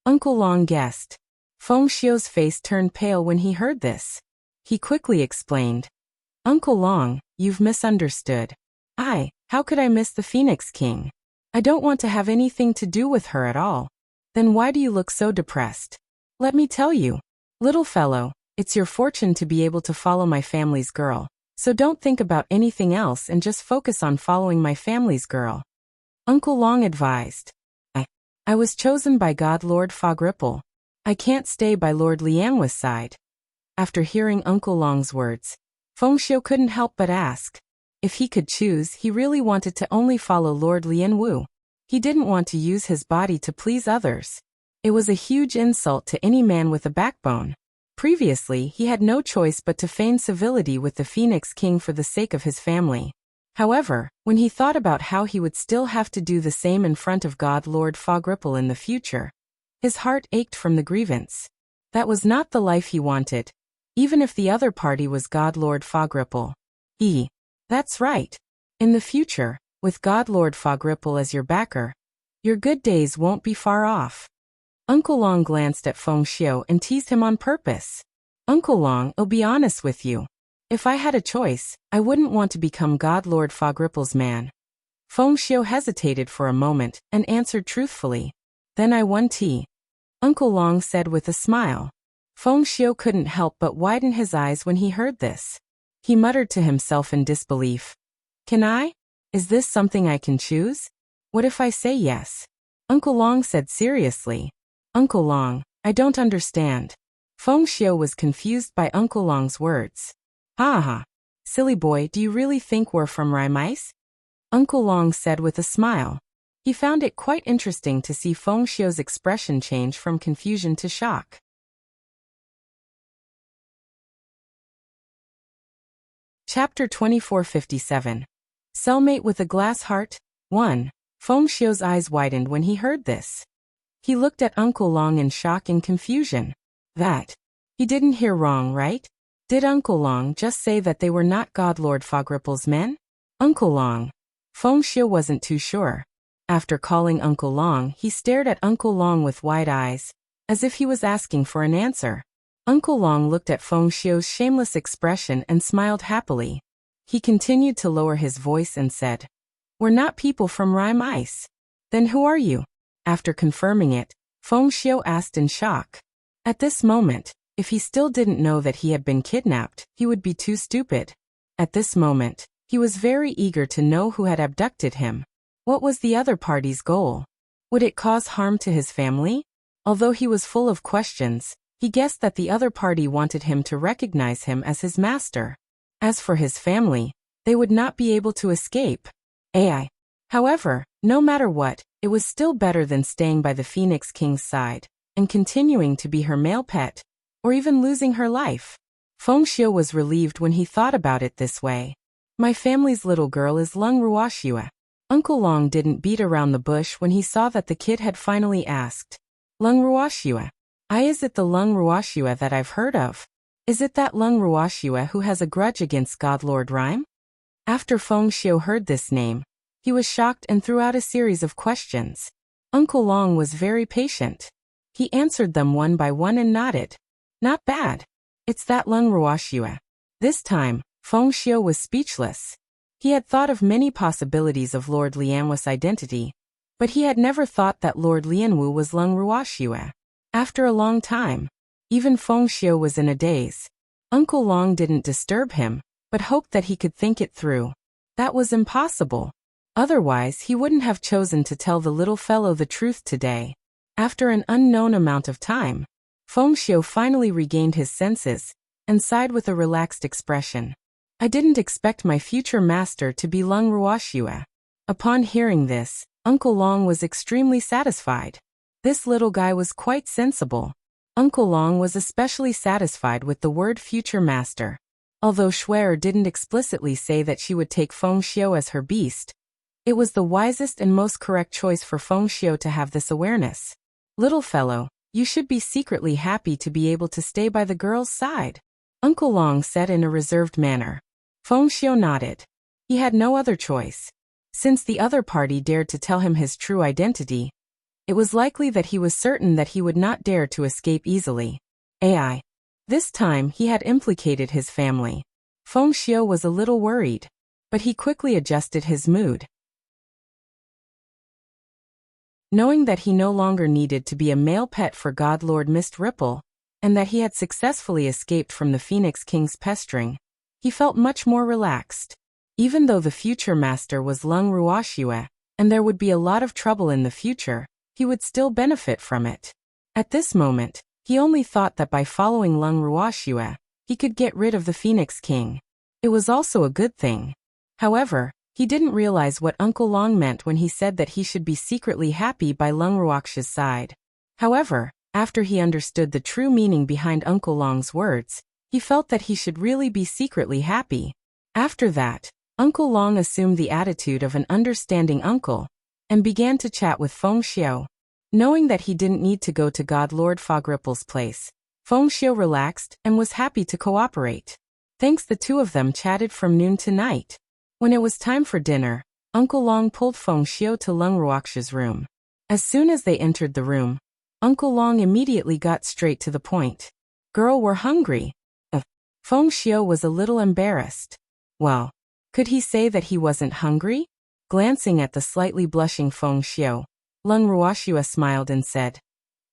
Uncle Long guessed. Feng Xiu's face turned pale when he heard this. He quickly explained, "Uncle Long, you've misunderstood. How could I miss the Phoenix King? I don't want to have anything to do with her at all." "Then why do you look so depressed?" "Let me tell you. Little fellow, it's your fortune to be able to follow my family's girl, so don't think about anything else and just focus on following my family's girl," Uncle Long advised. I was chosen by God Lord Fog Ripple. I can't stay by Lord Lianwu's side." After hearing Uncle Long's words, Feng Xiu couldn't help but ask. If he could choose, he really wanted to only follow Lord Lianwu. He didn't want to use his body to please others. It was a huge insult to any man with a backbone. Previously, he had no choice but to feign civility with the Phoenix King for the sake of his family. However, when he thought about how he would still have to do the same in front of God Lord Fog Ripple in the future, his heart ached from the grievance. That was not the life he wanted, even if the other party was God Lord Fog Ripple. That's right. In the future, with God Lord Fog Ripple as your backer, your good days won't be far off. Uncle Long glanced at Feng Xiu and teased him on purpose. "Uncle Long, I'll be honest with you. If I had a choice, I wouldn't want to become God Lord Fog Ripple's man." Feng Xiu hesitated for a moment and answered truthfully. "Then I won tea," Uncle Long said with a smile. Feng Xiu couldn't help but widen his eyes when he heard this. He muttered to himself in disbelief. "Can I? Is this something I can choose? What if I say yes?" Uncle Long said seriously. "Uncle Long, I don't understand." Feng Xiu was confused by Uncle Long's words. "Ha! Silly boy, do you really think we're from Rimais?" Uncle Long said with a smile. He found it quite interesting to see Feng Xiu's expression change from confusion to shock. Chapter 2457. Cellmate with a Glass Heart. 1. Feng Xiu's eyes widened when he heard this. He looked at Uncle Long in shock and confusion. He didn't hear wrong, right? Did Uncle Long just say that they were not God Lord Fog Ripple's men? Uncle Long. Feng Xiu wasn't too sure. After calling Uncle Long, he stared at Uncle Long with wide eyes, as if he was asking for an answer. Uncle Long looked at Feng Xiu's shameless expression and smiled happily. He continued to lower his voice and said, "We're not people from Rime Ice." "Then who are you?" After confirming it, Feng Xiu asked in shock. At this moment, if he still didn't know that he had been kidnapped, he would be too stupid. At this moment, he was very eager to know who had abducted him. What was the other party's goal? Would it cause harm to his family? Although he was full of questions, he guessed that the other party wanted him to recognize him as his master. As for his family, they would not be able to escape. However, no matter what, it was still better than staying by the Phoenix King's side and continuing to be her male pet, or even losing her life. Feng Xiu was relieved when he thought about it this way. My family's little girl is Lung Ruoxua. Uncle Long didn't beat around the bush when he saw that the kid had finally asked. Lung Ruoxua. Is it the Lung Ruoxua that I've heard of? Is it that Lung Ruoxua who has a grudge against God Lord Rime? After Feng Xiu heard this name, he was shocked and threw out a series of questions. Uncle Long was very patient. He answered them one by one and nodded. Not bad. It's that Lung Ruoxua. This time, Feng Xiu was speechless. He had thought of many possibilities of Lord Lianwu's identity, but he had never thought that Lord Lianwu was Lung Ruoxua. After a long time, even Feng Xiu was in a daze. Uncle Long didn't disturb him, but hoped that he could think it through. That was impossible. Otherwise, he wouldn't have chosen to tell the little fellow the truth today. After an unknown amount of time, Feng Xiu finally regained his senses and sighed with a relaxed expression. I didn't expect my future master to be Lung Ruoxua. Upon hearing this, Uncle Long was extremely satisfied. This little guy was quite sensible. Uncle Long was especially satisfied with the word future master. Although Shuer didn't explicitly say that she would take Feng Xiu as her beast, it was the wisest and most correct choice for Feng Xiu to have this awareness. Little fellow, you should be secretly happy to be able to stay by the girl's side, Uncle Long said in a reserved manner. Feng Xiu nodded. He had no other choice. Since the other party dared to tell him his true identity, it was likely that he was certain that he would not dare to escape easily. This time he had implicated his family. Feng Xiu was a little worried, but he quickly adjusted his mood. Knowing that he no longer needed to be a male pet for God Lord Mist Ripple, and that he had successfully escaped from the Phoenix King's pestering, he felt much more relaxed. Even though the future master was Lung Ruoxua, and there would be a lot of trouble in the future, he would still benefit from it. At this moment, he only thought that by following Lung Ruoxua, he could get rid of the Phoenix King. It was also a good thing. However, he didn't realize what Uncle Long meant when he said that he should be secretly happy by Lung Ruoxua's side. However, after he understood the true meaning behind Uncle Long's words, he felt that he should really be secretly happy. After that, Uncle Long assumed the attitude of an understanding uncle and began to chat with Feng Xiu. Knowing that he didn't need to go to God Lord Fogripple's place, Feng Xiu relaxed and was happy to cooperate. Thanks, the two of them chatted from noon to night. When it was time for dinner, Uncle Long pulled Feng Xiu to Lung Ruoxua's room. As soon as they entered the room, Uncle Long immediately got straight to the point. Girl, we're hungry. Feng Xiu was a little embarrassed. Well, could he say that he wasn't hungry? Glancing at the slightly blushing Feng Xiu, Lung Ruoxua smiled and said,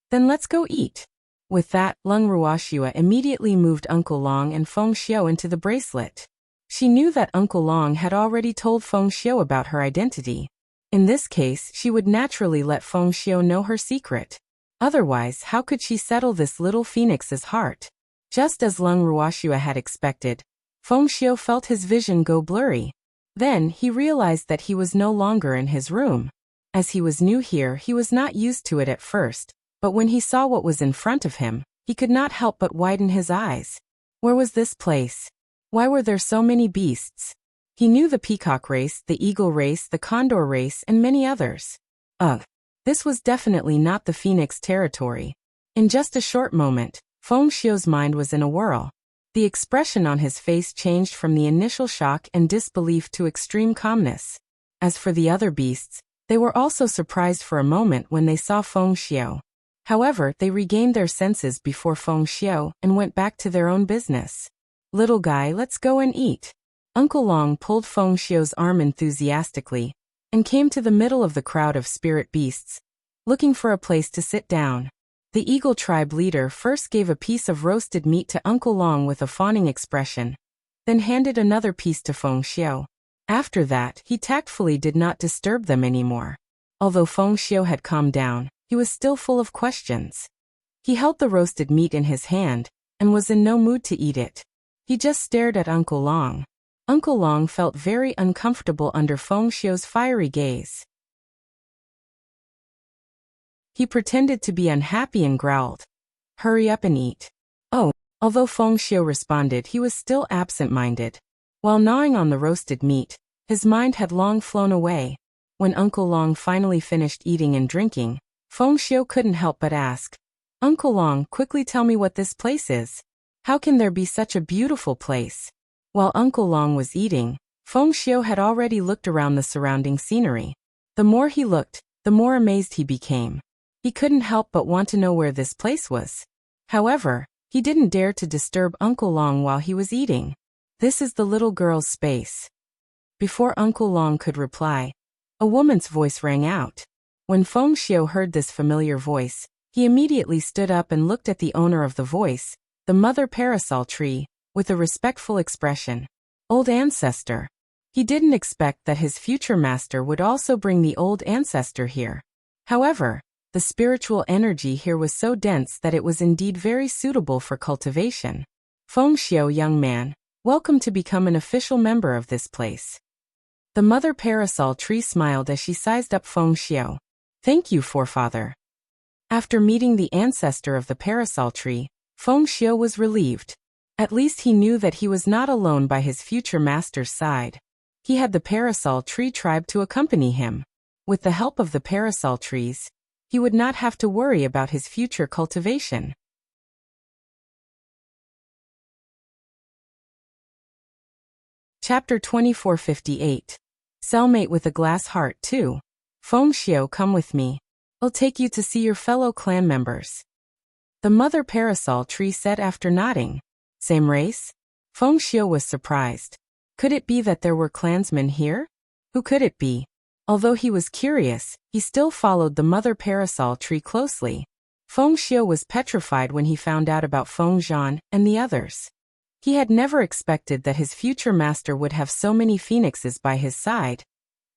"Then let's go eat." With that, Lung Ruoxua immediately moved Uncle Long and Feng Xiu into the bracelet. She knew that Uncle Long had already told Feng Xiu about her identity. In this case, she would naturally let Feng Xiu know her secret. Otherwise, how could she settle this little phoenix's heart? Just as Lung Ruoxua had expected, Feng Xiu felt his vision go blurry. Then, he realized that he was no longer in his room. As he was new here, he was not used to it at first, but when he saw what was in front of him, he could not help but widen his eyes. Where was this place? Why were there so many beasts? He knew the peacock race, the eagle race, the condor race, and many others. This was definitely not the phoenix territory. In just a short moment, Feng Xiu's mind was in a whirl. The expression on his face changed from the initial shock and disbelief to extreme calmness. As for the other beasts, They were also surprised for a moment when they saw Feng Xiao. However, they regained their senses before Feng Xiao and went back to their own business. "Little guy, let's go and eat." Uncle Long pulled Feng Xiao's arm enthusiastically and came to the middle of the crowd of spirit beasts, looking for a place to sit down. The Eagle tribe leader first gave a piece of roasted meat to Uncle Long with a fawning expression, then handed another piece to Feng Xiao. After that, he tactfully did not disturb them anymore. Although Feng Xiao had calmed down, he was still full of questions. He held the roasted meat in his hand and was in no mood to eat it. He just stared at Uncle Long. Uncle Long felt very uncomfortable under Feng Xiao's fiery gaze. He pretended to be unhappy and growled, "Hurry up and eat." Oh, although Feng Xiao responded, he was still absent-minded. While gnawing on the roasted meat, his mind had long flown away. When Uncle Long finally finished eating and drinking, Feng Xiao couldn't help but ask, "Uncle Long, quickly tell me what this place is. How can there be such a beautiful place?" While Uncle Long was eating, Feng Xiao had already looked around the surrounding scenery. The more he looked, the more amazed he became. He couldn't help but want to know where this place was. However, he didn't dare to disturb Uncle Long while he was eating. "This is the little girl's space." Before Uncle Long could reply, a woman's voice rang out. When Feng Xiao heard this familiar voice, he immediately stood up and looked at the owner of the voice, the mother parasol tree, with a respectful expression. Old ancestor. He didn't expect that his future master would also bring the old ancestor here. However, the spiritual energy here was so dense that it was indeed very suitable for cultivation. "Feng Xiao, young man, welcome to become an official member of this place." The mother parasol tree smiled as she sized up Feng Xiao. "Thank you, forefather." After meeting the ancestor of the parasol tree, Feng Xiao was relieved. At least he knew that he was not alone by his future master's side. He had the parasol tree tribe to accompany him. With the help of the parasol trees, he would not have to worry about his future cultivation. Chapter 2458. Cellmate with a Glass Heart 2. "Feng Xiao, come with me. I'll take you to see your fellow clan members." The mother parasol tree said after nodding. "Same race?" Feng Xiao was surprised. Could it be that there were clansmen here? Who could it be? Although he was curious, he still followed the mother parasol tree closely. Feng Xiao was petrified when he found out about Feng Zhan and the others. He had never expected that his future master would have so many phoenixes by his side.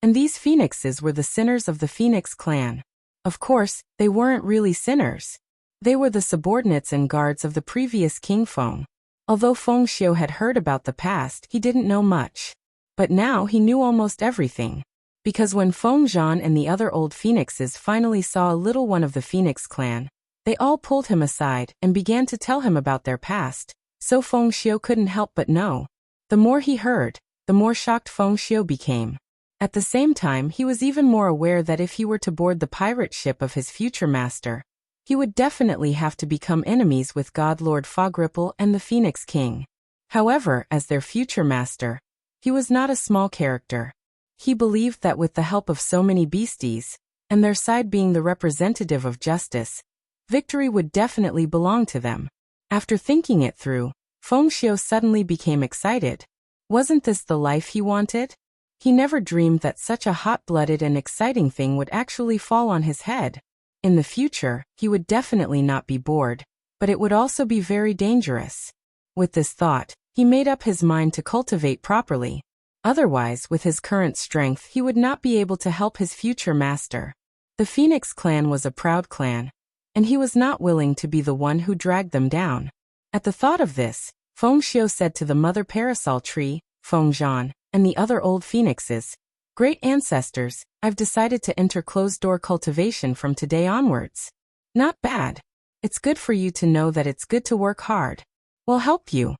And these phoenixes were the sinners of the Phoenix clan. Of course, they weren't really sinners. They were the subordinates and guards of the previous King Feng. Although Feng Xiao had heard about the past, he didn't know much. But now he knew almost everything. Because when Feng Zhan and the other old phoenixes finally saw a little one of the Phoenix clan, they all pulled him aside and began to tell him about their past, so Feng Xiao couldn't help but know. The more he heard, the more shocked Feng Xiao became. At the same time, he was even more aware that if he were to board the pirate ship of his future master, he would definitely have to become enemies with God Lord Fogripple and the Phoenix King. However, as their future master, he was not a small character. He believed that with the help of so many beasties, and their side being the representative of justice, victory would definitely belong to them. After thinking it through, Feng Xiao suddenly became excited. Wasn't this the life he wanted? He never dreamed that such a hot-blooded and exciting thing would actually fall on his head. In the future, he would definitely not be bored, but it would also be very dangerous. With this thought, he made up his mind to cultivate properly. Otherwise, with his current strength, he would not be able to help his future master. The Phoenix clan was a proud clan, and he was not willing to be the one who dragged them down. At the thought of this, Feng Xiao said to the mother parasol tree, Feng Zhan, and the other old phoenixes, "Great ancestors, I've decided to enter closed-door cultivation from today onwards." "Not bad. It's good for you to know that it's good to work hard. We'll help you."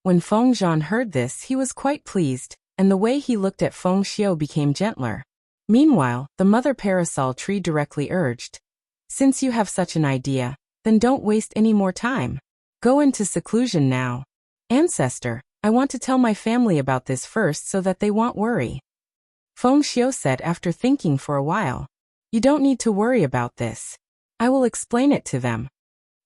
When Feng Zhan heard this, he was quite pleased, and the way he looked at Feng Xiao became gentler. Meanwhile, the mother parasol tree directly urged, "Since you have such an idea, then don't waste any more time. Go into seclusion now. Ancestor, I want to tell my family about this first so that they won't worry." Feng Xiu said after thinking for a while. You don't need to worry about this. I will explain it to them.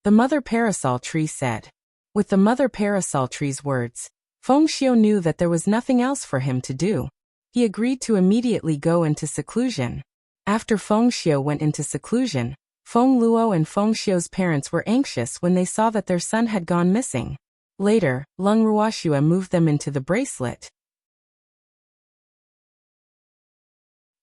The mother parasol tree said. With the mother parasol tree's words, Feng Xiu knew that there was nothing else for him to do. He agreed to immediately go into seclusion. After Feng Xiu went into seclusion, Feng Luo and Feng Xiu's parents were anxious when they saw that their son had gone missing. Later, Lung Ruoxue moved them into the bracelet.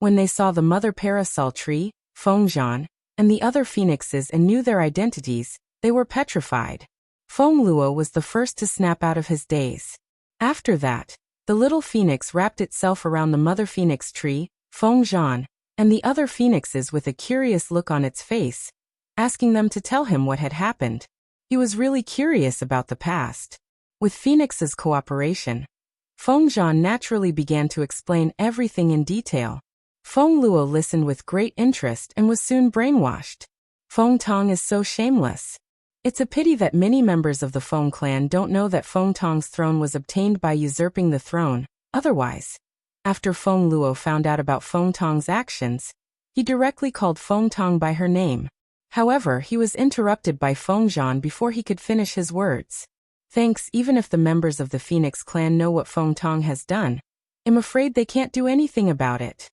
When they saw the mother parasol tree, Feng Zhan, and the other phoenixes and knew their identities, they were petrified. Feng Luo was the first to snap out of his daze. After that, the little phoenix wrapped itself around the mother phoenix tree, Feng Zhan, and the other phoenixes with a curious look on its face, asking them to tell him what had happened. He was really curious about the past. With Phoenix's cooperation, Feng Zhan naturally began to explain everything in detail. Feng Luo listened with great interest and was soon brainwashed. Feng Tong is so shameless. It's a pity that many members of the Feng clan don't know that Feng Tong's throne was obtained by usurping the throne. Otherwise, after Feng Luo found out about Feng Tong's actions, he directly called Feng Tong by her name. However, he was interrupted by Feng Zhan before he could finish his words. Thanks, even if the members of the Phoenix clan know what Feng Tong has done, I'm afraid they can't do anything about it.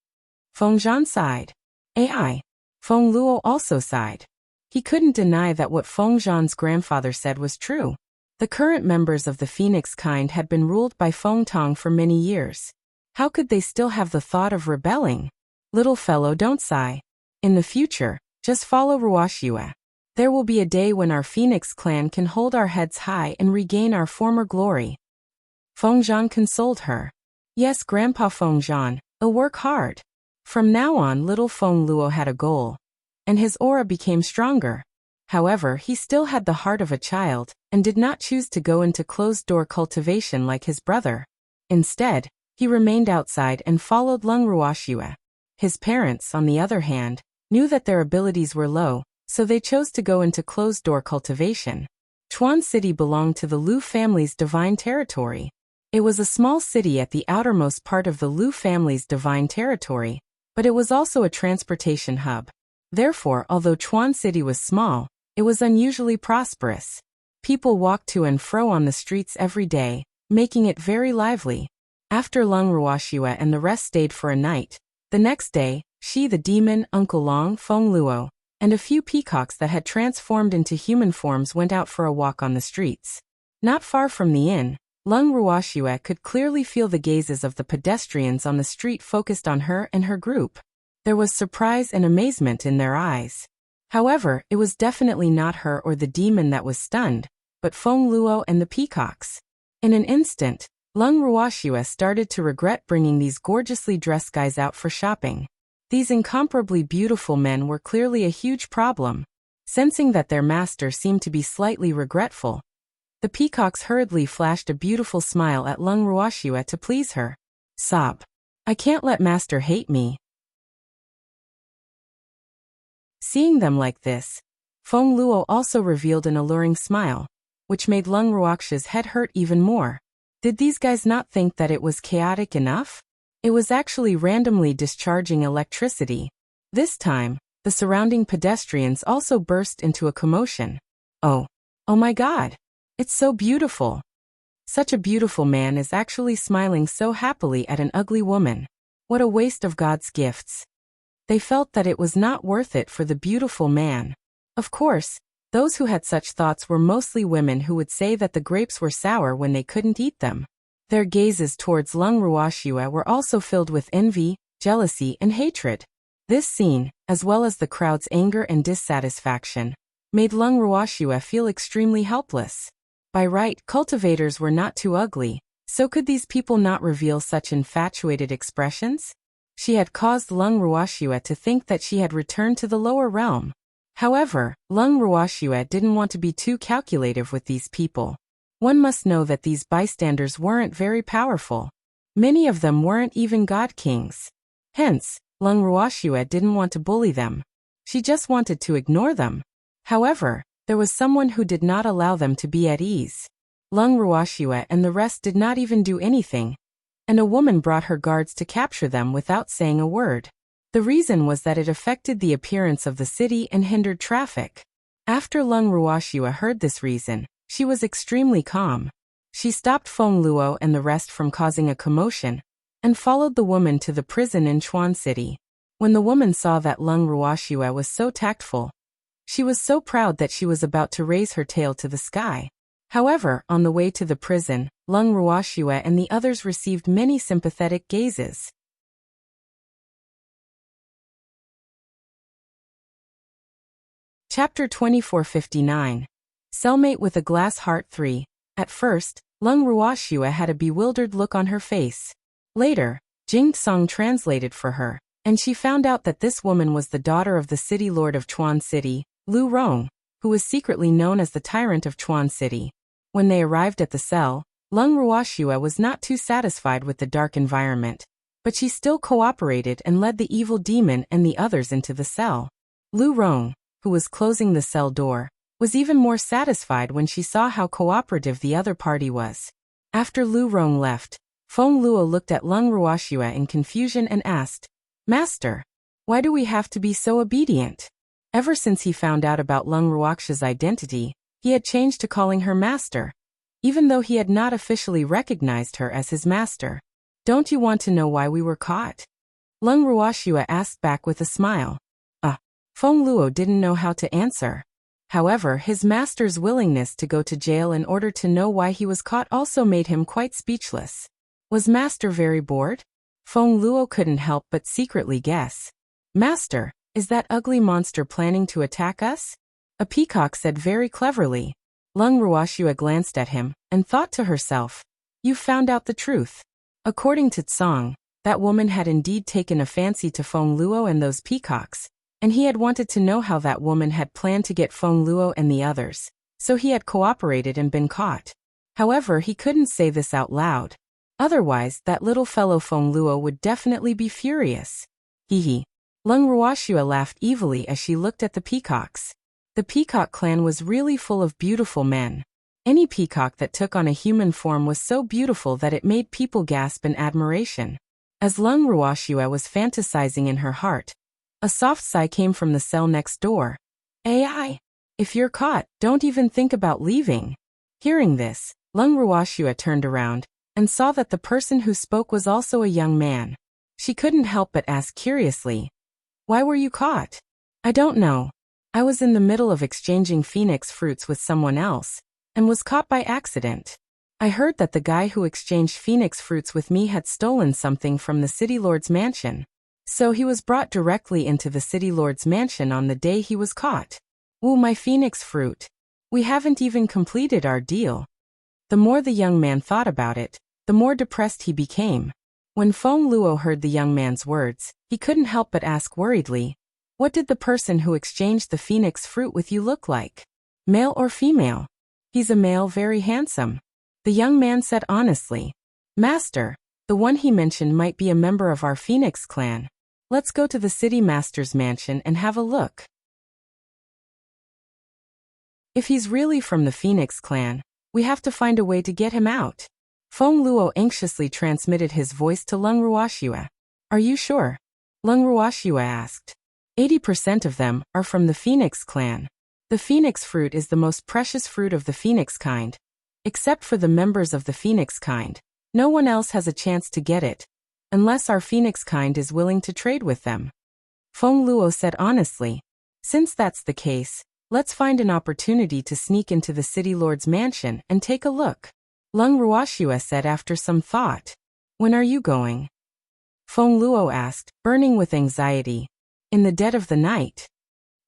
Feng Zhan sighed. AI. Feng Luo also sighed. He couldn't deny that what Feng Zhan's grandfather said was true. The current members of the Phoenix kind had been ruled by Feng Tong for many years. How could they still have the thought of rebelling? Little fellow, don't sigh. In the future, just follow Ruoxue. There will be a day when our Phoenix clan can hold our heads high and regain our former glory. Feng Zhan consoled her. Yes, Grandpa Feng Zhan, I'll work hard. From now on, little Feng Luo had a goal, and his aura became stronger. However, he still had the heart of a child, and did not choose to go into closed-door cultivation like his brother. Instead, he remained outside and followed Lung Ruoxue. His parents, on the other hand, knew that their abilities were low, so they chose to go into closed-door cultivation. Chuan City belonged to the Lu family's divine territory. It was a small city at the outermost part of the Lu family's divine territory, but it was also a transportation hub. Therefore, although Chuan City was small, it was unusually prosperous. People walked to and fro on the streets every day, making it very lively. After Lung Ruoxue and the rest stayed for a night, the next day, she, the demon, Uncle Long, Feng Luo, and a few peacocks that had transformed into human forms went out for a walk on the streets. Not far from the inn, Lung Ruoxue could clearly feel the gazes of the pedestrians on the street focused on her and her group. There was surprise and amazement in their eyes. However, it was definitely not her or the demon that was stunned, but Feng Luo and the peacocks. In an instant, Lung Ruoxue started to regret bringing these gorgeously dressed guys out for shopping. These incomparably beautiful men were clearly a huge problem. Sensing that their master seemed to be slightly regretful, the peacocks hurriedly flashed a beautiful smile at Lung Ruoxue to please her. Sob. I can't let master hate me. Seeing them like this, Feng Luo also revealed an alluring smile, which made Lung Ruoxue's head hurt even more. Did these guys not think that it was chaotic enough? It was actually randomly discharging electricity. This time, the surrounding pedestrians also burst into a commotion. Oh my God! It's so beautiful! Such a beautiful man is actually smiling so happily at an ugly woman. What a waste of God's gifts. They felt that it was not worth it for the beautiful man. Of course, those who had such thoughts were mostly women who would say that the grapes were sour when they couldn't eat them. Their gazes towards Lung Ruoxue were also filled with envy, jealousy, and hatred. This scene, as well as the crowd's anger and dissatisfaction, made Lung Ruoxue feel extremely helpless. By right, cultivators were not too ugly, so could these people not reveal such infatuated expressions? She had caused Lung Ruoxue to think that she had returned to the lower realm. However, Lung Ruoxue didn't want to be too calculative with these people. One must know that these bystanders weren't very powerful. Many of them weren't even god kings. Hence, Lung Ruoxue didn't want to bully them. She just wanted to ignore them. However, there was someone who did not allow them to be at ease. Lung Ruoxue and the rest did not even do anything. and a woman brought her guards to capture them without saying a word. The reason was that it affected the appearance of the city and hindered traffic. After Lung Ruoxua heard this reason, she was extremely calm. She stopped Feng Luo and the rest from causing a commotion, and followed the woman to the prison in Chuan City. When the woman saw that Lung Ruoxua was so tactful, she was so proud that she was about to raise her tail to the sky. However, on the way to the prison, Lung Ruoxua and the others received many sympathetic gazes. Chapter 2459. Cellmate with a Glass Heart 3. At first, Lung Ruoxua had a bewildered look on her face. Later, Jing Tsong translated for her, and she found out that this woman was the daughter of the city lord of Chuan City, Lu Rong, who was secretly known as the tyrant of Chuan City. When they arrived at the cell, Lung Ruoxua was not too satisfied with the dark environment, but she still cooperated and led the evil demon and the others into the cell. Lu Rong, who was closing the cell door, was even more satisfied when she saw how cooperative the other party was. After Lu Rong left, Feng Luo looked at Lung Ruoxua in confusion and asked, "Master, why do we have to be so obedient?" Ever since he found out about Lung Ruoxua's identity, he had changed to calling her master, even though he had not officially recognized her as his master. "Don't you want to know why we were caught?" Lung Ruoxua asked back with a smile. Feng Luo didn't know how to answer. However, his master's willingness to go to jail in order to know why he was caught also made him quite speechless. Was master very bored? Feng Luo couldn't help but secretly guess. "Master, is that ugly monster planning to attack us?" A peacock said very cleverly. Lung Ruoxua glanced at him and thought to herself, "You've found out the truth." According to Tsong, that woman had indeed taken a fancy to Feng Luo and those peacocks, and he had wanted to know how that woman had planned to get Feng Luo and the others, so he had cooperated and been caught. However, he couldn't say this out loud. Otherwise, that little fellow Feng Luo would definitely be furious. Hee. Lung Ruoxua laughed evilly as she looked at the peacocks. The peacock clan was really full of beautiful men. Any peacock that took on a human form was so beautiful that it made people gasp in admiration. As Lung Ruoxua was fantasizing in her heart, a soft sigh came from the cell next door. "AI, if you're caught, don't even think about leaving." Hearing this, Lung Ruoxua turned around and saw that the person who spoke was also a young man. She couldn't help but ask curiously, "Why were you caught?" "I don't know. I was in the middle of exchanging phoenix fruits with someone else, and was caught by accident. I heard that the guy who exchanged phoenix fruits with me had stolen something from the city lord's mansion. So he was brought directly into the city lord's mansion on the day he was caught. Ooh, my phoenix fruit. We haven't even completed our deal." The more the young man thought about it, the more depressed he became. When Feng Luo heard the young man's words, he couldn't help but ask worriedly, "What did the person who exchanged the phoenix fruit with you look like? Male or female?" "He's a male, very handsome," the young man said honestly. "Master, the one he mentioned might be a member of our phoenix clan. Let's go to the city master's mansion and have a look. If he's really from the Phoenix clan, we have to find a way to get him out." Feng Luo anxiously transmitted his voice to Lung Ruoxua. "Are you sure?" Lung Ruoxua asked. 80% of them are from the Phoenix clan. The phoenix fruit is the most precious fruit of the phoenix kind. Except for the members of the phoenix kind, no one else has a chance to get it, unless our phoenix kind is willing to trade with them. Feng Luo said honestly, "Since that's the case, let's find an opportunity to sneak into the city lord's mansion and take a look." Lung Ruoxua said after some thought. "When are you going?" Feng Luo asked, burning with anxiety. "In the dead of the night."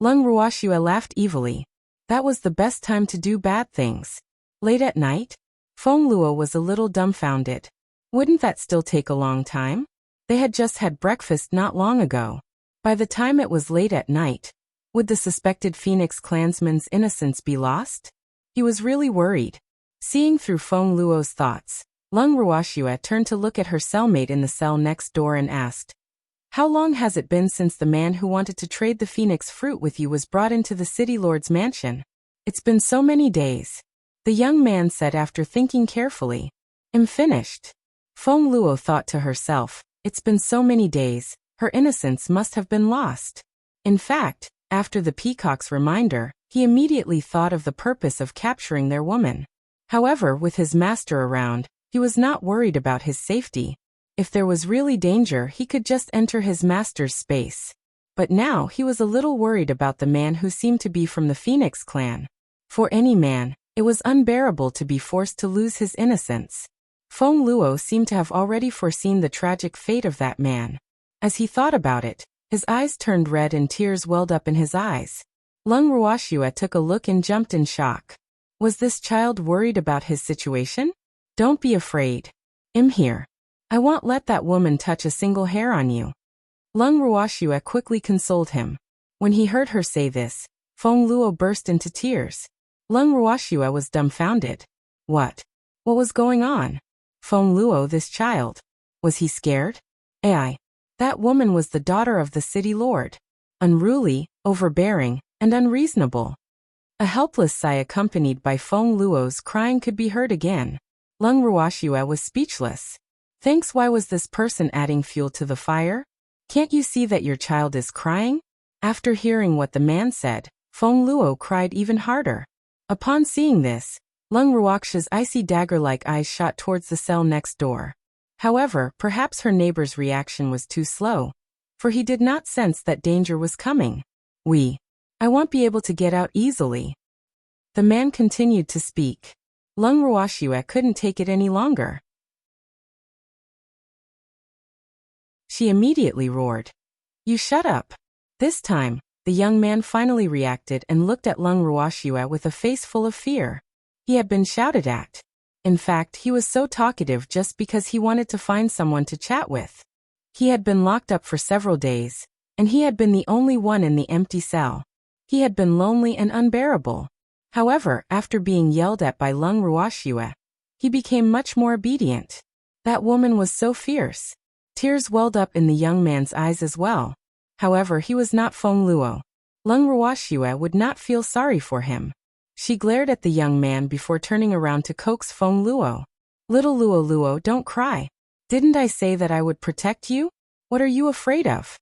Lung Ruoxua laughed evilly. That was the best time to do bad things. Late at night? Feng Luo was a little dumbfounded. Wouldn't that still take a long time? They had just had breakfast not long ago. By the time it was late at night, would the suspected Phoenix clansman's innocence be lost? He was really worried. Seeing through Feng Luo's thoughts, Lung Ruoxua turned to look at her cellmate in the cell next door and asked, "How long has it been since the man who wanted to trade the phoenix fruit with you was brought into the city lord's mansion?" "It's been so many days," the young man said after thinking carefully. "I'm finished." Feng Luo thought to herself, it's been so many days, her innocence must have been lost. In fact, after the peacock's reminder, he immediately thought of the purpose of capturing their woman. However, with his master around, he was not worried about his safety. If there was really danger, he could just enter his master's space. But now he was a little worried about the man who seemed to be from the Phoenix clan. For any man, it was unbearable to be forced to lose his innocence. Feng Luo seemed to have already foreseen the tragic fate of that man. As he thought about it, his eyes turned red and tears welled up in his eyes. Lung Ruoxue took a look and jumped in shock. Was this child worried about his situation? Don't be afraid. I'm here. I won't let that woman touch a single hair on you. Lung Ruoxue quickly consoled him. When he heard her say this, Feng Luo burst into tears. Lung Ruoxue was dumbfounded. What? What was going on? Feng Luo, this child. Was he scared? Ai. That woman was the daughter of the city lord. Unruly, overbearing, and unreasonable. A helpless sigh accompanied by Feng Luo's crying could be heard again. Lung Ruoxue was speechless. Thanks. Why was this person adding fuel to the fire? Can't you see that your child is crying? After hearing what the man said, Feng Luo cried even harder. Upon seeing this, Lung Ruoxue's icy dagger-like eyes shot towards the cell next door. However, perhaps her neighbor's reaction was too slow, for he did not sense that danger was coming. I won't be able to get out easily. The man continued to speak. Lung Ruoxue couldn't take it any longer. She immediately roared. You shut up. This time, the young man finally reacted and looked at Lung Ruoxue with a face full of fear. He had been shouted at. In fact, he was so talkative just because he wanted to find someone to chat with. He had been locked up for several days, and he had been the only one in the empty cell. He had been lonely and unbearable. However, after being yelled at by Lung Ruoxue, he became much more obedient. That woman was so fierce. Tears welled up in the young man's eyes as well. However, he was not Feng Luo. Lung Ruoxue would not feel sorry for him. She glared at the young man before turning around to coax Feng Luo. Little Luo, don't cry. Didn't I say that I would protect you? What are you afraid of?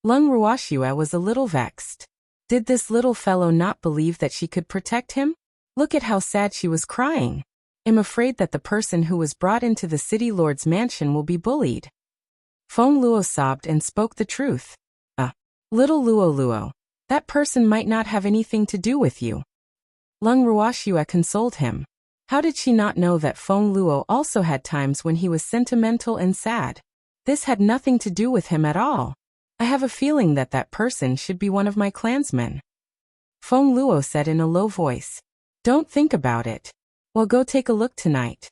Lung Ruoxue was a little vexed. Did this little fellow not believe that she could protect him? Look at how sad she was crying. I'm afraid that the person who was brought into the city lord's mansion will be bullied. Feng Luo sobbed and spoke the truth. Little Luo, that person might not have anything to do with you. Lung Ruoxue consoled him. How did she not know that Feng Luo also had times when he was sentimental and sad? This had nothing to do with him at all. I have a feeling that that person should be one of my clansmen. Feng Luo said in a low voice. Don't think about it. Well, go take a look tonight.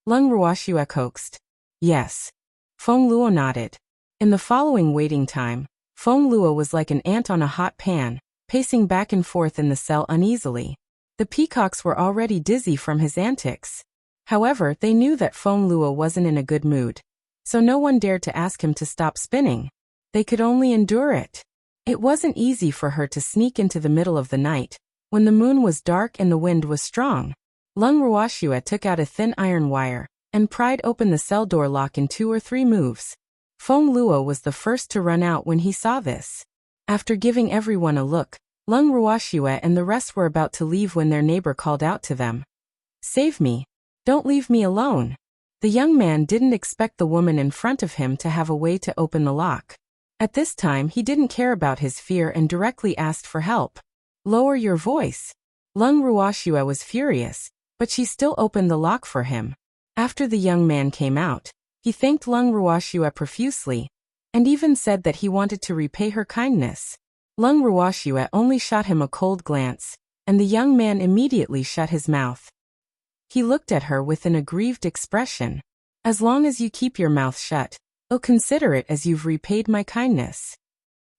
Lung Ruoxue coaxed. Yes. Feng Luo nodded. In the following waiting time, Feng Luo was like an ant on a hot pan, pacing back and forth in the cell uneasily. The peacocks were already dizzy from his antics. However, they knew that Feng Luo wasn't in a good mood, so no one dared to ask him to stop spinning. They could only endure it. It wasn't easy for her to sneak into the middle of the night, when the moon was dark and the wind was strong. Lung Ruoxue took out a thin iron wire, and pried open the cell door lock in 2 or 3 moves. Feng Luo was the first to run out when he saw this. After giving everyone a look, Lung Ruoxue and the rest were about to leave when their neighbor called out to them. Save me. Don't leave me alone. The young man didn't expect the woman in front of him to have a way to open the lock. At this time he didn't care about his fear and directly asked for help. Lower your voice. Lung Ruoxue was furious, but she still opened the lock for him. After the young man came out, he thanked Lung Ruoxue profusely, and even said that he wanted to repay her kindness. Lung Ruoxue only shot him a cold glance, and the young man immediately shut his mouth. He looked at her with an aggrieved expression. As long as you keep your mouth shut, I'll consider it as you've repaid my kindness.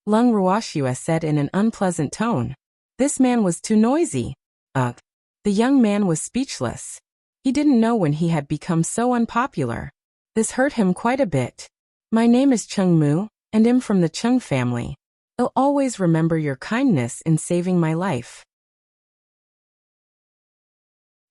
Lung Ruoxue said in an unpleasant tone. This man was too noisy. The young man was speechless. He didn't know when he had become so unpopular. This hurt him quite a bit. My name is Cheng Mu, and I'm from the Cheng family. I'll always remember your kindness in saving my life.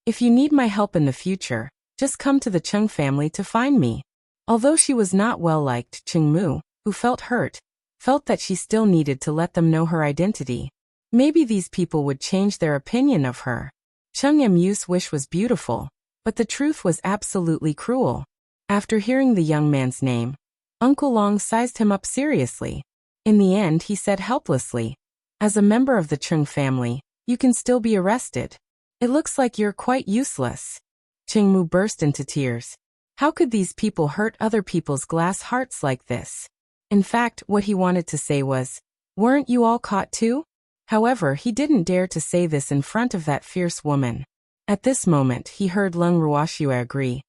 If you need my help in the future, just come to the Cheng family to find me. Although she was not well liked, Chengmu, who felt hurt, felt that she still needed to let them know her identity. Maybe these people would change their opinion of her. Cheng Mu's wish was beautiful, but the truth was absolutely cruel. After hearing the young man's name, Uncle Long sized him up seriously. In the end, he said helplessly, "As a member of the Chung family, you can still be arrested. It looks like you're quite useless." Chengmu burst into tears. How could these people hurt other people's glass hearts like this? In fact, what he wanted to say was, "Weren't you all caught too?" However, he didn't dare to say this in front of that fierce woman. At this moment, he heard Lung Ruoxue agree.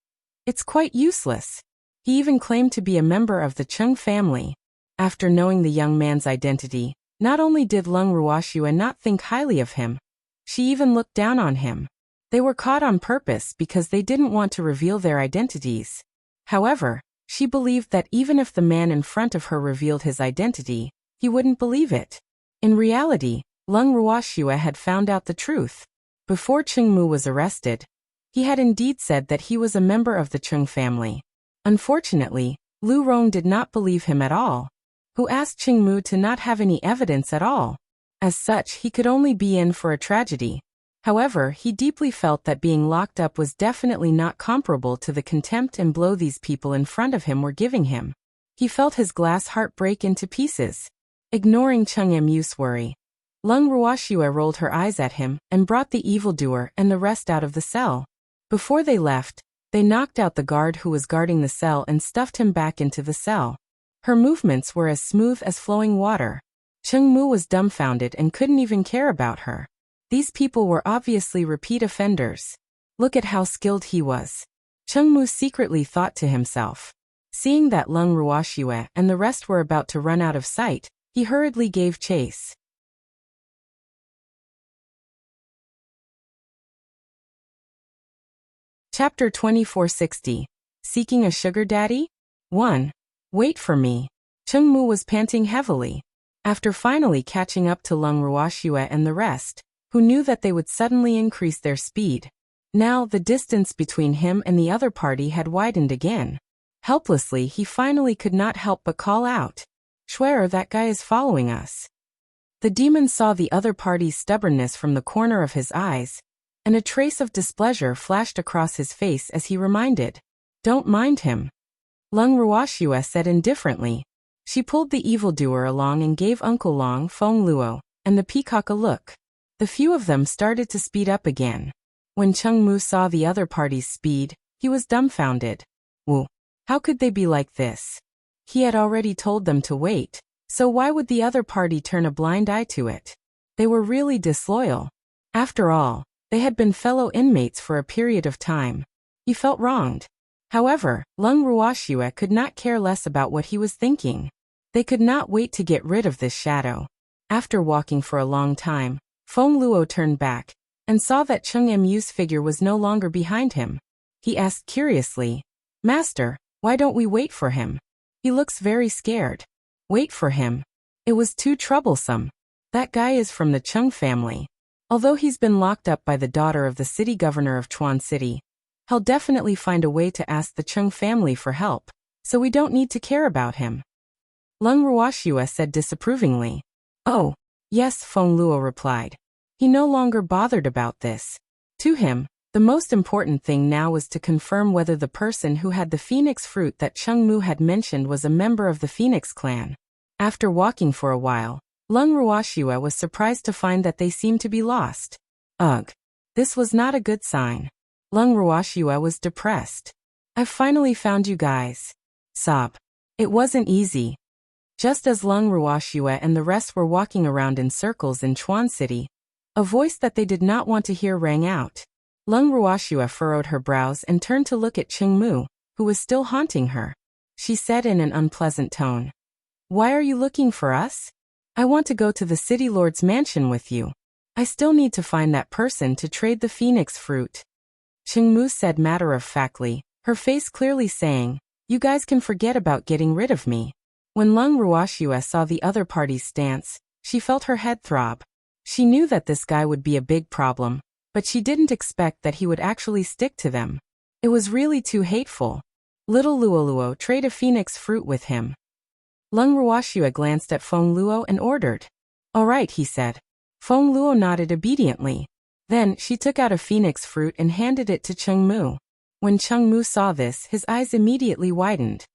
"It's quite useless." He even claimed to be a member of the Chung family. After knowing the young man's identity, not only did Lung Ruoxue not think highly of him, she even looked down on him. They were caught on purpose because they didn't want to reveal their identities. However, she believed that even if the man in front of her revealed his identity, he wouldn't believe it. In reality, Lung Ruoxue had found out the truth. Before Chengmu was arrested, he had indeed said that he was a member of the Chung family. Unfortunately, Lu Rong did not believe him at all, who asked Chengmu to not have any evidence at all. As such, he could only be in for a tragedy. However, he deeply felt that being locked up was definitely not comparable to the contempt and blow these people in front of him were giving him. He felt his glass heart break into pieces. Ignoring Cheng Mu's worry, Lung Ruoxue rolled her eyes at him and brought the evildoer and the rest out of the cell. Before they left, they knocked out the guard who was guarding the cell and stuffed him back into the cell. Her movements were as smooth as flowing water. Chengmu was dumbfounded and couldn't even care about her. These people were obviously repeat offenders. Look at how skilled he was. Chengmu secretly thought to himself. Seeing that Lung Ruoxue and the rest were about to run out of sight, he hurriedly gave chase. Chapter 2460. Seeking a Sugar Daddy? 1. Wait for me. Chengmu was panting heavily. After finally catching up to Lung Ruoxue and the rest, who knew that they would suddenly increase their speed. Now, the distance between him and the other party had widened again. Helplessly, he finally could not help but call out, "Schwer, that guy is following us." The demon saw the other party's stubbornness from the corner of his eyes, and a trace of displeasure flashed across his face as he reminded, "Don't mind him." Lung Ruoxue said indifferently. She pulled the evildoer along and gave Uncle Long, Feng Luo, and the peacock a look. The few of them started to speed up again. When Chengmu saw the other party's speed, he was dumbfounded. Woo! How could they be like this? He had already told them to wait, so why would the other party turn a blind eye to it? They were really disloyal. After all, they had been fellow inmates for a period of time. He felt wronged. However, Lung Ruoxue could not care less about what he was thinking. They could not wait to get rid of this shadow. After walking for a long time, Feng Luo turned back and saw that Cheng Mu's figure was no longer behind him. He asked curiously, "Master, why don't we wait for him? He looks very scared." Wait for him? It was too troublesome. That guy is from the Chung family. Although he's been locked up by the daughter of the city governor of Chuan City, he'll definitely find a way to ask the Chung family for help, so we don't need to care about him. Lung Ruoxue said disapprovingly. "Oh, yes," Feng Luo replied. He no longer bothered about this. To him, the most important thing now was to confirm whether the person who had the phoenix fruit that Chengmu had mentioned was a member of the Phoenix clan. After walking for a while, Lung Ruoxue was surprised to find that they seemed to be lost. Ugh. This was not a good sign. Lung Ruoxue was depressed. "I've finally found you guys." Sob. It wasn't easy. Just as Lung Ruoxue and the rest were walking around in circles in Chuan City, a voice that they did not want to hear rang out. Lung Ruoxue furrowed her brows and turned to look at Chengmu, who was still haunting her. She said in an unpleasant tone, "Why are you looking for us? I want to go to the city lord's mansion with you. I still need to find that person to trade the phoenix fruit." Chengmu said matter-of-factly, her face clearly saying, "You guys can forget about getting rid of me." When Lung Ruoxue saw the other party's stance, she felt her head throb. She knew that this guy would be a big problem, but she didn't expect that he would actually stick to them. It was really too hateful. Little Luoluo, trade a phoenix fruit with him. Lung Ruoxue glanced at Feng Luo and ordered. All right, he said. Feng Luo nodded obediently. Then, she took out a phoenix fruit and handed it to Cheng Mu. When Cheng Mu saw this, his eyes immediately widened.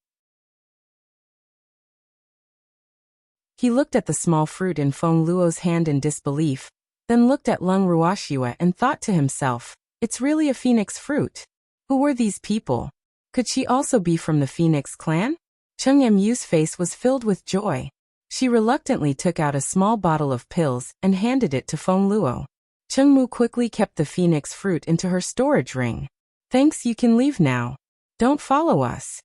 He looked at the small fruit in Feng Luo's hand in disbelief, then looked at Lung Ruoxue and thought to himself, it's really a phoenix fruit. Who were these people? Could she also be from the Phoenix clan? Cheng Mu's face was filled with joy. She reluctantly took out a small bottle of pills and handed it to Feng Luo. Cheng Mu quickly kept the phoenix fruit into her storage ring. Thanks, you can leave now. Don't follow us.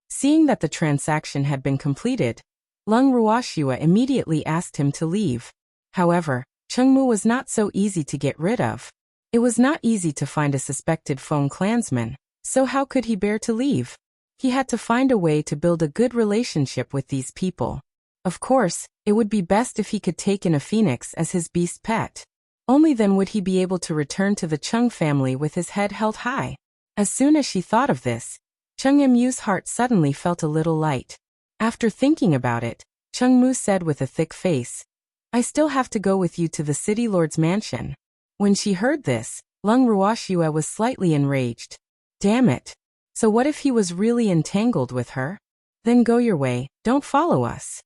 Seeing that the transaction had been completed, Lung Ruoxue immediately asked him to leave. However, Cheng Mu was not so easy to get rid of. It was not easy to find a suspected Feng clansman, so how could he bear to leave? He had to find a way to build a good relationship with these people. Of course, it would be best if he could take in a phoenix as his beast pet. Only then would he be able to return to the Cheng family with his head held high. As soon as she thought of this, Cheng Mu's heart suddenly felt a little light. After thinking about it, Cheng Mu said with a thick face, I still have to go with you to the city lord's mansion. When she heard this, Lung Ruoxue was slightly enraged. Damn it. So what if he was really entangled with her? Then go your way, don't follow us.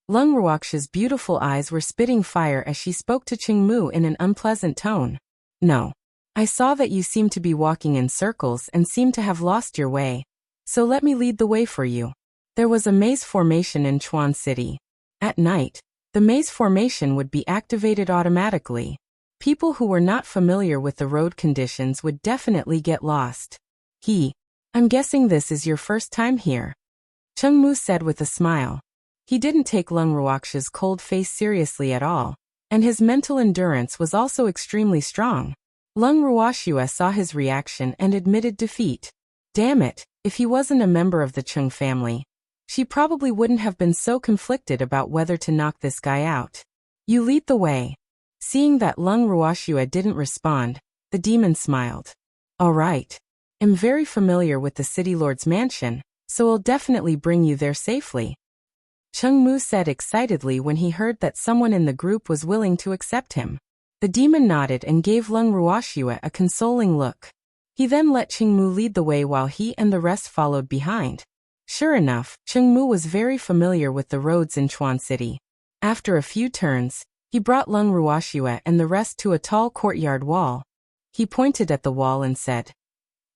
Lung Ruoxue's beautiful eyes were spitting fire as she spoke to Cheng Mu in an unpleasant tone. No. I saw that you seem to be walking in circles and seem to have lost your way. So let me lead the way for you. There was a maze formation in Chuan City. At night, the maze formation would be activated automatically. People who were not familiar with the road conditions would definitely get lost. I'm guessing this is your first time here. Cheng Mu said with a smile. He didn't take Lung Ruoxue's cold face seriously at all, and his mental endurance was also extremely strong. Lung Ruoxue saw his reaction and admitted defeat. Damn it, if he wasn't a member of the Cheng family, she probably wouldn't have been so conflicted about whether to knock this guy out. You lead the way. Seeing that Lung Ruoxue didn't respond, the demon smiled. All right. I'm very familiar with the city lord's mansion, so I'll definitely bring you there safely. Cheng Mu said excitedly when he heard that someone in the group was willing to accept him. The demon nodded and gave Lung Ruoxue a consoling look. He then let Cheng Mu lead the way while he and the rest followed behind. Sure enough, Cheng Mu was very familiar with the roads in Chuan City. After a few turns, he brought Lung Ruoxue and the rest to a tall courtyard wall. He pointed at the wall and said,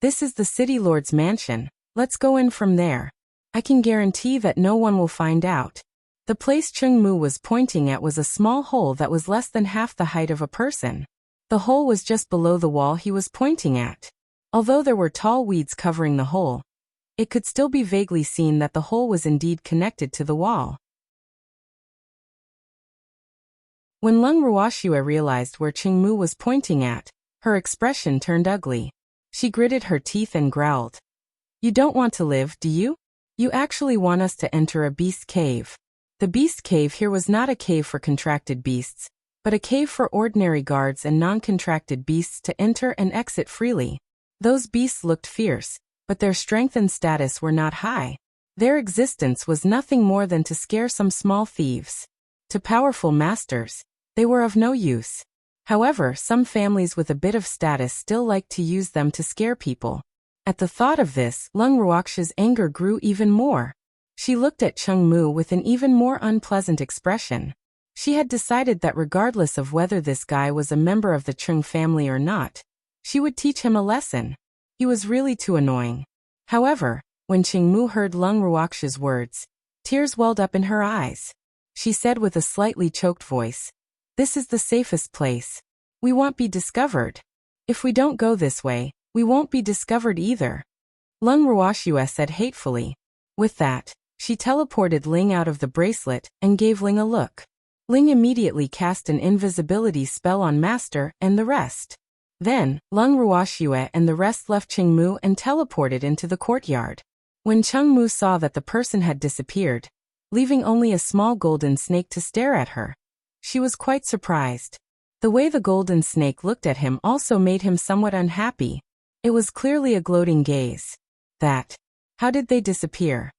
This is the city lord's mansion, let's go in from there. I can guarantee that no one will find out. The place Cheng Mu was pointing at was a small hole that was less than half the height of a person. The hole was just below the wall he was pointing at. Although there were tall weeds covering the hole, it could still be vaguely seen that the hole was indeed connected to the wall. When Lung Ruoxue realized where Cheng Mu was pointing at, her expression turned ugly. She gritted her teeth and growled. You don't want to live, do you? You actually want us to enter a beast cave. The beast cave here was not a cave for contracted beasts, but a cave for ordinary guards and non-contracted beasts to enter and exit freely. Those beasts looked fierce, but their strength and status were not high. Their existence was nothing more than to scare some small thieves. To powerful masters, they were of no use. However, some families with a bit of status still liked to use them to scare people. At the thought of this, Lung Ruoxue's anger grew even more. She looked at Cheng Mu with an even more unpleasant expression. She had decided that regardless of whether this guy was a member of the Cheng family or not, she would teach him a lesson. He was really too annoying. However, when Cheng Mu heard Lung Ruoxue's words, tears welled up in her eyes. She said with a slightly choked voice, This is the safest place. We won't be discovered. If we don't go this way, we won't be discovered either. Lung Ruoxue said hatefully. With that, she teleported Ling out of the bracelet and gave Ling a look. Ling immediately cast an invisibility spell on Master and the rest. Then, Lung Ruoxue and the rest left Cheng Mu and teleported into the courtyard. When Cheng Mu saw that the person had disappeared, leaving only a small golden snake to stare at her, she was quite surprised. The way the golden snake looked at him also made him somewhat unhappy. It was clearly a gloating gaze. That How did they disappear?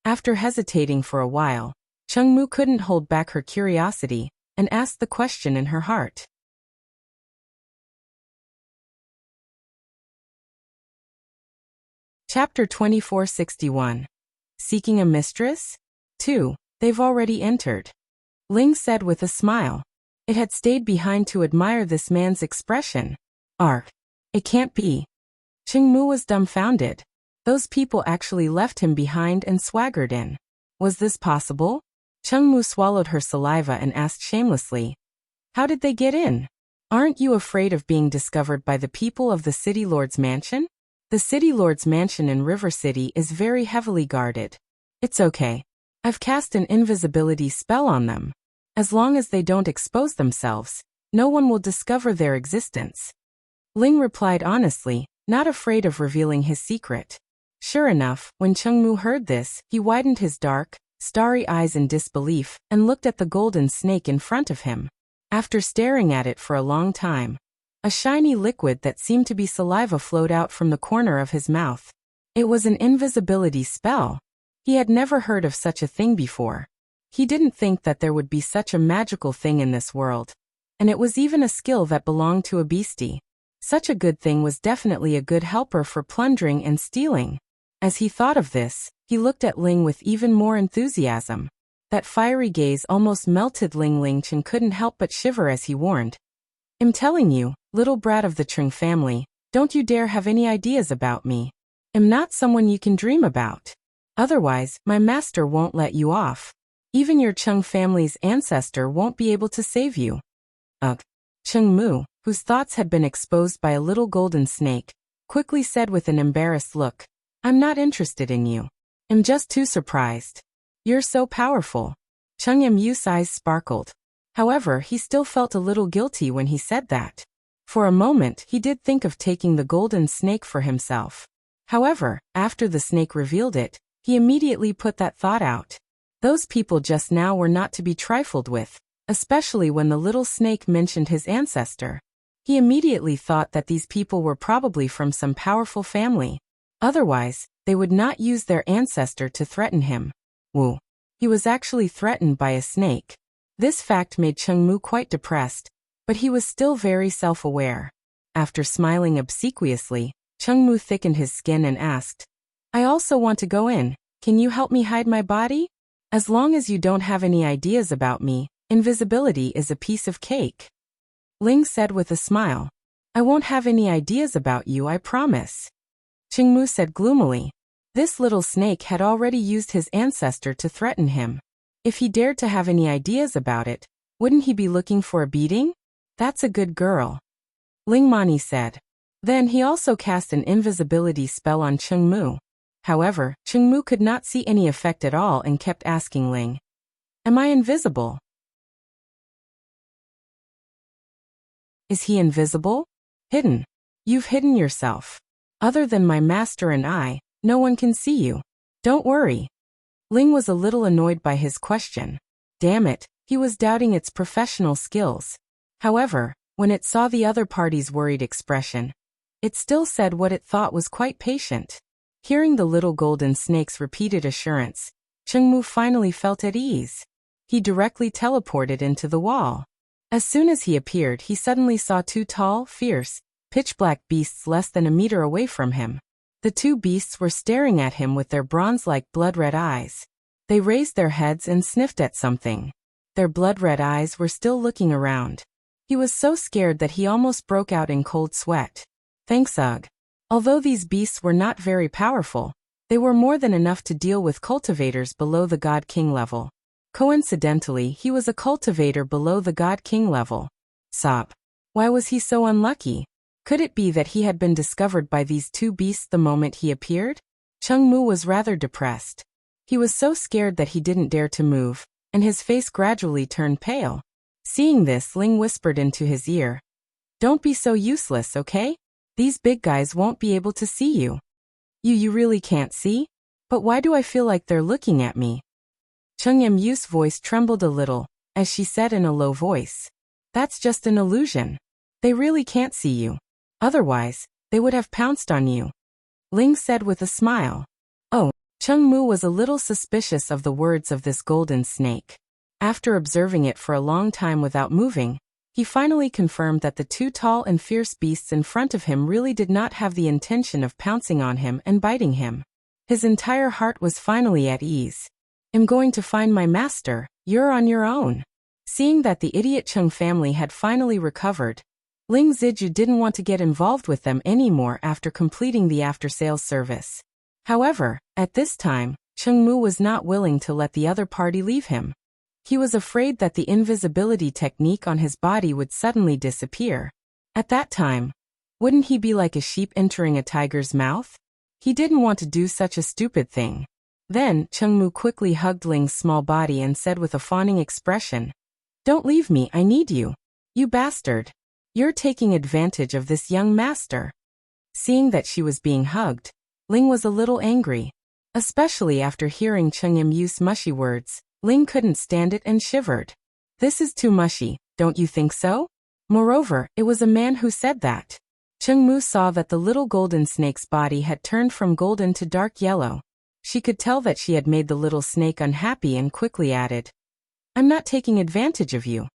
After hesitating for a while, Chengmu couldn't hold back her curiosity and asked the question in her heart. Chapter 2461. Seeking a mistress? 2. They've already entered. Ling said with a smile. It had stayed behind to admire this man's expression. It can't be. Chengmu was dumbfounded. Those people actually left him behind and swaggered in. Was this possible? Chengmu swallowed her saliva and asked shamelessly. How did they get in? Aren't you afraid of being discovered by the people of the City Lord's mansion? The City Lord's mansion in River City is very heavily guarded. It's okay. I've cast an invisibility spell on them. As long as they don't expose themselves, no one will discover their existence. Ling replied honestly, not afraid of revealing his secret. Sure enough, when Chengmu heard this, he widened his dark, starry eyes in disbelief and looked at the golden snake in front of him. After staring at it for a long time, a shiny liquid that seemed to be saliva flowed out from the corner of his mouth. It was an invisibility spell. He had never heard of such a thing before. He didn't think that there would be such a magical thing in this world. And it was even a skill that belonged to a beastie. Such a good thing was definitely a good helper for plundering and stealing. As he thought of this, he looked at Ling with even more enthusiasm. That fiery gaze almost melted Ling Chen couldn't help but shiver as he warned. I'm telling you, little brat of the Chung family, don't you dare have any ideas about me. I'm not someone you can dream about. Otherwise, my master won't let you off. Even your Chung family's ancestor won't be able to save you. Chengmu, whose thoughts had been exposed by a little golden snake, quickly said with an embarrassed look, I'm not interested in you. I'm just too surprised. You're so powerful. Cheng Mu's eyes sparkled. However, he still felt a little guilty when he said that. For a moment, he did think of taking the golden snake for himself. However, after the snake revealed it, he immediately put that thought out. Those people just now were not to be trifled with, especially when the little snake mentioned his ancestor. He immediately thought that these people were probably from some powerful family. Otherwise, they would not use their ancestor to threaten him. He was actually threatened by a snake. This fact made Chengmu quite depressed, but he was still very self-aware. After smiling obsequiously, Chengmu thickened his skin and asked, I also want to go in. Can you help me hide my body? As long as you don't have any ideas about me, invisibility is a piece of cake. Ling said with a smile. I won't have any ideas about you, I promise. Chengmu said gloomily. This little snake had already used his ancestor to threaten him. If he dared to have any ideas about it, wouldn't he be looking for a beating? That's a good girl. Ling Mani said. Then he also cast an invisibility spell on Chengmu. However, Chengmu could not see any effect at all and kept asking Ling, Am I invisible? Is he invisible? Hidden. You've hidden yourself. Other than my master and I, no one can see you. Don't worry. Ling was a little annoyed by his question. Damn it, he was doubting its professional skills. However, when it saw the other party's worried expression, it still said what it thought was quite patient. Hearing the little golden snake's repeated assurance, Chengmu finally felt at ease. He directly teleported into the wall. As soon as he appeared, he suddenly saw two tall, fierce, pitch-black beasts less than a meter away from him. The two beasts were staring at him with their bronze-like blood-red eyes. They raised their heads and sniffed at something. Their blood-red eyes were still looking around. He was so scared that he almost broke out in cold sweat. Thanks, Ugh. Although these beasts were not very powerful, they were more than enough to deal with cultivators below the God King level. Coincidentally, he was a cultivator below the God King level. Sob. Why was he so unlucky? Could it be that he had been discovered by these two beasts the moment he appeared? Chengmu was rather depressed. He was so scared that he didn't dare to move, and his face gradually turned pale. Seeing this, Ling whispered into his ear, Don't be so useless, okay? These big guys won't be able to see you. You really can't see? But why do I feel like they're looking at me? Cheng Mu's voice trembled a little, as she said in a low voice. That's just an illusion. They really can't see you. Otherwise, they would have pounced on you. Ling said with a smile. Oh, Cheng Mu was a little suspicious of the words of this golden snake. After observing it for a long time without moving, he finally confirmed that the two tall and fierce beasts in front of him really did not have the intention of pouncing on him and biting him. His entire heart was finally at ease. "I'm going to find my master, you're on your own." Seeing that the idiot Cheng family had finally recovered, Ling Ziju didn't want to get involved with them anymore after completing the after-sales service. However, at this time, Cheng Mu was not willing to let the other party leave him. He was afraid that the invisibility technique on his body would suddenly disappear. At that time, wouldn't he be like a sheep entering a tiger's mouth? He didn't want to do such a stupid thing. Then, Cheng Mu quickly hugged Ling's small body and said with a fawning expression, "Don't leave me, I need you. You bastard. You're taking advantage of this young master." Seeing that she was being hugged, Ling was a little angry. Especially after hearing Cheng Im use mushy words, Ling couldn't stand it and shivered. "This is too mushy, don't you think so?" Moreover, it was a man who said that. Cheng Mu saw that the little golden snake's body had turned from golden to dark yellow. She could tell that she had made the little snake unhappy and quickly added, "I'm not taking advantage of you.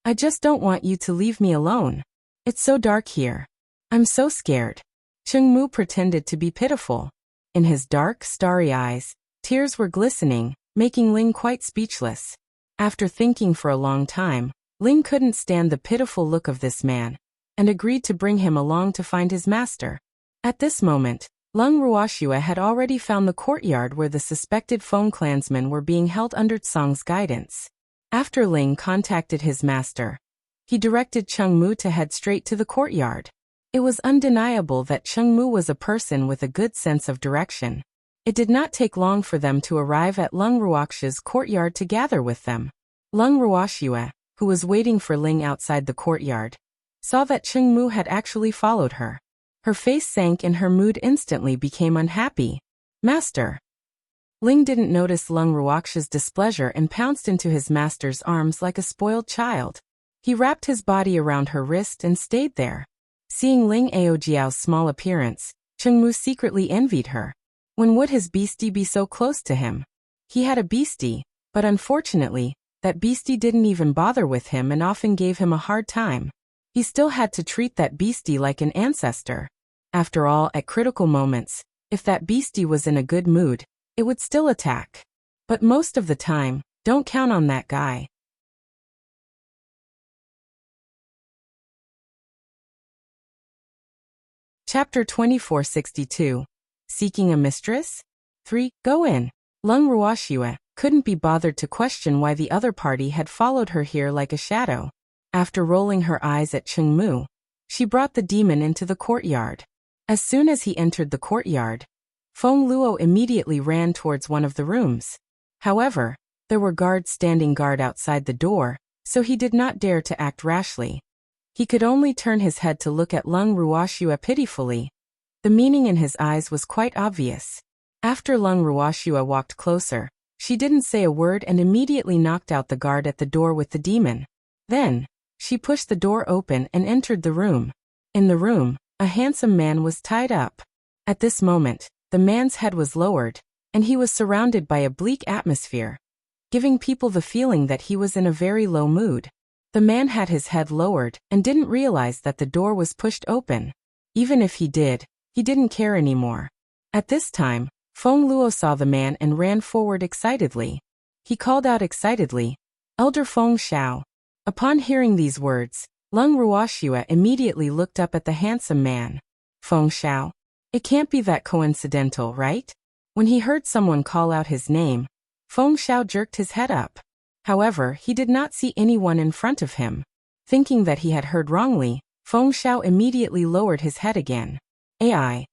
I just don't want you to leave me alone. It's so dark here. I'm so scared." Cheng Mu pretended to be pitiful. In his dark, starry eyes, tears were glistening, making Ling quite speechless. After thinking for a long time, Ling couldn't stand the pitiful look of this man, and agreed to bring him along to find his master. At this moment, Lung Ruoxua had already found the courtyard where the suspected Feng clansmen were being held under Tsang's guidance. After Ling contacted his master, he directed Cheng Mu to head straight to the courtyard. It was undeniable that Cheng Mu was a person with a good sense of direction. It did not take long for them to arrive at Lung Ruoxua's courtyard to gather with them. Lung Ruoxua, who was waiting for Ling outside the courtyard, saw that Cheng Mu had actually followed her. Her face sank and her mood instantly became unhappy. "Master." Ling didn't notice Lung Ruoxua's displeasure and pounced into his master's arms like a spoiled child. He wrapped his body around her wrist and stayed there. Seeing Ling Aojiao's small appearance, Cheng Mu secretly envied her. When would his beastie be so close to him? He had a beastie, but unfortunately, that beastie didn't even bother with him and often gave him a hard time. He still had to treat that beastie like an ancestor. After all, at critical moments, if that beastie was in a good mood, it would still attack. But most of the time, don't count on that guy. Chapter 2462. Seeking a Mistress? 3. Go in. Lung Ruoxua couldn't be bothered to question why the other party had followed her here like a shadow. After rolling her eyes at Cheng Mu, she brought the demon into the courtyard. As soon as he entered the courtyard, Feng Luo immediately ran towards one of the rooms. However, there were guards standing guard outside the door, so he did not dare to act rashly. He could only turn his head to look at Lung Ruoxua pitifully. The meaning in his eyes was quite obvious. After Lung Ruoxua walked closer, she didn't say a word and immediately knocked out the guard at the door with the demon. Then, she pushed the door open and entered the room. In the room, a handsome man was tied up. At this moment, the man's head was lowered, and he was surrounded by a bleak atmosphere, giving people the feeling that he was in a very low mood. The man had his head lowered and didn't realize that the door was pushed open. Even if he did, he didn't care anymore. At this time, Feng Luo saw the man and ran forward excitedly. He called out excitedly, "Elder Feng Shao." Upon hearing these words, Lung Ruoxua immediately looked up at the handsome man. "Feng Shao? It can't be that coincidental, right?" When he heard someone call out his name, Feng Shao jerked his head up. However, he did not see anyone in front of him. Thinking that he had heard wrongly, Feng Shao immediately lowered his head again. AI.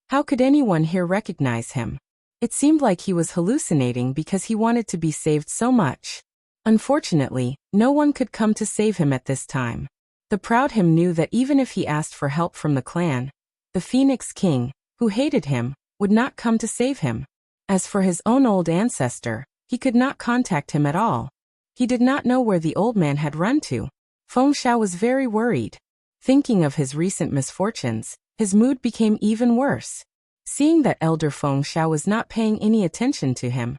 How could anyone here recognize him? It seemed like he was hallucinating because he wanted to be saved so much. Unfortunately, no one could come to save him at this time. The proud him knew that even if he asked for help from the clan, the Phoenix King, who hated him, would not come to save him. As for his own old ancestor, he could not contact him at all. He did not know where the old man had run to. Feng Shao was very worried. Thinking of his recent misfortunes, His mood became even worse. Seeing that Elder Feng Xiao was not paying any attention to him,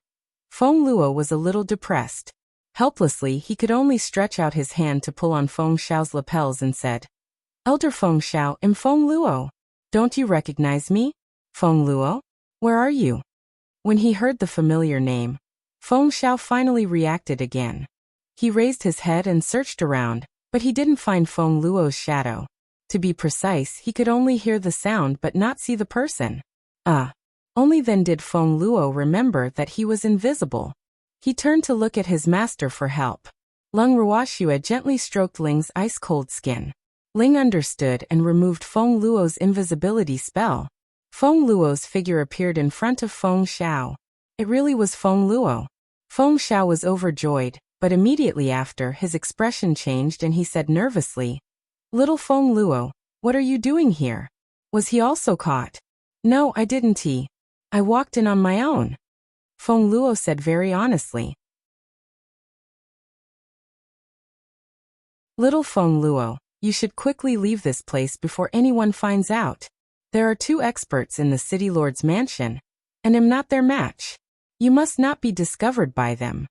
Feng Luo was a little depressed. Helplessly, he could only stretch out his hand to pull on Feng Xiao's lapels and said, "Elder Feng Xiao, I'm Feng Luo. Don't you recognize me? Feng Luo? Where are you?" When he heard the familiar name, Feng Xiao finally reacted again. He raised his head and searched around, but he didn't find Feng Luo's shadow. To be precise, he could only hear the sound but not see the person. Only then did Feng Luo remember that he was invisible. He turned to look at his master for help. Lung Ruoxue gently stroked Ling's ice-cold skin. Ling understood and removed Feng Luo's invisibility spell. Feng Luo's figure appeared in front of Feng Xiao. It really was Feng Luo. Feng Xiao was overjoyed, but immediately after, his expression changed and he said nervously, "Little Feng Luo, what are you doing here? Was he also caught?" "No, I didn't. I walked in on my own," Feng Luo said very honestly. "Little Feng Luo, you should quickly leave this place before anyone finds out. There are 2 experts in the city lord's mansion, and am not their match. You must not be discovered by them."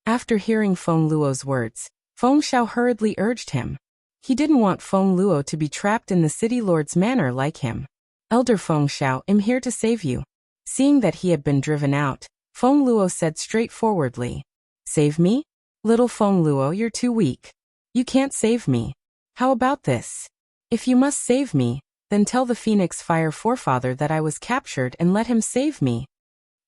After hearing Feng Luo's words, Feng Xiao hurriedly urged him. He didn't want Feng Luo to be trapped in the city lord's manor like him. "Elder Feng Xiao, I'm here to save you." Seeing that he had been driven out, Feng Luo said straightforwardly, "Save me? Little Feng Luo, you're too weak. You can't save me. How about this? If you must save me, then tell the Phoenix Fire Forefather that I was captured and let him save me,"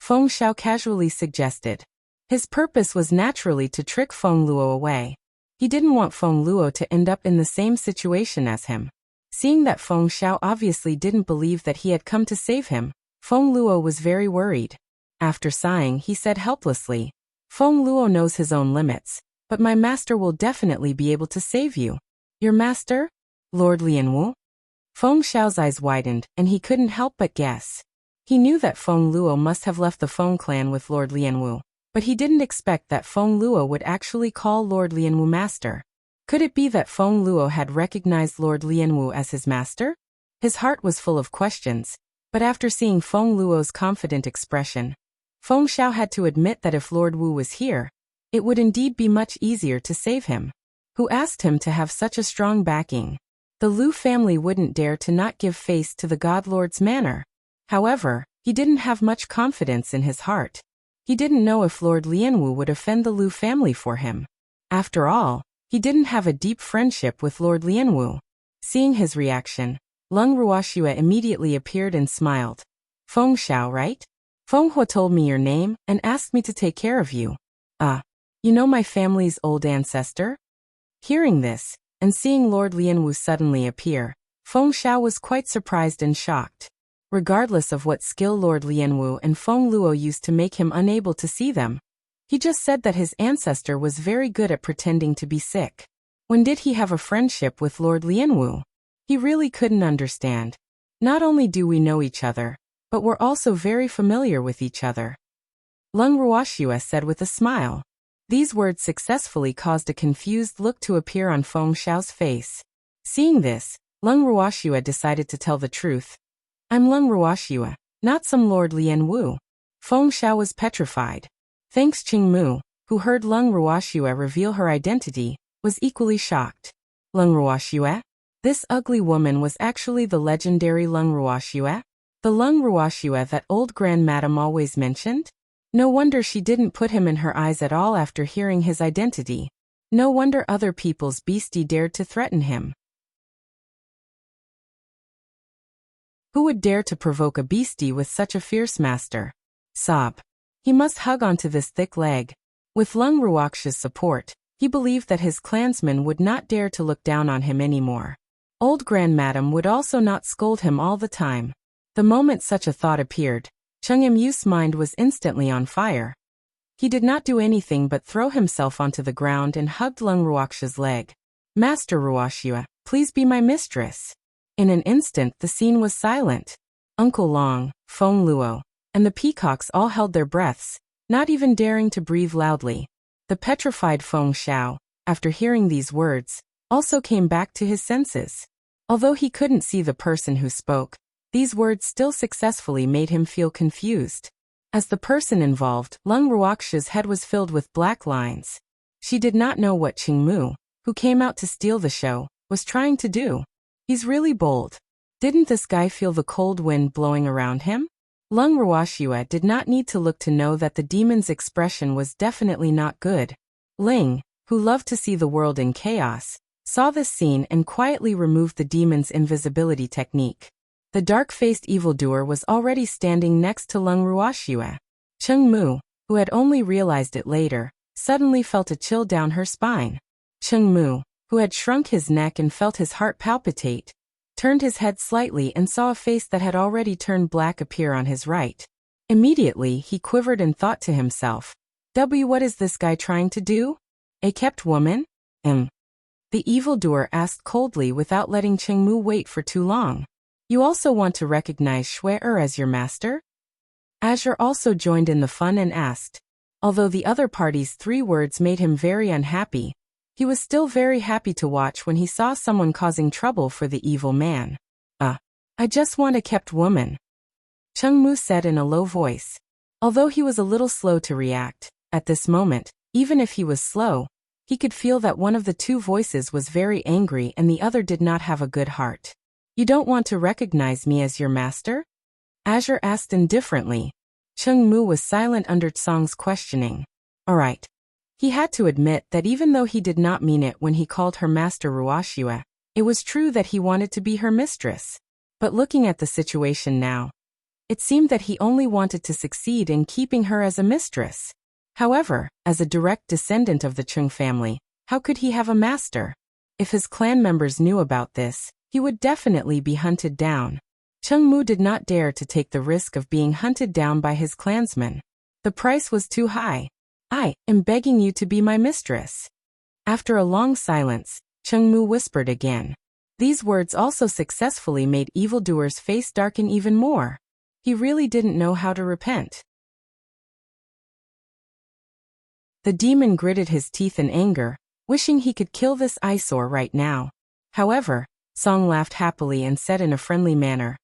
Feng Xiao casually suggested. His purpose was naturally to trick Feng Luo away. He didn't want Feng Luo to end up in the same situation as him. Seeing that Feng Xiao obviously didn't believe that he had come to save him, Feng Luo was very worried. After sighing, he said helplessly, "Feng Luo knows his own limits, but my master will definitely be able to save you." "Your master? Lord Lianwu?" Feng Xiao's eyes widened, and he couldn't help but guess. He knew that Feng Luo must have left the Feng clan with Lord Lianwu, but he didn't expect that Feng Luo would actually call Lord Lianwu master. Could it be that Feng Luo had recognized Lord Lianwu as his master? His heart was full of questions, but after seeing Feng Luo's confident expression, Feng Xiao had to admit that if Lord Wu was here, it would indeed be much easier to save him. Who asked him to have such a strong backing? The Lu family wouldn't dare to not give face to the God Lord's manor. However, he didn't have much confidence in his heart. He didn't know if Lord Lianwu would offend the Lu family for him. After all, he didn't have a deep friendship with Lord Lianwu. Seeing his reaction, Lung Ruoxue immediately appeared and smiled. "Feng Xiao, right? Feng Hua told me your name and asked me to take care of you. You know my family's old ancestor?" Hearing this, and seeing Lord Lianwu suddenly appear, Feng Xiao was quite surprised and shocked. Regardless of what skill Lord Lianwu and Feng Luo used to make him unable to see them, he just said that his ancestor was very good at pretending to be sick. When did he have a friendship with Lord Lianwu? He really couldn't understand. Not only do we know each other, but we're also very familiar with each other, Lung Ruoxue said with a smile. These words successfully caused a confused look to appear on Feng Xiao's face. Seeing this, Lung Ruoxue decided to tell the truth. "I'm Lung Ruoxue, not some Lord Lianwu." Feng Xiao was petrified. Thanks Qingmu, who heard Lung Ruoxue reveal her identity, was equally shocked. "Lung Ruoxue? This ugly woman was actually the legendary Lung Ruoxue? The Lung Ruoxue that old grandmadam always mentioned? No wonder she didn't put him in her eyes at all after hearing his identity. No wonder other people's beastie dared to threaten him. Who would dare to provoke a beastie with such a fierce master? Sob. He must hug onto this thick leg. With Lung Ruoxue's support, he believed that his clansmen would not dare to look down on him anymore. Old grandmadam would also not scold him all the time. The moment such a thought appeared, Chung Imyu's mind was instantly on fire. He did not do anything but throw himself onto the ground and hugged Lung Ruoxue's leg. "Master Ruoxue, please be my mistress." In an instant the scene was silent. Uncle Long, Feng Luo, and the peacocks all held their breaths, not even daring to breathe loudly. The petrified Feng Xiao, after hearing these words, also came back to his senses. Although he couldn't see the person who spoke, these words still successfully made him feel confused. As the person involved, Lung Ruoxia's head was filled with black lines. She did not know what Qingmu, who came out to steal the show, was trying to do. He's really bold. Didn't this guy feel the cold wind blowing around him? Lung Ruoxia did not need to look to know that the demon's expression was definitely not good. Ling, who loved to see the world in chaos, saw this scene and quietly removed the demon's invisibility technique. The dark-faced evildoer was already standing next to Lung Ruoxia. Qingmu, who had only realized it later, suddenly felt a chill down her spine. Qingmu, who had shrunk his neck and felt his heart palpitate, turned his head slightly and saw a face that had already turned black appear on his right. Immediately, he quivered and thought to himself, What is this guy trying to do? A kept woman? The evildoer asked coldly without letting Qingmu wait for too long. You also want to recognize Shui-er as your master? Azure also joined in the fun and asked. Although the other party's 3 words made him very unhappy, he was still very happy to watch when he saw someone causing trouble for the evil man. I just want a kept woman, Qingmu said in a low voice. Although he was a little slow to react, at this moment, even if he was slow, he could feel that one of the 2 voices was very angry and the other did not have a good heart. You don't want to recognize me as your master? Azure asked indifferently. Qingmu was silent under Tsong's questioning. Alright. He had to admit that even though he did not mean it when he called her Master Ruoxia, it was true that he wanted to be her mistress. But looking at the situation now, it seemed that he only wanted to succeed in keeping her as a mistress. However, as a direct descendant of the Chung family, how could he have a master? If his clan members knew about this, he would definitely be hunted down. Qingmu did not dare to take the risk of being hunted down by his clansmen. The price was too high. I am begging you to be my mistress. After a long silence, Qingmu whispered again. These words also successfully made evildoer's face darken even more. He really didn't know how to repent. The demon gritted his teeth in anger, wishing he could kill this eyesore right now. However, Song laughed happily and said in a friendly manner,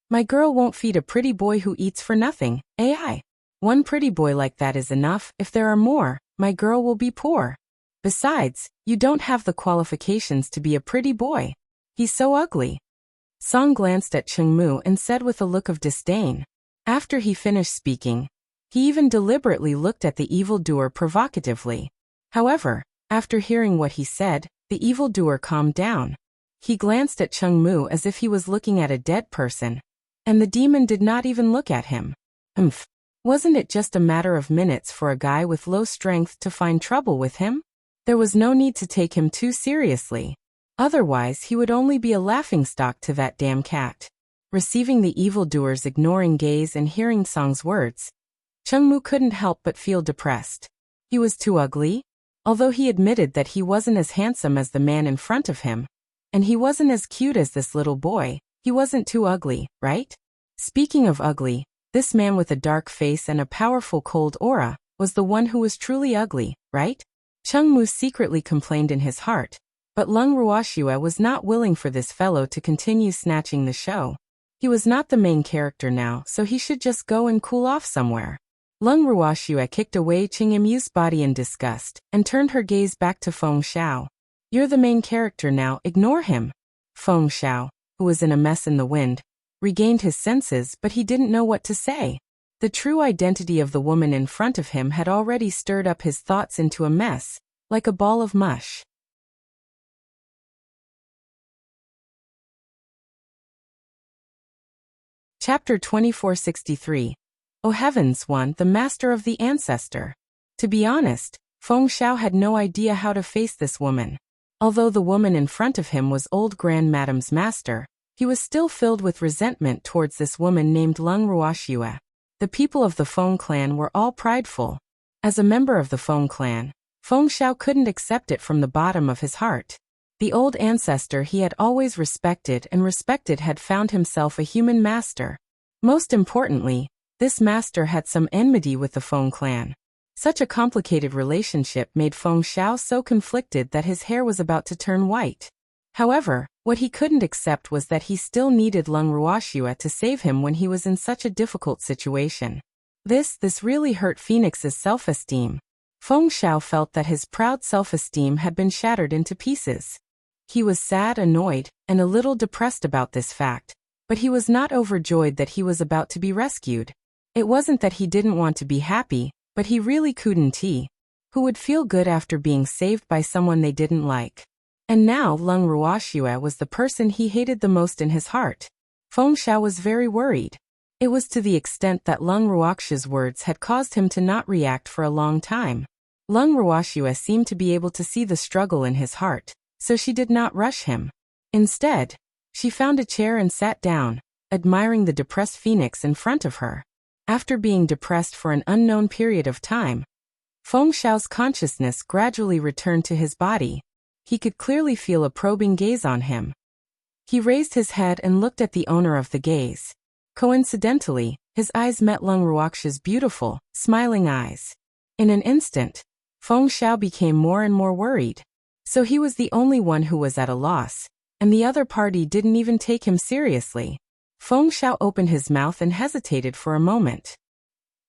My girl won't feed a pretty boy who eats for nothing, AI. One pretty boy like that is enough. If there are more, my girl will be poor. Besides, you don't have the qualifications to be a pretty boy. He's so ugly. Song glanced at Qingmu and said with a look of disdain. After he finished speaking, he even deliberately looked at the evildoer provocatively. However, after hearing what he said, the evildoer calmed down. He glanced at Qingmu as if he was looking at a dead person, and the demon did not even look at him. Wasn't it just a matter of minutes for a guy with low strength to find trouble with him? There was no need to take him too seriously. Otherwise, he would only be a laughingstock to that damn cat. Receiving the evildoer's ignoring gaze and hearing Song's words, Qingmu couldn't help but feel depressed. He was too ugly. Although he admitted that he wasn't as handsome as the man in front of him, and he wasn't as cute as this little boy, he wasn't too ugly, right? Speaking of ugly, this man with a dark face and a powerful cold aura was the one who was truly ugly, right? Qingmu secretly complained in his heart, but Lung Ruoxia was not willing for this fellow to continue snatching the show. He was not the main character now, so he should just go and cool off somewhere. Lung Ruoxia kicked away Qingmu's body in disgust and turned her gaze back to Feng Xiao. You're the main character now, ignore him. Feng Xiao, who was in a mess in the wind, regained his senses, but he didn't know what to say. The true identity of the woman in front of him had already stirred up his thoughts into a mess, like a ball of mush. Chapter 2463. Oh heavens, the master of the ancestor. To be honest, Feng Xiao had no idea how to face this woman. Although the woman in front of him was old Grand Madame's master, he was still filled with resentment towards this woman named Lung Ruoxia. The people of the Feng clan were all prideful. As a member of the Feng clan, Feng Xiao couldn't accept it from the bottom of his heart. The old ancestor he had always respected had found himself a human master. Most importantly, this master had some enmity with the Feng clan. Such a complicated relationship made Feng Xiao so conflicted that his hair was about to turn white. However, what he couldn't accept was that he still needed Lung Ruoxue to save him when he was in such a difficult situation. This really hurt Phoenix's self-esteem. Feng Xiao felt that his proud self-esteem had been shattered into pieces. He was sad, annoyed, and a little depressed about this fact, but he was not overjoyed that he was about to be rescued. It wasn't that he didn't want to be happy, but he really couldn't. Who would feel good after being saved by someone they didn't like? And now Lung Ruoxue was the person he hated the most in his heart. Feng Xiao was very worried. It was to the extent that Lung Ruoxue's words had caused him to not react for a long time. Lung Ruoxue seemed to be able to see the struggle in his heart, so she did not rush him. Instead, she found a chair and sat down, admiring the depressed phoenix in front of her. After being depressed for an unknown period of time, Feng Xiao's consciousness gradually returned to his body. He could clearly feel a probing gaze on him. He raised his head and looked at the owner of the gaze. Coincidentally, his eyes met Lung Ruoxue's beautiful, smiling eyes. In an instant, Feng Xiao became more and more worried. So he was the only one who was at a loss, and the other party didn't even take him seriously. Feng Xiao opened his mouth and hesitated for a moment.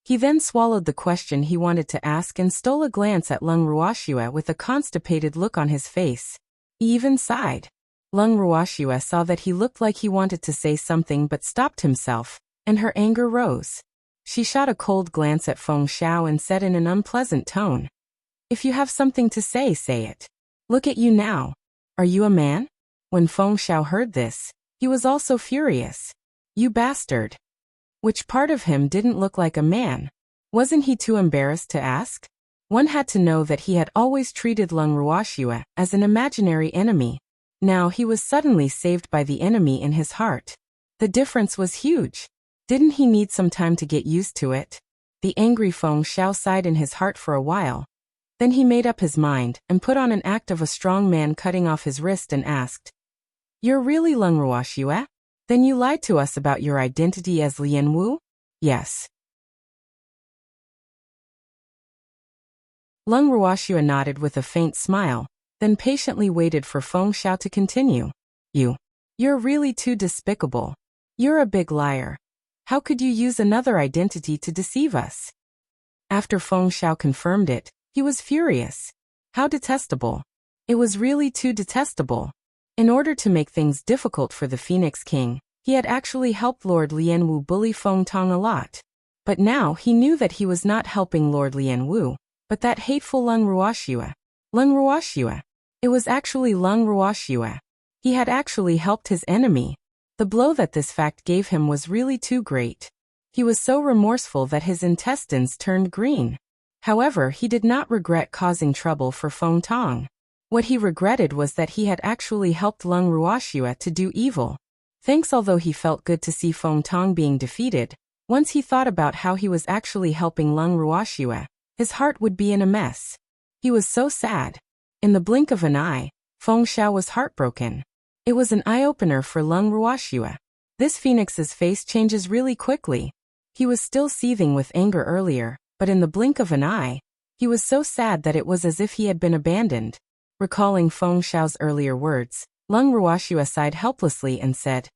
He then swallowed the question he wanted to ask and stole a glance at Lung Ruoxue with a constipated look on his face. He even sighed. Lung Ruoxue saw that he looked like he wanted to say something but stopped himself, and her anger rose. She shot a cold glance at Feng Xiao and said in an unpleasant tone, "If you have something to say, say it. Look at you now. Are you a man?" When Feng Xiao heard this, he was also furious. "You bastard." Which part of him didn't look like a man? Wasn't he too embarrassed to ask? One had to know that he had always treated Lung Ruoxue as an imaginary enemy. Now he was suddenly saved by the enemy in his heart. The difference was huge. Didn't he need some time to get used to it? The angry Feng Xiao sighed in his heart for a while. Then he made up his mind and put on an act of a strong man, cutting off his wrist, and asked, "You're really Lung Ruoxue? Then you lied to us about your identity as Lian Wu?" "Yes." Lung Ruoxue nodded with a faint smile, then patiently waited for Feng Xiao to continue. You're really too despicable. You're a big liar. How could you use another identity to deceive us?" After Feng Xiao confirmed it, he was furious. How detestable. It was really too detestable. In order to make things difficult for the Phoenix King, he had actually helped Lord Lian Wu bully Feng Tong a lot. But now he knew that he was not helping Lord Lian Wu, but that hateful Lung Ruoxue. Lung Ruoxue. It was actually Lung Ruoxue. He had actually helped his enemy. The blow that this fact gave him was really too great. He was so remorseful that his intestines turned green. However, he did not regret causing trouble for Feng Tong. What he regretted was that he had actually helped Lung Ruoxue to do evil. Thanks, although he felt good to see Feng Tong being defeated, once he thought about how he was actually helping Lung Ruoxue, his heart would be in a mess. He was so sad. In the blink of an eye, Feng Xiao was heartbroken. It was an eye-opener for Lung Ruoxue. This phoenix's face changes really quickly. He was still seething with anger earlier, but in the blink of an eye, he was so sad that it was as if he had been abandoned. Recalling Feng Xiao's earlier words, Lung Ruoxue sighed helplessly and said,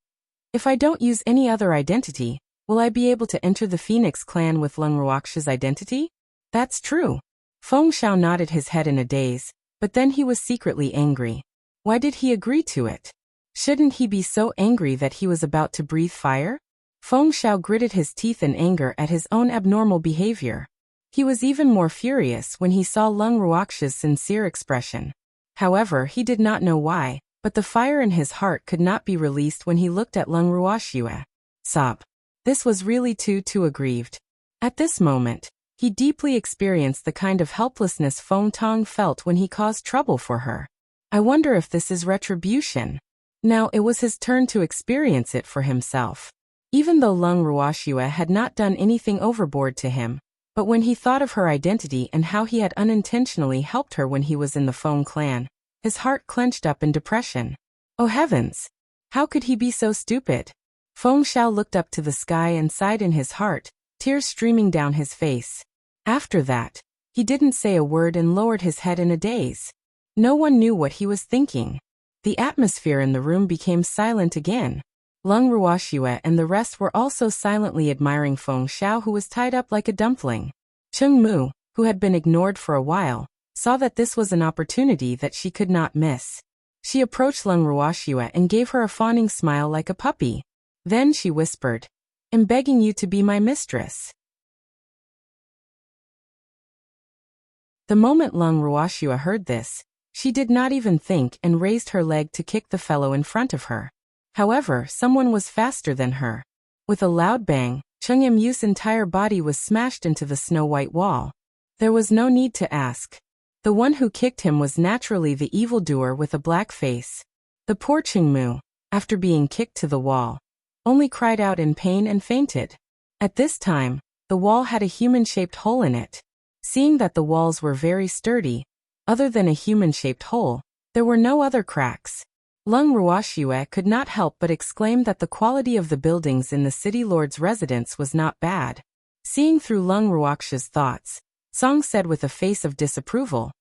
"If I don't use any other identity, will I be able to enter the Phoenix clan with Lung Ruoxue's identity?" "That's true." Feng Xiao nodded his head in a daze, but then he was secretly angry. Why did he agree to it? Shouldn't he be so angry that he was about to breathe fire? Feng Xiao gritted his teeth in anger at his own abnormal behavior. He was even more furious when he saw Lung Ruoxue's sincere expression. However, he did not know why, but the fire in his heart could not be released when he looked at Lung Ruoxue. Sob. This was really too aggrieved. At this moment, he deeply experienced the kind of helplessness Feng Tong felt when he caused trouble for her. I wonder if this is retribution. Now it was his turn to experience it for himself. Even though Lung Ruoxue had not done anything overboard to him, but when he thought of her identity and how he had unintentionally helped her when he was in the Feng clan, his heart clenched up in depression. Oh heavens! How could he be so stupid? Feng Xiao looked up to the sky and sighed in his heart, tears streaming down his face. After that, he didn't say a word and lowered his head in a daze. No one knew what he was thinking. The atmosphere in the room became silent again. Lung Ruoxue and the rest were also silently admiring Feng Xiao, who was tied up like a dumpling. Cheng Mu, who had been ignored for a while, saw that this was an opportunity that she could not miss. She approached Lung Ruoxue and gave her a fawning smile like a puppy. Then she whispered, "I'm begging you to be my mistress." The moment Lung Ruoxue heard this, she did not even think and raised her leg to kick the fellow in front of her. However, someone was faster than her. With a loud bang, Cheng Mu's entire body was smashed into the snow-white wall. There was no need to ask. The one who kicked him was naturally the evildoer with a black face. The poor Cheng Mu, after being kicked to the wall, only cried out in pain and fainted. At this time, the wall had a human-shaped hole in it. Seeing that the walls were very sturdy, other than a human-shaped hole, there were no other cracks. Lung Ruoxue could not help but exclaim that the quality of the buildings in the city lord's residence was not bad. Seeing through Lung Ruoxue's thoughts, Song said with a face of disapproval,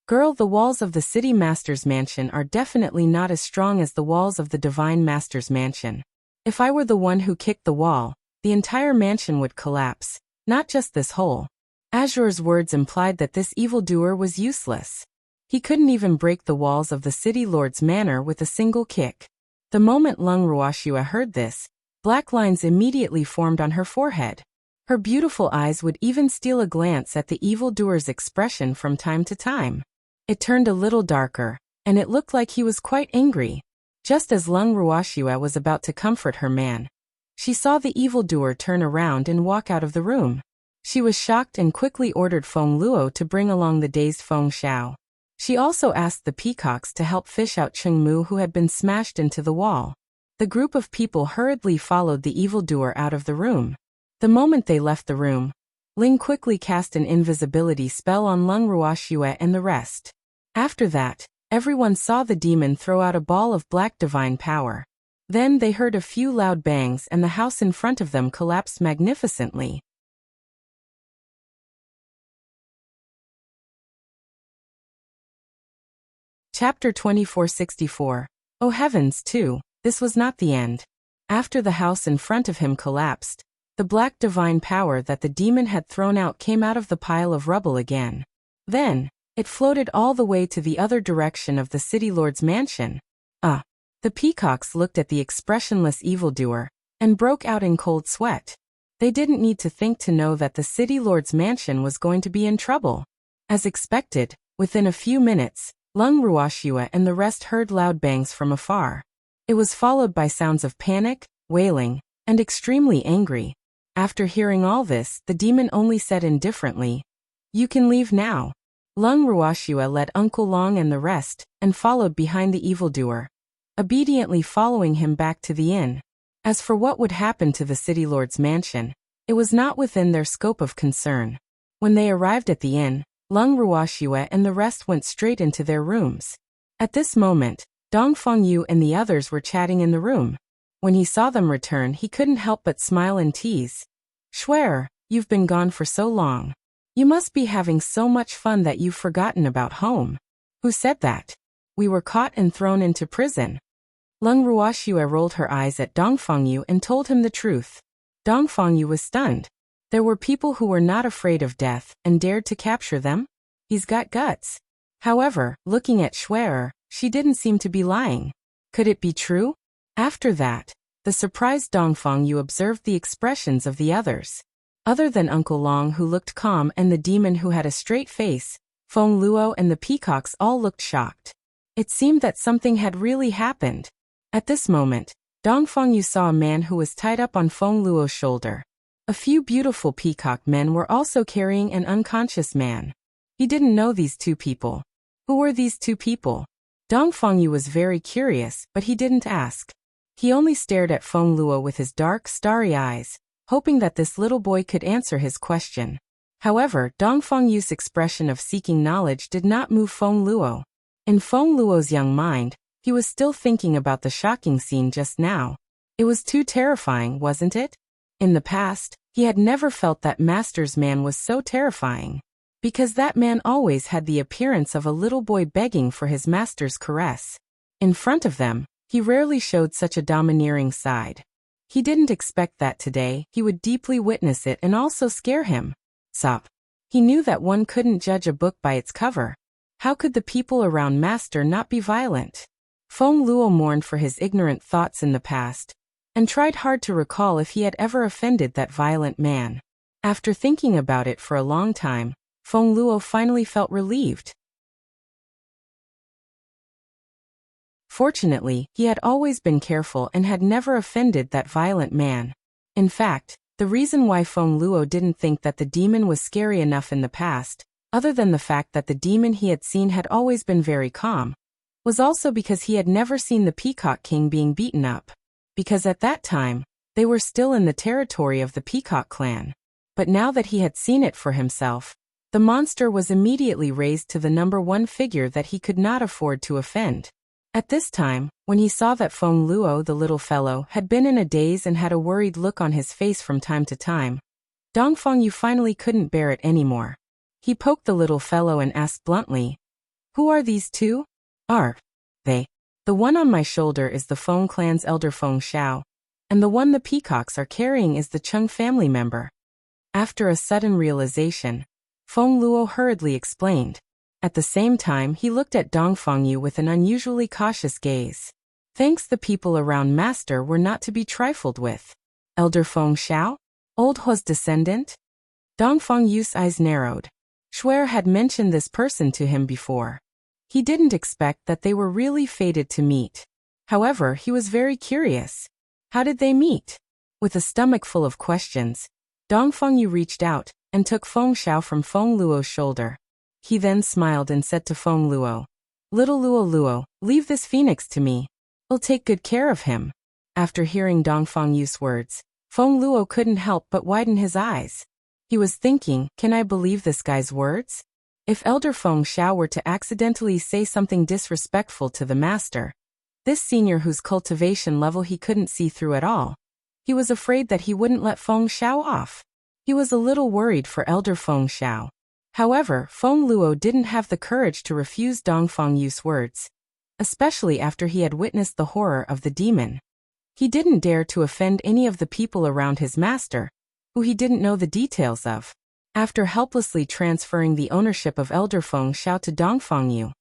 "Girl, the walls of the city master's mansion are definitely not as strong as the walls of the divine master's mansion. If I were the one who kicked the wall, the entire mansion would collapse, not just this hole." Azure's words implied that this evildoer was useless. He couldn't even break the walls of the city lord's manor with a single kick. The moment Lung Ruoxue heard this, black lines immediately formed on her forehead. Her beautiful eyes would even steal a glance at the evildoer's expression from time to time. It turned a little darker, and it looked like he was quite angry. Just as Lung Ruoxue was about to comfort her man, she saw the evildoer turn around and walk out of the room. She was shocked and quickly ordered Feng Luo to bring along the dazed Feng Xiao. She also asked the peacocks to help fish out Cheng Mu, who had been smashed into the wall. The group of people hurriedly followed the evildoer out of the room. The moment they left the room, Ling quickly cast an invisibility spell on Lung Ruoxue and the rest. After that, everyone saw the demon throw out a ball of black divine power. Then they heard a few loud bangs and the house in front of them collapsed magnificently. Chapter 2464. Oh heavens, too, this was not the end. After the house in front of him collapsed, the black divine power that the demon had thrown out came out of the pile of rubble again. Then, it floated all the way to the other direction of the city lord's mansion. The peacocks looked at the expressionless evildoer and broke out in cold sweat. They didn't need to think to know that the city lord's mansion was going to be in trouble. As expected, within a few minutes, Lung Ruoxue and the rest heard loud bangs from afar. It was followed by sounds of panic, wailing, and extremely angry. After hearing all this, the demon only said indifferently, "You can leave now." Lung Ruoxue led Uncle Long and the rest, and followed behind the evildoer, obediently following him back to the inn. As for what would happen to the city lord's mansion, it was not within their scope of concern. When they arrived at the inn, Lung Ruoxue and the rest went straight into their rooms. At this moment, Dong Fengyu and the others were chatting in the room. When he saw them return, he couldn't help but smile and tease. "Schwer, you've been gone for so long. You must be having so much fun that you've forgotten about home." "Who said that? We were caught and thrown into prison." Lung Ruoxue rolled her eyes at Dong Fengyu and told him the truth. Dong Fengyu was stunned. There were people who were not afraid of death and dared to capture them? He's got guts. However, looking at Schwer, she didn't seem to be lying. Could it be true? After that, the surprised Dong Fengyu observed the expressions of the others. Other than Uncle Long, who looked calm, and the demon who had a straight face, Feng Luo and the peacocks all looked shocked. It seemed that something had really happened. At this moment, Dong Fengyu saw a man who was tied up on Feng Luo's shoulder. A few beautiful peacock men were also carrying an unconscious man. He didn't know these two people. Who were these two people? Dong Fengyu was very curious, but he didn't ask. He only stared at Feng Luo with his dark, starry eyes, hoping that this little boy could answer his question. However, Dong Fengyu's expression of seeking knowledge did not move Feng Luo. In Feng Luo's young mind, he was still thinking about the shocking scene just now. It was too terrifying, wasn't it? In the past, he had never felt that master's man was so terrifying. Because that man always had the appearance of a little boy begging for his master's caress. In front of them, he rarely showed such a domineering side. He didn't expect that today he would deeply witness it and also scare him. Sup. He knew that one couldn't judge a book by its cover. How could the people around Master not be violent? Feng Luo mourned for his ignorant thoughts in the past, and tried hard to recall if he had ever offended that violent man. After thinking about it for a long time, Feng Luo finally felt relieved. Fortunately, he had always been careful and had never offended that violent man. In fact, the reason why Feng Luo didn't think that the demon was scary enough in the past, other than the fact that the demon he had seen had always been very calm, was also because he had never seen the Peacock King being beaten up. Because at that time, they were still in the territory of the Peacock clan. But now that he had seen it for himself, the monster was immediately raised to the number one figure that he could not afford to offend. At this time, when he saw that Feng Luo, the little fellow, had been in a daze and had a worried look on his face from time to time, Dongfeng Yu finally couldn't bear it anymore. He poked the little fellow and asked bluntly, "Who are these two? Are they? The one on my shoulder is the Feng clan's elder Feng Xiao, and the one the peacocks are carrying is the Chung family member." After a sudden realization, Feng Luo hurriedly explained. At the same time, he looked at Dongfeng Yu with an unusually cautious gaze. Thanks, the people around Master were not to be trifled with. Elder Feng Xiao? Old Huo's descendant? Dongfeng Yu's eyes narrowed. Shuer had mentioned this person to him before. He didn't expect that they were really fated to meet. However, he was very curious. How did they meet? With a stomach full of questions, Dongfeng Yu reached out and took Feng Xiao from Feng Luo's shoulder. He then smiled and said to Feng Luo, "Little Luo, leave this phoenix to me. I'll take good care of him." After hearing Dongfeng Yu's words, Feng Luo couldn't help but widen his eyes. He was thinking, can I believe this guy's words? If Elder Feng Xiao were to accidentally say something disrespectful to the master, this senior whose cultivation level he couldn't see through at all, he was afraid that he wouldn't let Feng Xiao off. He was a little worried for Elder Feng Xiao. However, Feng Luo didn't have the courage to refuse Dongfeng Yu's words, especially after he had witnessed the horror of the demon. He didn't dare to offend any of the people around his master, who he didn't know the details of. After helplessly transferring the ownership of Elder Feng Xiao to Dongfeng Yu,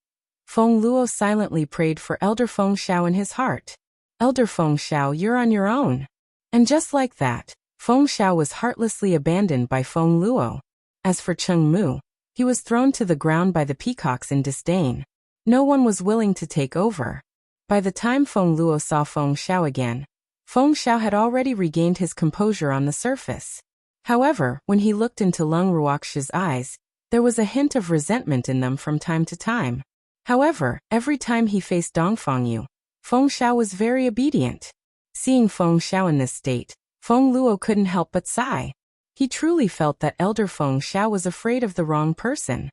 Feng Luo silently prayed for Elder Feng Xiao in his heart. "Elder Feng Xiao, you're on your own." And just like that, Feng Xiao was heartlessly abandoned by Feng Luo. As for Cheng Mu, he was thrown to the ground by the peacocks in disdain. No one was willing to take over. By the time Feng Luo saw Feng Xiao again, Feng Xiao had already regained his composure on the surface. However, when he looked into Lung Ruoxia's eyes, there was a hint of resentment in them from time to time. However, every time he faced Dongfeng Yu, Feng Xiao was very obedient. Seeing Feng Xiao in this state, Feng Luo couldn't help but sigh. He truly felt that Elder Feng Xiao was afraid of the wrong person.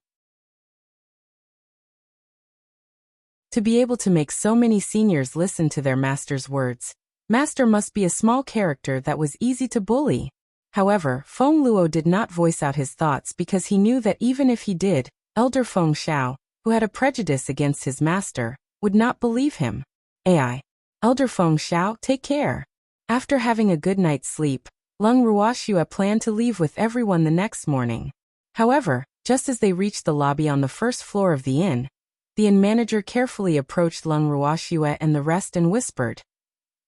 To be able to make so many seniors listen to their master's words, Master must be a small character that was easy to bully. However, Feng Luo did not voice out his thoughts because he knew that even if he did, Elder Feng Xiao, who had a prejudice against his master, would not believe him. Elder Feng Xiao, take care. After having a good night's sleep, Lung Ruoxia planned to leave with everyone the next morning. However, just as they reached the lobby on the first floor of the inn manager carefully approached Lung Ruoxia and the rest and whispered,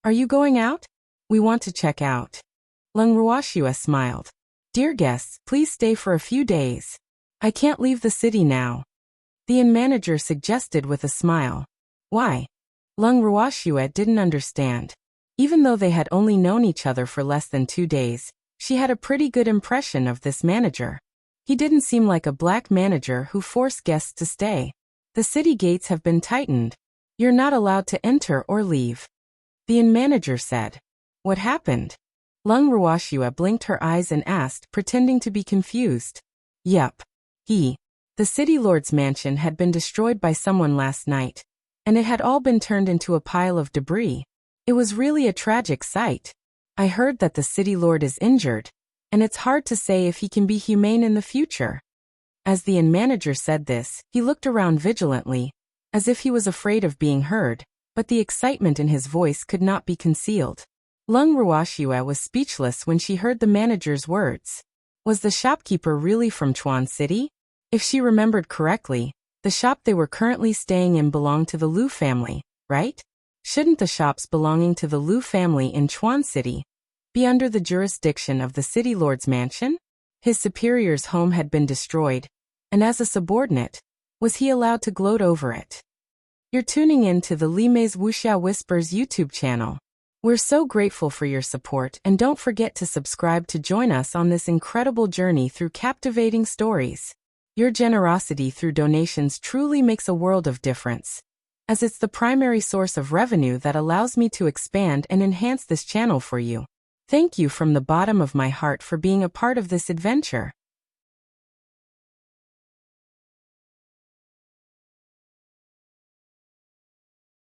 "Are you going out? We want to check out." Lung Ruoxia smiled. "Dear guests, please stay for a few days. I can't leave the city now." The inn manager suggested with a smile. Why? Lung Ruoxia didn't understand. Even though they had only known each other for less than 2 days, she had a pretty good impression of this manager. He didn't seem like a black manager who forced guests to stay. "The city gates have been tightened. You're not allowed to enter or leave," the inn manager said. "What happened?" Lung Ruoxia blinked her eyes and asked, pretending to be confused. "Yup. The city lord's mansion had been destroyed by someone last night, and it had all been turned into a pile of debris. It was really a tragic sight. I heard that the city lord is injured, and it's hard to say if he can be humane in the future." As the inn manager said this, he looked around vigilantly, as if he was afraid of being heard. but the excitement in his voice could not be concealed. Lung Ruoxue was speechless when she heard the manager's words. Was the shopkeeper really from Chuan City? If she remembered correctly, the shop they were currently staying in belonged to the Liu family, right? Shouldn't the shops belonging to the Liu family in Chuan City be under the jurisdiction of the city lord's mansion? His superior's home had been destroyed, and as a subordinate, was he allowed to gloat over it? You're tuning in to the Li Mei's Wuxia Whispers YouTube channel. We're so grateful for your support, and don't forget to subscribe to join us on this incredible journey through captivating stories. Your generosity through donations truly makes a world of difference, as it's the primary source of revenue that allows me to expand and enhance this channel for you. Thank you from the bottom of my heart for being a part of this adventure.